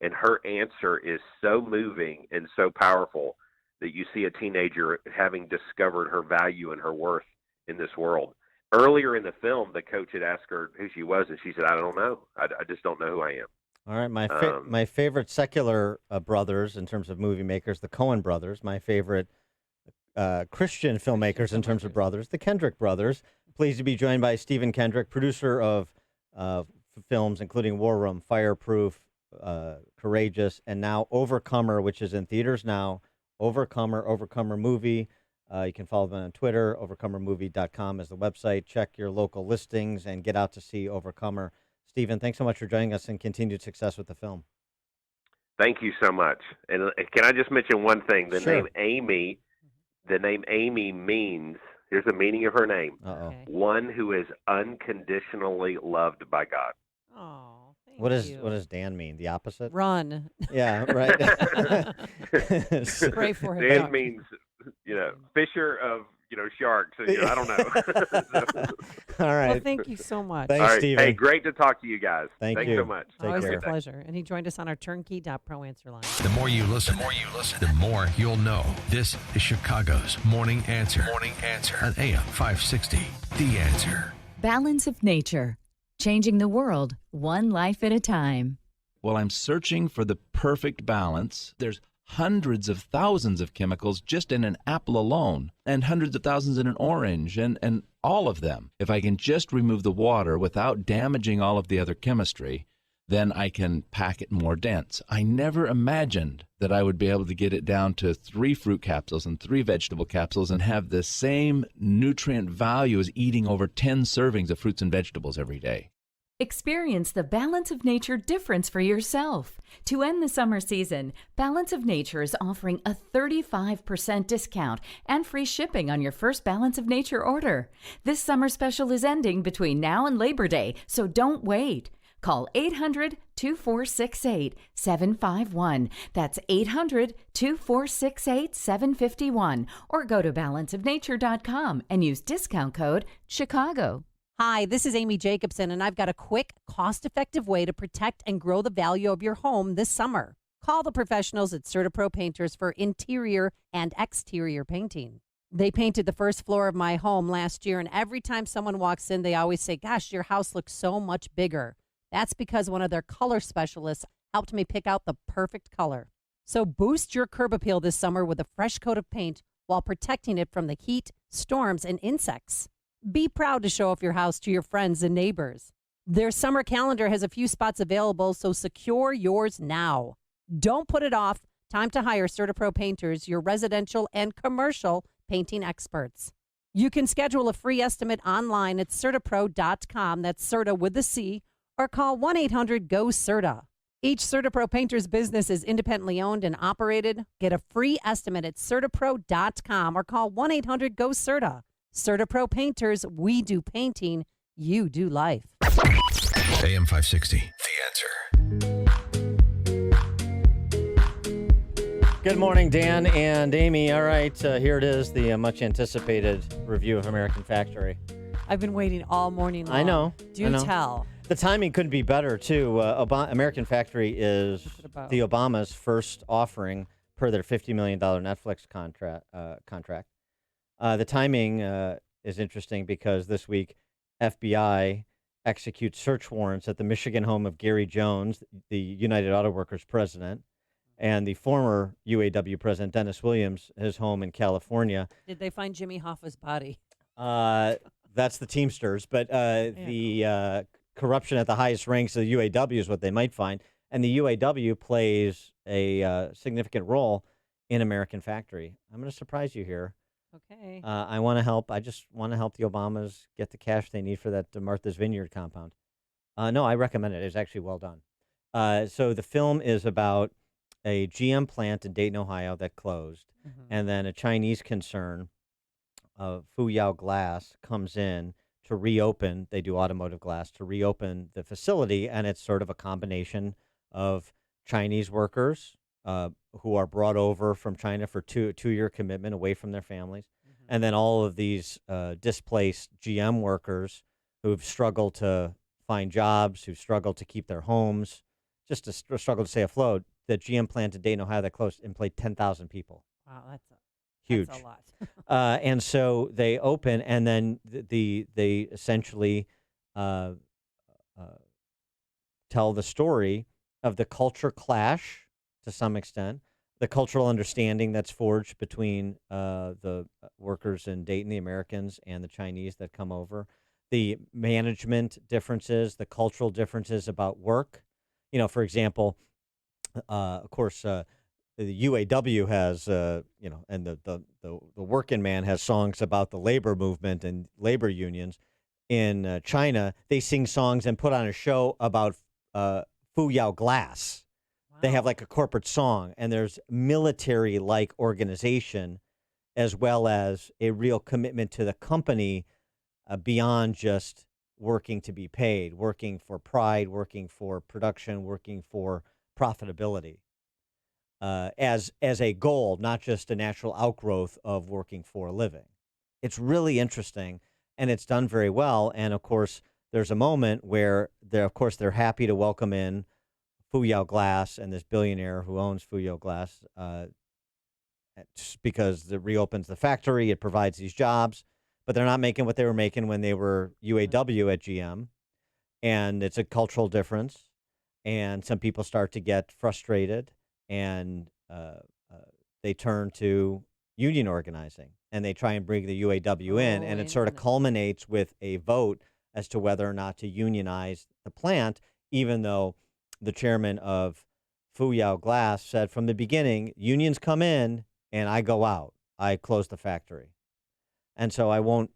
And her answer is so moving and so powerful that you see a teenager having discovered her value and her worth in this world. Earlier in the film, the coach had asked her who she was, and she said, I don't know. I just don't know who I am. All right, my favorite secular brothers in terms of movie makers, the Coen brothers. My favorite Christian filmmakers in terms of brothers, the Kendrick brothers. Pleased to be joined by Stephen Kendrick, producer of films including War Room, Fireproof, Courageous, and now Overcomer, which is in theaters now. Overcomer movie. You can follow them on Twitter. Overcomermovie.com is the website. Check your local listings and get out to see Overcomer. Stephen, thanks so much for joining us, and continued success with the film. Thank you so much. And can I just mention one thing? The Sure. name Amy means, here's the meaning of her name, one who is unconditionally loved by God. Oh, What does Dan mean? The opposite? Run. Yeah, right. Pray for him. Dan means, you know, fisher of, sharks. I don't know. All right. Well, thank you so much. Thanks, All right. Stephen. Hey, great to talk to you guys. Thanks you so much. Always a pleasure. And he joined us on our turnkey.pro answer line. The more you listen, the more you'll know. This is Chicago's Morning Answer. Morning Answer on AM 560. The Answer. Balance of nature. Changing the world, one life at a time. Well, I'm searching for the perfect balance. There's hundreds of thousands of chemicals just in an apple alone, and hundreds of thousands in an orange, and all of them. If I can just remove the water without damaging all of the other chemistry, then I can pack it more dense. I never imagined that I would be able to get it down to 3 fruit capsules and 3 vegetable capsules and have the same nutrient value as eating over 10 servings of fruits and vegetables every day. Experience the Balance of Nature difference for yourself. To end the summer season, Balance of Nature is offering a 35% discount and free shipping on your first Balance of Nature order. This summer special is ending between now and Labor Day, so don't wait. Call 800-2468-751. That's 800-2468-751. Or go to balanceofnature.com and use discount code Chicago. Hi, this is Amy Jacobson, and I've got a quick, cost-effective way to protect and grow the value of your home this summer. Call the professionals at CertaPro Painters for interior and exterior painting. They painted the first floor of my home last year, and every time someone walks in, they always say, "Gosh, your house looks so much bigger." That's because one of their color specialists helped me pick out the perfect color. So boost your curb appeal this summer with a fresh coat of paint while protecting it from the heat, storms, and insects. Be proud to show off your house to your friends and neighbors. Their summer calendar has a few spots available, so secure yours now. Don't put it off. Time to hire CertaPro Painters, your residential and commercial painting experts. You can schedule a free estimate online at CertaPro.com. That's Certa with the C, or call 1-800-GO-CERTA. Each CertaPro Painters business is independently owned and operated. Get a free estimate at CertaPro.com or call 1-800-GO-CERTA. CertaPro Painters, we do painting, you do life. AM 560, The Answer. Good morning, Dan and Amy. All right, here it is, the much anticipated review of American Factory. I've been waiting all morning long. I know. Tell. The timing couldn't be better, too. American Factory is the Obamas' first offering per their $50 million Netflix contract. The timing is interesting because this week, FBI executes search warrants at the Michigan home of Gary Jones, the United Auto Workers president, and the former UAW president, Dennis Williams, his home in California. Did they find Jimmy Hoffa's body? That's the Teamsters, but the corruption at the highest ranks of the UAW is what they might find. And the UAW plays a significant role in American Factory. I'm going to surprise you here. Okay. I want to help. I just want to help the Obamas get the cash they need for that Martha's Vineyard compound. No, I recommend it. It's actually well done. So the film is about a GM plant in Dayton, Ohio that closed, and then a Chinese concern of Fuyao Glass comes in to reopen. They do automotive glass to reopen the facility, and it's sort of a combination of Chinese workers who are brought over from China for two-year commitment away from their families, and then all of these displaced GM workers who've struggled to find jobs, who've struggled to keep their homes, just to struggle to stay afloat. The GM plant in Dayton, Ohio, that closed, employed 10,000 people. Wow, that's huge. That's a lot. And so they open, and then they essentially tell the story of the culture clash to some extent, the cultural understanding that's forged between the workers in Dayton, the Americans, and the Chinese that come over, the management differences, the cultural differences about work. You know, for example, of course, the UAW has, and the working man has songs about the labor movement and labor unions. In China, they sing songs and put on a show about Fuyao Glass. They have like a corporate song, and there's military-like organization as well as a real commitment to the company beyond just working to be paid, working for pride, working for production, working for profitability as a goal, not just a natural outgrowth of working for a living. It's really interesting, and it's done very well. And of course, there's a moment where they're happy to welcome in Fuyao Glass and this billionaire who owns Fuyao Glass, because it reopens the factory, it provides these jobs, but they're not making what they were making when they were UAW at GM, and it's a cultural difference, and some people start to get frustrated, and they turn to union organizing, and they try and bring the UAW in, and it sort of culminates with a vote as to whether or not to unionize the plant, even though the chairman of Fuyao Glass said from the beginning, unions come in and I go out. I close the factory. And so I won't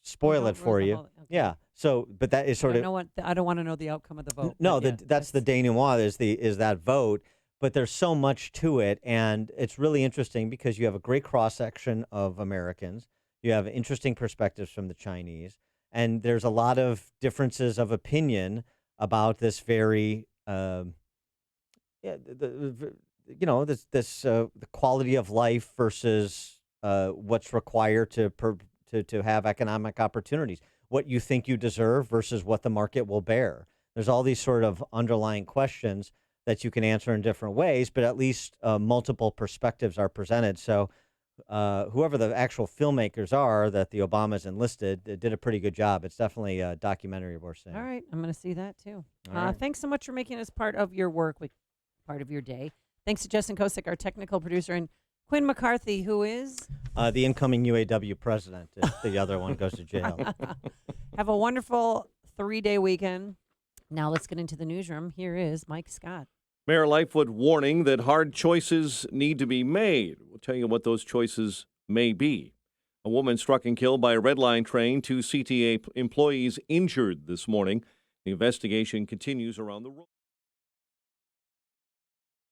spoil it for you. Yeah. So, but that is sort of. I don't want to know the outcome of the vote. No, that's the denouement is that vote. But there's so much to it, and it's really interesting because you have a great cross section of Americans. You have interesting perspectives from the Chinese, and there's a lot of differences of opinion about this very, the quality of life versus what's required to have economic opportunities. What you think you deserve versus what the market will bear. There's all these sort of underlying questions that you can answer in different ways, but at least multiple perspectives are presented. So whoever the actual filmmakers are that the Obamas enlisted did a pretty good job. It's definitely a documentary worth seeing. All right. I'm going to see that too. All right. Thanks so much for making us part of your work, part of your day. Thanks to Justin Kosick, our technical producer, and Quinn McCarthy, who is? The incoming UAW president, if the other one goes to jail. Have a wonderful 3-day weekend. Now let's get into the newsroom. Here is Mike Scott. Mayor Lightfoot warning that hard choices need to be made. We'll tell you what those choices may be. A woman struck and killed by a Red Line train. 2 CTA employees injured this morning. The investigation continues around the road.